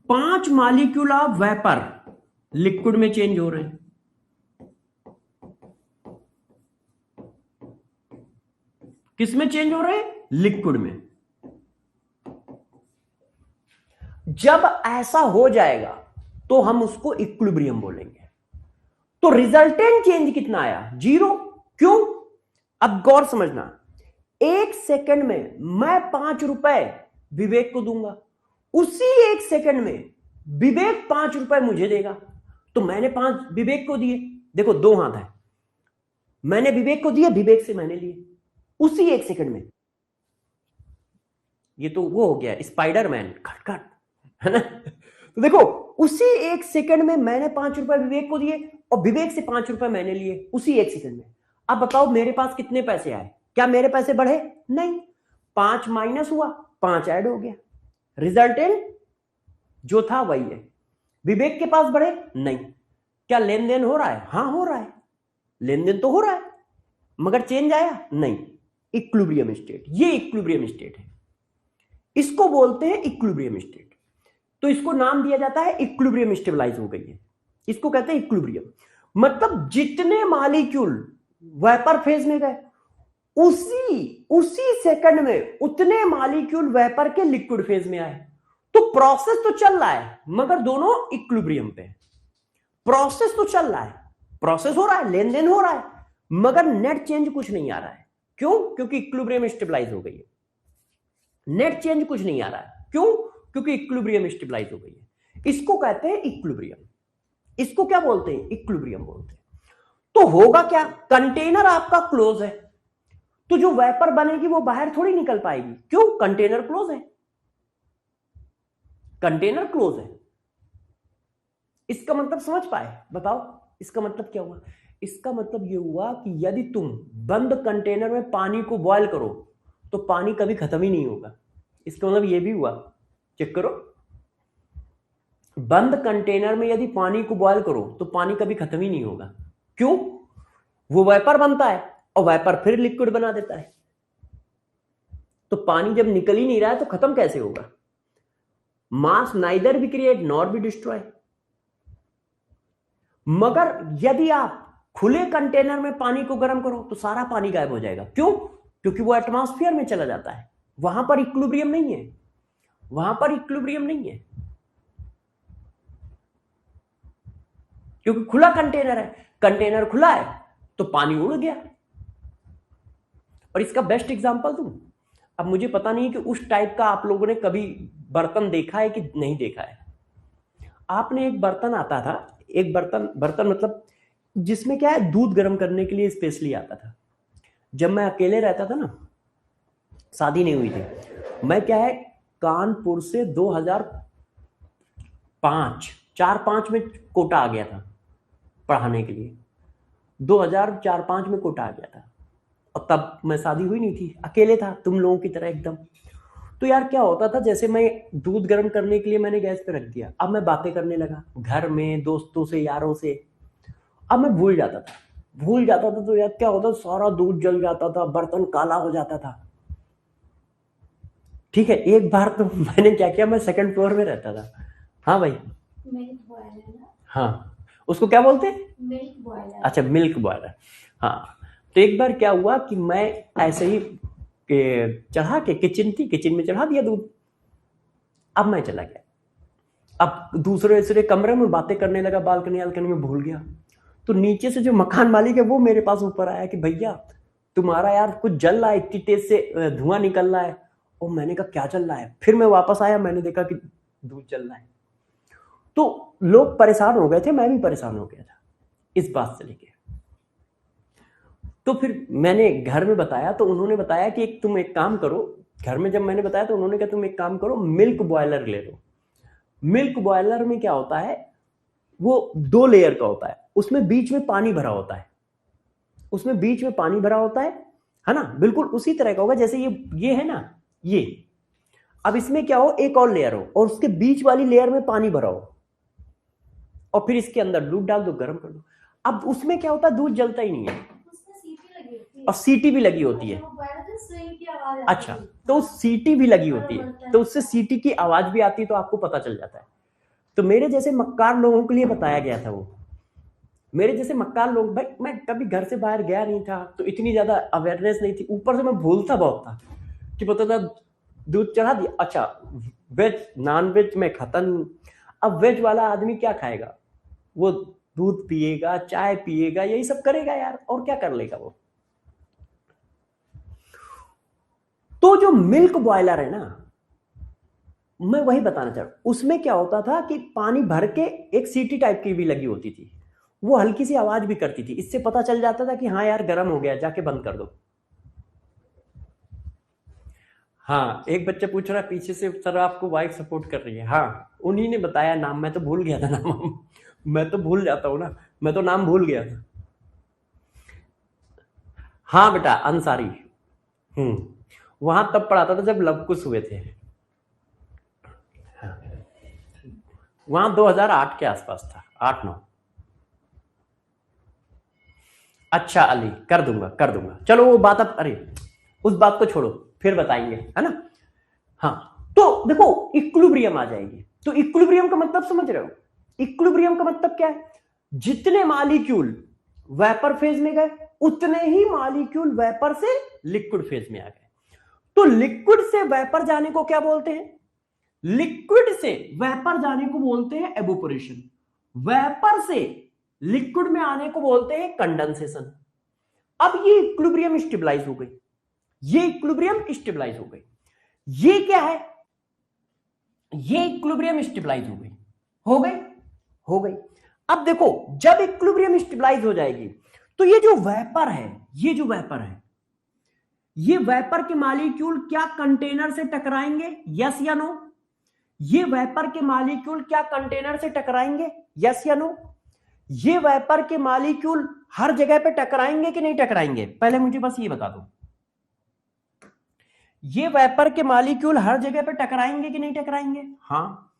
5 मॉलिक्यूल ऑफ वेपर लिक्विड में चेंज हो रहे हैं। किसमें चेंज हो रहे हैं, लिक्विड में। जब ऐसा हो जाएगा तो हम उसको इक्विलिब्रियम बोलेंगे। तो रिजल्टेंट चेंज कितना आया, 0। क्यों, अब गौर समझना, एक सेकंड में मैं 5 रुपए विवेक को दूंगा, उसी एक सेकंड में विवेक 5 रुपए मुझे देगा। तो मैंने 5 विवेक को दिए, देखो 2 हाथ है, मैंने विवेक को दिए, विवेक से मैंने लिए उसी एक सेकंड में। ये तो वो हो गया स्पाइडरमैन, खट खट, है ना। तो देखो उसी एक सेकंड में मैंने 5 रुपए विवेक को दिए और विवेक से 5 रुपए मैंने लिए उसी एक सेकंड में। अब बताओ मेरे पास कितने पैसे आए, क्या मेरे पैसे बढ़े, नहीं। 5 माइनस हुआ, 5 ऐड हो गया, रिजल्टेंट जो था वही है। विवेक के पास बढ़े, नहीं। क्या लेन देन हो रहा है, हाँ हो रहा है, लेन देन तो हो रहा है, मगर चेंज आया नहीं। इक्विलिब्रियम स्टेट, ये इक्विलिब्रियम स्टेट है, इसको बोलते हैं इक्विलिब्रियम स्टेट। तो इसको नाम दिया जाता है इक्विलिब्रियम स्टेबलाइज हो गई है, इसको कहते हैं इक्विलिब्रियम। मतलब जितने मॉलिक्यूल वेपर फेज में गए उसी सेकंड में उतने मॉलिक्यूल वेपर के लिक्विड फेज में आए। तो प्रोसेस तो चल रहा है मगर दोनों इक्विलिब्रियम पे। प्रोसेस तो चल रहा है, प्रोसेस हो रहा है, लेन देन हो रहा है, मगर नेट चेंज कुछ नहीं आ रहा है। क्यों? क्योंकि इक्विलिब्रियम स्टेबलाइज हो गई है, नेट चेंज कुछ नहीं आ रहा है। क्यों? क्योंकि इक्विलिब्रियम स्टेबलाइज हो गई है। इसको कहते हैं इक्विलिब्रियम। इसको क्या बोलते हैं? इक्विलिब्रियम बोलते हैं। तो होगा क्या? कंटेनर आपका क्लोज है, तो जो वेपर बनेगी वो बाहर थोड़ी निकल पाएगी। क्यों? कंटेनर क्लोज है, कंटेनर क्लोज है। इसका मतलब समझ पाए? बताओ इसका मतलब क्या हुआ? इसका मतलब ये हुआ कि यदि तुम बंद कंटेनर में पानी को बॉयल करो तो पानी कभी खत्म ही नहीं होगा। इसका मतलब ये भी हुआ, चेक करो, बंद कंटेनर में यदि पानी को बॉयल करो तो पानी कभी खत्म ही नहीं होगा। क्यों? वो वेपर बनता है और वेपर फिर लिक्विड बना देता है। तो पानी जब निकल ही नहीं रहा है तो खत्म कैसे होगा? Mass neither be create nor be destroy. मगर यदि आप खुले कंटेनर में पानी को गर्म करो तो सारा पानी गायब हो जाएगा। क्यों? क्योंकि वो एटमॉस्फेयर में चला जाता है, वहां पर इक्विलिब्रियम नहीं है, वहां पर इक्विलिब्रियम नहीं है, क्योंकि खुला कंटेनर है। कंटेनर खुला है तो पानी उड़ गया। और इसका बेस्ट एग्जांपल दूं, अब मुझे पता नहीं कि उस टाइप का आप लोगों ने कभी बर्तन देखा है कि नहीं देखा है। आपने एक बर्तन आता था, एक बर्तन मतलब जिसमें क्या है, दूध गर्म करने के लिए स्पेशली आता था। जब मैं अकेले रहता था ना, शादी नहीं हुई थी, मैं क्या है कानपुर से 2004-5 में कोटा आ गया था पढ़ाने के लिए। 2004-5 में कोटा आ गया था और तब मैं शादी हुई नहीं थी, अकेले था तुम लोगों की तरह एकदम। तो यार क्या होता था, जैसे मैं दूध गर्म करने के लिए मैंने गैस पे रख दिया, अब मैं बातें करने लगा घर में दोस्तों से यारों से, अब मैं भूल जाता था तो यार क्या होता, सारा दूध जल जाता था, बर्तन काला हो जाता था। ठीक है, एक बार तो मैंने क्या किया, मैं सेकंड फ्लोर में रहता था। हाँ भाई, मिल्क बॉयलर। हाँ, उसको क्या बोलते हैं? Milk boiler. अच्छा, मिल्क बॉयलर। हाँ, तो एक बार क्या हुआ कि मैं ऐसे ही चढ़ा के, किचन में चढ़ा दिया दूध। अब मैं चला गया, अब दूसरे कमरे में बातें करने लगा, बालकनी में भूल गया। तो नीचे से जो मकान मालिक है वो मेरे पास ऊपर आया कि भैया तुम्हारा यार कुछ जल रहा है, इतनी तेज से धुआं निकल रहा है। और मैंने कहा क्या चल रहा है? फिर मैं वापस आया, मैंने देखा कि दूध चल रहा है। तो लोग परेशान हो गए थे, मैं भी परेशान हो गया था इस बात से लेके। तो फिर मैंने घर में बताया, तो उन्होंने बताया कि तुम एक काम करो। घर में जब मैंने बताया तो उन्होंने कहा तुम एक काम करो, मिल्क बॉयलर ले लो। मिल्क बॉयलर में क्या होता है, वो 2 लेयर का होता है, उसमें बीच में पानी भरा होता है, है ना? बिल्कुल उसी तरह का होगा जैसे ये है ना, ये। अब इसमें क्या हो, एक और लेयर हो और उसके बीच वाली लेयर में पानी भरा हो, और फिर इसके अंदर दूध डाल दो, गर्म कर दो। अब उसमें क्या होता है, दूध जलता ही नहीं है, और सीटी भी लगी होती है। अच्छा, तो सीटी भी लगी होती है, तो उससे सीटी की आवाज भी आती है, तो आपको पता चल जाता है। तो मेरे जैसे मक्कार लोगों के लिए बताया गया था वो। मेरे जैसे मक्कार लोग, भाई मैं कभी घर से बाहर गया नहीं था, तो इतनी ज्यादा अवेयरनेस नहीं थी, ऊपर से मैं भूलता बहुत था कि पता था दूध चढ़ा दिया। अच्छा, वेज नॉन वेज मैं खाता नहीं। अब वेज वाला आदमी क्या खाएगा? वो दूध पिएगा, चाय पिएगा, यही सब करेगा यार, और क्या कर लेगा वो। तो जो मिल्क बॉयलर है ना, मैं वही बताना चाह रहा हूं, उसमें क्या होता था कि पानी भर के एक सीटी टाइप की भी लगी होती थी, वो हल्की सी आवाज भी करती थी, इससे पता चल जाता था कि हाँ यार गर्म हो गया, जाके बंद कर दो। हाँ, एक बच्चा पूछ रहा है पीछे से, सर आपको वाइफ सपोर्ट कर रही है। हाँ, उन्हीं ने बताया नाम, मैं तो भूल गया था नाम। मैं तो भूल जाता हूँ ना, मैं तो नाम भूल गया था। हाँ बेटा, अंसारी। वहां तब पढ़ाता था जब लव कुश हुए थे, वहां 2008 के आसपास था, 8-9। अच्छा अली, कर दूंगा। चलो वो बात, अब अरे उस बात को छोड़ो, फिर बताएंगे, है ना? हाँ, तो देखो इक्विलिब्रियम आ जाएगी। तो इक्विलिब्रियम का मतलब समझ रहे हो? इक्विलिब्रियम का मतलब क्या है? जितने मॉलिक्यूल वेपर फेज में गए, उतने ही मॉलिक्यूल वेपर से लिक्विड फेज में आ गए। तो लिक्विड से वेपर जाने को क्या बोलते हैं? लिक्विड से वेपर जाने को बोलते हैं एवोपोरेशन। वेपर से लिक्विड में आने को बोलते हैं कंडेंसेशन। अब ये इक्विलिब्रियम स्टेबलाइज हो गई। ये इक्विलिब्रियम स्टेबलाइज हो गई। ये क्या है, ये इक्विलिब्रियम स्टेबलाइज हो गई, हो गई, हो गई। अब देखो जब इक्विलिब्रियम स्टेबलाइज हो जाएगी तो ये जो वेपर है, ये जो वेपर है, ये वेपर के मॉलिक्यूल क्या कंटेनर से टकराएंगे, यस या नो? ये वेपर के मॉलिक्यूल क्या कंटेनर से टकराएंगे, यस या नो? ये वेपर के मॉलिक्यूल हर जगह पे टकराएंगे कि नहीं टकराएंगे? पहले मुझे बस ये बता दो, ये वेपर के मॉलिक्यूल हर जगह पे टकराएंगे कि नहीं टकराएंगे? हाँ।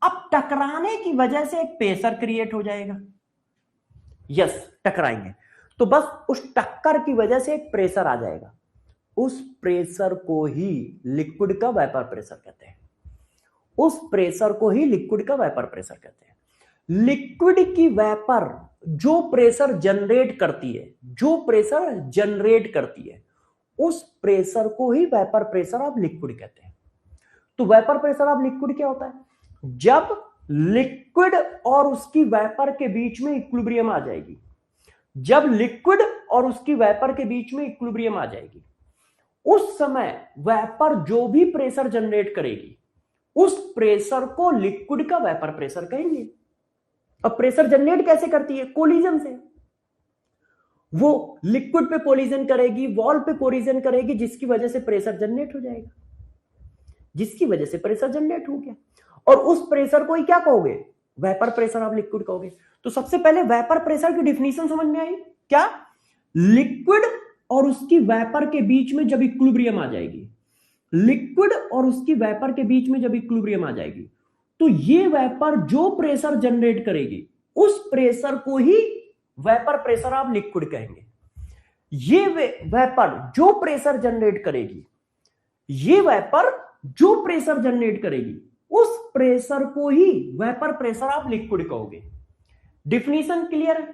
अब टकराने की वजह से एक प्रेशर क्रिएट हो जाएगा, यस टकराएंगे, तो बस उस टक्कर की वजह से एक प्रेशर आ जाएगा। उस प्रेशर को ही लिक्विड का वेपर प्रेशर कहते हैं, उस प्रेशर को ही लिक्विड का वेपर प्रेशर कहते हैं। लिक्विड की वेपर जो प्रेशर जनरेट करती है, जो प्रेशर जनरेट करती है, उस प्रेशर को ही वेपर प्रेशर ऑफ लिक्विड कहते हैं। तो वेपर प्रेशर ऑफ लिक्विड क्या होता है? जब लिक्विड और उसकी वेपर के बीच में इक्विलिब्रियम आ जाएगी, जब लिक्विड और उसकी वेपर के बीच में इक्विलिब्रियम आ जाएगी, उस समय वेपर जो भी प्रेशर जनरेट करेगी, उस प्रेशर को लिक्विड का वेपर प्रेशर कहेंगे। अब प्रेशर जनरेट कैसे करती है? कोलिजन से। वो लिक्विड पे कोलिजन करेगी, वॉल पे कोलिजन करेगी, जिसकी वजह से प्रेशर जनरेट हो जाएगा, जिसकी वजह से प्रेशर जनरेट हो गया। और उस प्रेशर को ही क्या कहोगे? वेपर प्रेशर ऑफ लिक्विड कहोगे। तो सबसे पहले वेपर प्रेशर की डिफिनीशन समझ में आई क्या? लिक्विड और उसकी वेपर के बीच में जब इक्विलिब्रियम आ जाएगी, लिक्विड और उसकी वेपर के बीच में जब इक्विलिब्रियम आ जाएगी, तो ये वेपर जो प्रेशर जनरेट करेगी, उस प्रेशर को ही वेपर प्रेशर ऑफ लिक्विड कहेंगे। ये वेपर जो प्रेशर जनरेट करेगी, ये वेपर जो प्रेशर जनरेट करेगी, उस प्रेशर को ही वेपर प्रेशर ऑफ लिक्विड कहोगे। डिफिनीशन क्लियर है?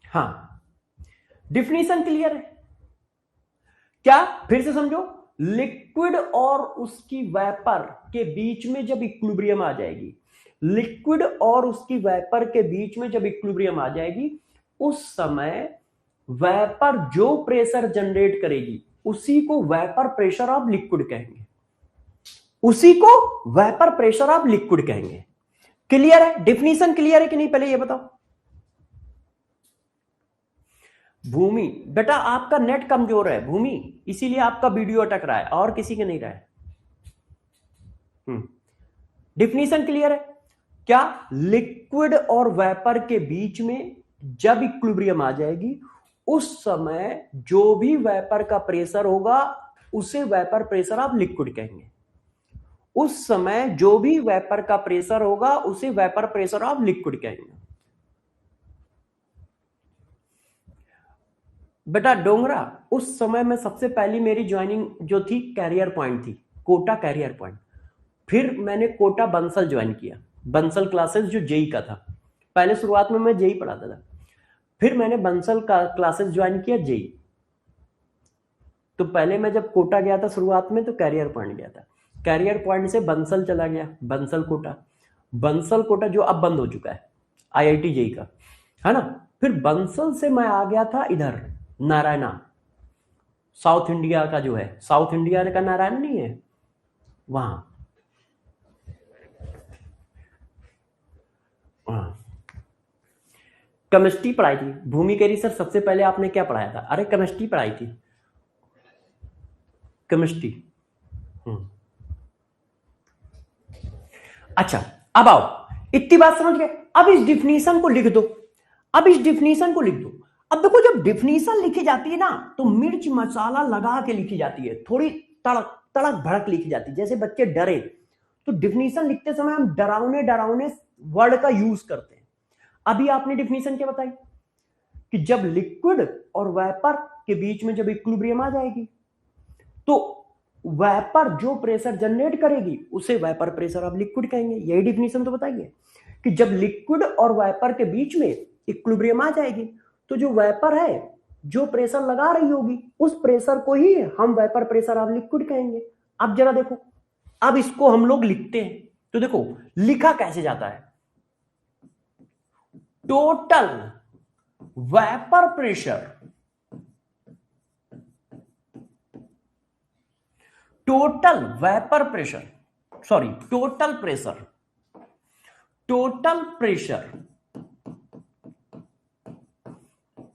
हाँ, डिफिनीशन क्लियर है क्या? फिर से समझो, लिक्विड और उसकी वेपर के बीच में जब इक्विलिब्रियम आ जाएगी, लिक्विड और उसकी वेपर के बीच में जब इक्विलिब्रियम आ जाएगी, उस समय वेपर जो प्रेशर जनरेट करेगी, उसी को वेपर प्रेशर ऑफ लिक्विड कहेंगे, उसी को वेपर प्रेशर ऑफ लिक्विड कहेंगे। क्लियर है? डिफिनीशन क्लियर है कि नहीं? पहले ये बताओ। भूमि, बेटा आपका नेट कमजोर है भूमि, इसीलिए आपका वीडियो अटक रहा है, और किसी के नहीं रहा है। डिफिनीशन क्लियर है क्या? लिक्विड और वेपर के बीच में जब इक्विलिब्रियम आ जाएगी, उस समय जो भी वेपर का प्रेशर होगा, उसे वेपर प्रेशर ऑफ लिक्विड कहेंगे। उस समय जो भी वेपर का प्रेशर होगा, उसे वेपर प्रेशर ऑफ लिक्विड कहेंगे। बेटा डोंगरा, उस समय में सबसे पहली मेरी ज्वाइनिंग जो थी कैरियर पॉइंट थी, कोटा कैरियर पॉइंट। फिर मैंने कोटा बंसल ज्वाइन किया, बंसल क्लासेस जो जेई का था। पहले शुरुआत में मैं जेई पढ़ाता था, फिर मैंने बंसल का क्लासेस ज्वाइन किया जेई। तो पहले मैं जब कोटा गया था शुरुआत में, तो कैरियर पॉइंट गया था, कैरियर पॉइंट से बंसल चला गया, बंसल कोटा, बंसल कोटा जो अब बंद हो चुका है, आईआईटी जेई का, है ना। फिर बंसल से मैं आ गया था इधर नारायणा, साउथ इंडिया का जो है, साउथ इंडिया का नारायण नहीं है वहां, केमिस्ट्री पढ़ाई थी। भूमि कह रही सर सबसे पहले आपने क्या पढ़ाया था? अरे केमिस्ट्री पढ़ाई थी, केमिस्ट्री। अच्छा अब आओ, इतनी बात समझ गए। अब इस डिफिनीशन को लिख दो, अब इस डिफिनीशन को लिख दो। अब देखो जब डिफिनीशन लिखी जाती है ना, तो मिर्च मसाला लगा के लिखी जाती है, थोड़ी तड़क तड़क भड़क लिखी जाती है, जैसे बच्चे डरे। तो डिफिनीशन लिखते समय हम डरावने डरावने वर्ड का यूज करते हैं। अभी आपने डिफिनीशन क्या बताई कि जब लिक्विड और वेपर के बीच में जब इक्विलिब्रियम आ जाएगी, तो वेपर जो प्रेशर जनरेट करेगी, उसे वेपर प्रेशर ऑफ लिक्विड कहेंगे। यही डिफिनीशन तो बताइए कि जब लिक्विड और वेपर के बीच में इक्विलिब्रियम आ जाएगी, तो जो वेपर है जो प्रेशर लगा रही होगी, उस प्रेशर को ही हम वेपर प्रेशर ऑफ लिक्विड कहेंगे। अब जरा देखो, अब इसको हम लोग लिखते हैं, तो देखो लिखा कैसे जाता है। Total vapour pressure total vapour pressure, sorry total pressure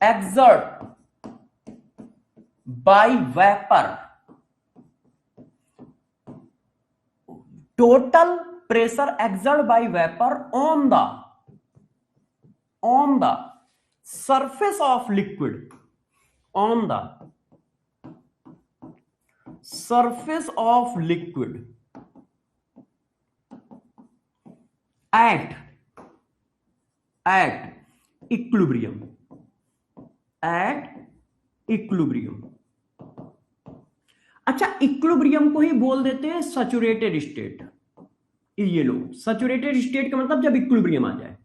exert by vapor, total pressure exerted by vapor on the surface of liquid, on the surface of liquid at equilibrium, अच्छा इक्विलिब्रियम को ही बोल देते हैं सैचुरेटेड स्टेट। ये लो, saturated state का मतलब जब equilibrium आ जाए,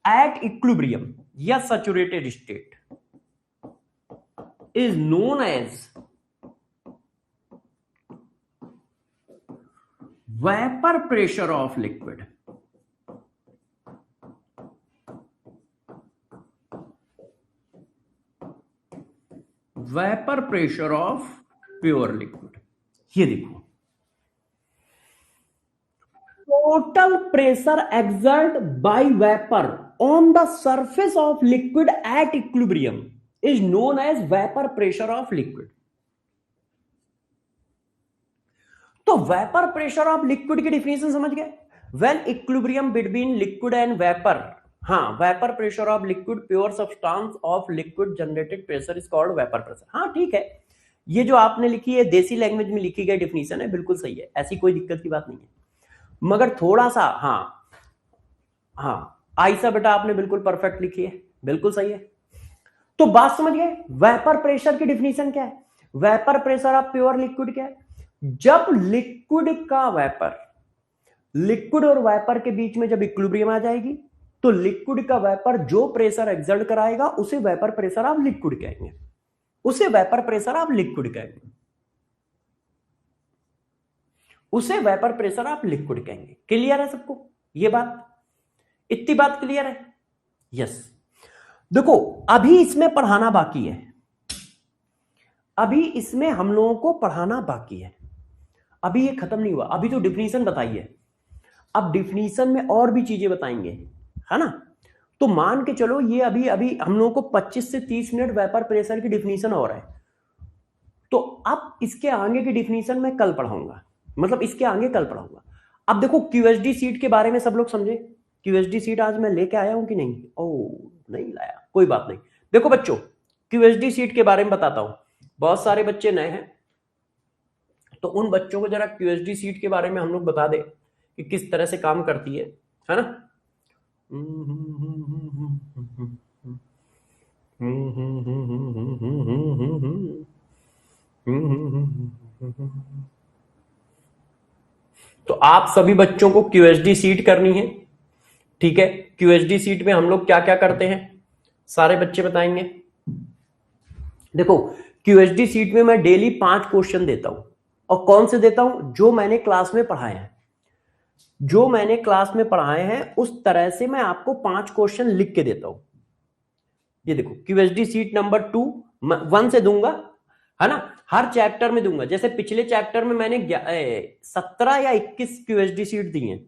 एट इक्विलिब्रियम या saturated state is known as vapour pressure of liquid, vapour pressure of pure liquid. ये देखो, total pressure exert by vapour on the surface of liquid at equilibrium is known as vapour pressure of liquid. तो vapour pressure of liquid की definition समझ गए? When equilibrium between liquid and vapour, हाँ, vapour pressure of liquid pure substance of liquid generated pressure is called vapour pressure. हाँ ठीक है, ये जो आपने लिखी है देसी लैंग्वेज में लिखी गई डिफिनेशन है, बिल्कुल सही है, ऐसी कोई दिक्कत की बात नहीं है। मगर थोड़ा सा हाँ आयशा बेटा आपने बिल्कुल परफेक्ट लिखी है, बिल्कुल सही है। तो बात समझ गए, वेपर प्रेशर की डिफिनेशन क्या है, vapour pressure of pure liquid क्या है? जब लिक्विड और वेपर के बीच में जब इक्विलिब्रियम आ जाएगी तो लिक्विड का वेपर जो प्रेशर एक्सर्ट कराएगा उसे वेपर प्रेशर ऑफ लिक्विड कहेंगे, उसे वेपर प्रेशर ऑफ लिक्विड कहेंगे, उसे वेपर प्रेशर ऑफ लिक्विड कहेंगे। क्लियर है सबको ये बात? इतनी बात क्लियर है? यस। देखो अभी इसमें पढ़ाना बाकी है, अभी इसमें हम लोगों को पढ़ाना बाकी है, अभी ये खत्म नहीं हुआ। अभी तो डिफिनीशन बताई है, अब डिफिनीशन में और भी चीजें बताएंगे, है ना? तो मान के चलो ये अभी हम लोगों को 25 से 30 मिनट वेपर प्रेशर की डिफिनीशन और है, तो अब इसके आगे की डिफिनीशन मैं कल पढ़ाऊंगा, मतलब इसके आगे कल पढ़ाऊंगा। अब देखो क्यूएसडी सीट के बारे में सब लोग समझे? क्यूएसडी सीट आज मैं लेके आया हूं कि नहीं? नहीं लाया, कोई बात नहीं। देखो बच्चों, क्यूएसडी सीट के बारे में बताता हूं, बहुत सारे बच्चे नए हैं तो उन बच्चों को जरा क्यूएसडी सीट के बारे में हम लोग बता दें कि किस तरह से काम करती है ना? तो आप सभी बच्चों को क्यूएसडी सीट करनी है, ठीक है? क्यूएसडी सीट में हम लोग क्या क्या करते हैं सारे बच्चे बताएंगे। देखो क्यूएसडी सीट में मैं डेली 5 क्वेश्चन देता हूं, और कौन से देता हूं? जो मैंने क्लास में पढ़ाए हैं, जो मैंने क्लास में पढ़ाए हैं उस तरह से मैं आपको 5 क्वेश्चन लिख के देता हूं। ये देखो क्यूएसडी सीट नंबर 1 से दूंगा, है ना? हर चैप्टर में दूंगा। जैसे पिछले चैप्टर में मैंने 17 या 21 क्यूएसडी सीट दी हैं,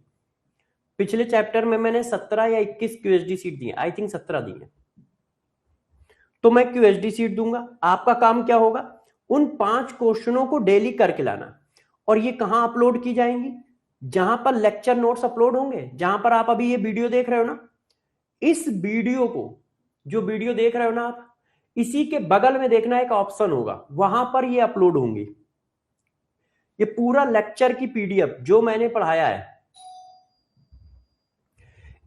पिछले चैप्टर में मैंने 17 या 21 क्यूएसडी सीट दी है, आई थिंक 17 दी है। तो मैं क्यूएसडी सीट दूंगा, आपका काम क्या होगा? उन 5 क्वेश्चनों को डेली करके लाना। और ये कहां अपलोड की जाएंगी? जहां पर लेक्चर नोट्स अपलोड होंगे, जहां पर आप अभी ये वीडियो देख रहे हो ना, इस वीडियो को, जो वीडियो देख रहे हो ना आप, इसी के बगल में देखना एक ऑप्शन होगा, वहां पर ये अपलोड होंगी। ये पूरा लेक्चर की पीडीएफ जो मैंने पढ़ाया है,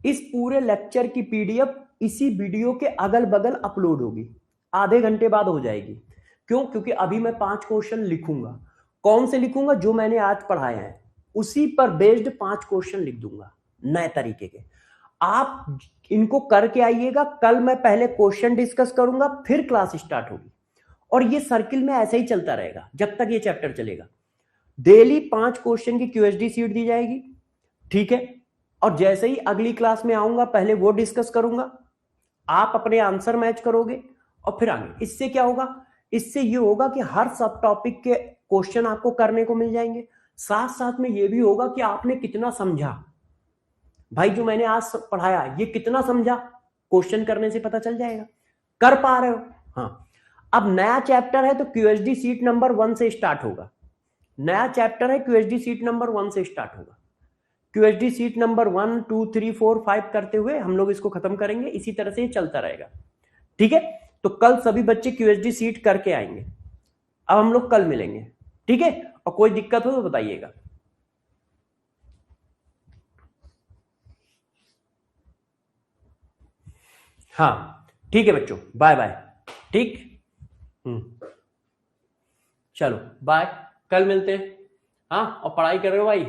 इस पूरे लेक्चर की पीडीएफ इसी वीडियो के अगल बगल अपलोड होगी, आधे घंटे बाद हो जाएगी। क्यों? क्योंकि अभी मैं 5 क्वेश्चन लिखूंगा। कौन से लिखूंगा? जो मैंने आज पढ़ाया है उसी पर बेस्ड 5 क्वेश्चन लिख दूंगा नए तरीके के। आप इनको करके आइएगा, कल मैं पहले क्वेश्चन डिस्कस करूंगा, फिर क्लास स्टार्ट होगी, और ये सर्किल में ऐसे ही चलता रहेगा जब तक ये चैप्टर चलेगा। डेली 5 क्वेश्चन की क्यूएसडी सीट दी जाएगी, ठीक है? और जैसे ही अगली क्लास में आऊंगा पहले वो डिस्कस करूंगा, आप अपने आंसर मैच करोगे और फिर आगे। इससे क्या होगा? इससे ये होगा कि हर सब टॉपिक के क्वेश्चन आपको करने को मिल जाएंगे। साथ साथ में ये भी होगा कि आपने कितना समझा, भाई जो मैंने आज पढ़ाया ये कितना समझा, क्वेश्चन करने से पता चल जाएगा, कर पा रहे हो। हाँ, अब नया चैप्टर है तो क्यूएसडी सीट नंबर 1 से स्टार्ट होगा। नया चैप्टर है, क्यूएसडी सीट नंबर 1 से स्टार्ट होगा। क्यूएसडी सीट नंबर 1 2 3 4 5 करते हुए हम लोग इसको खत्म करेंगे। इसी तरह से ये चलता रहेगा, ठीक है। तो कल सभी बच्चे क्यूएसडी सीट करके आएंगे। अब हम लोग कल मिलेंगे, ठीक है। और कोई दिक्कत हो तो बताइएगा। हाँ ठीक है बच्चों, बाय बाय। ठीक, चलो बाय, कल मिलते हैं। हाँ, और पढ़ाई कर रहे हो भाई।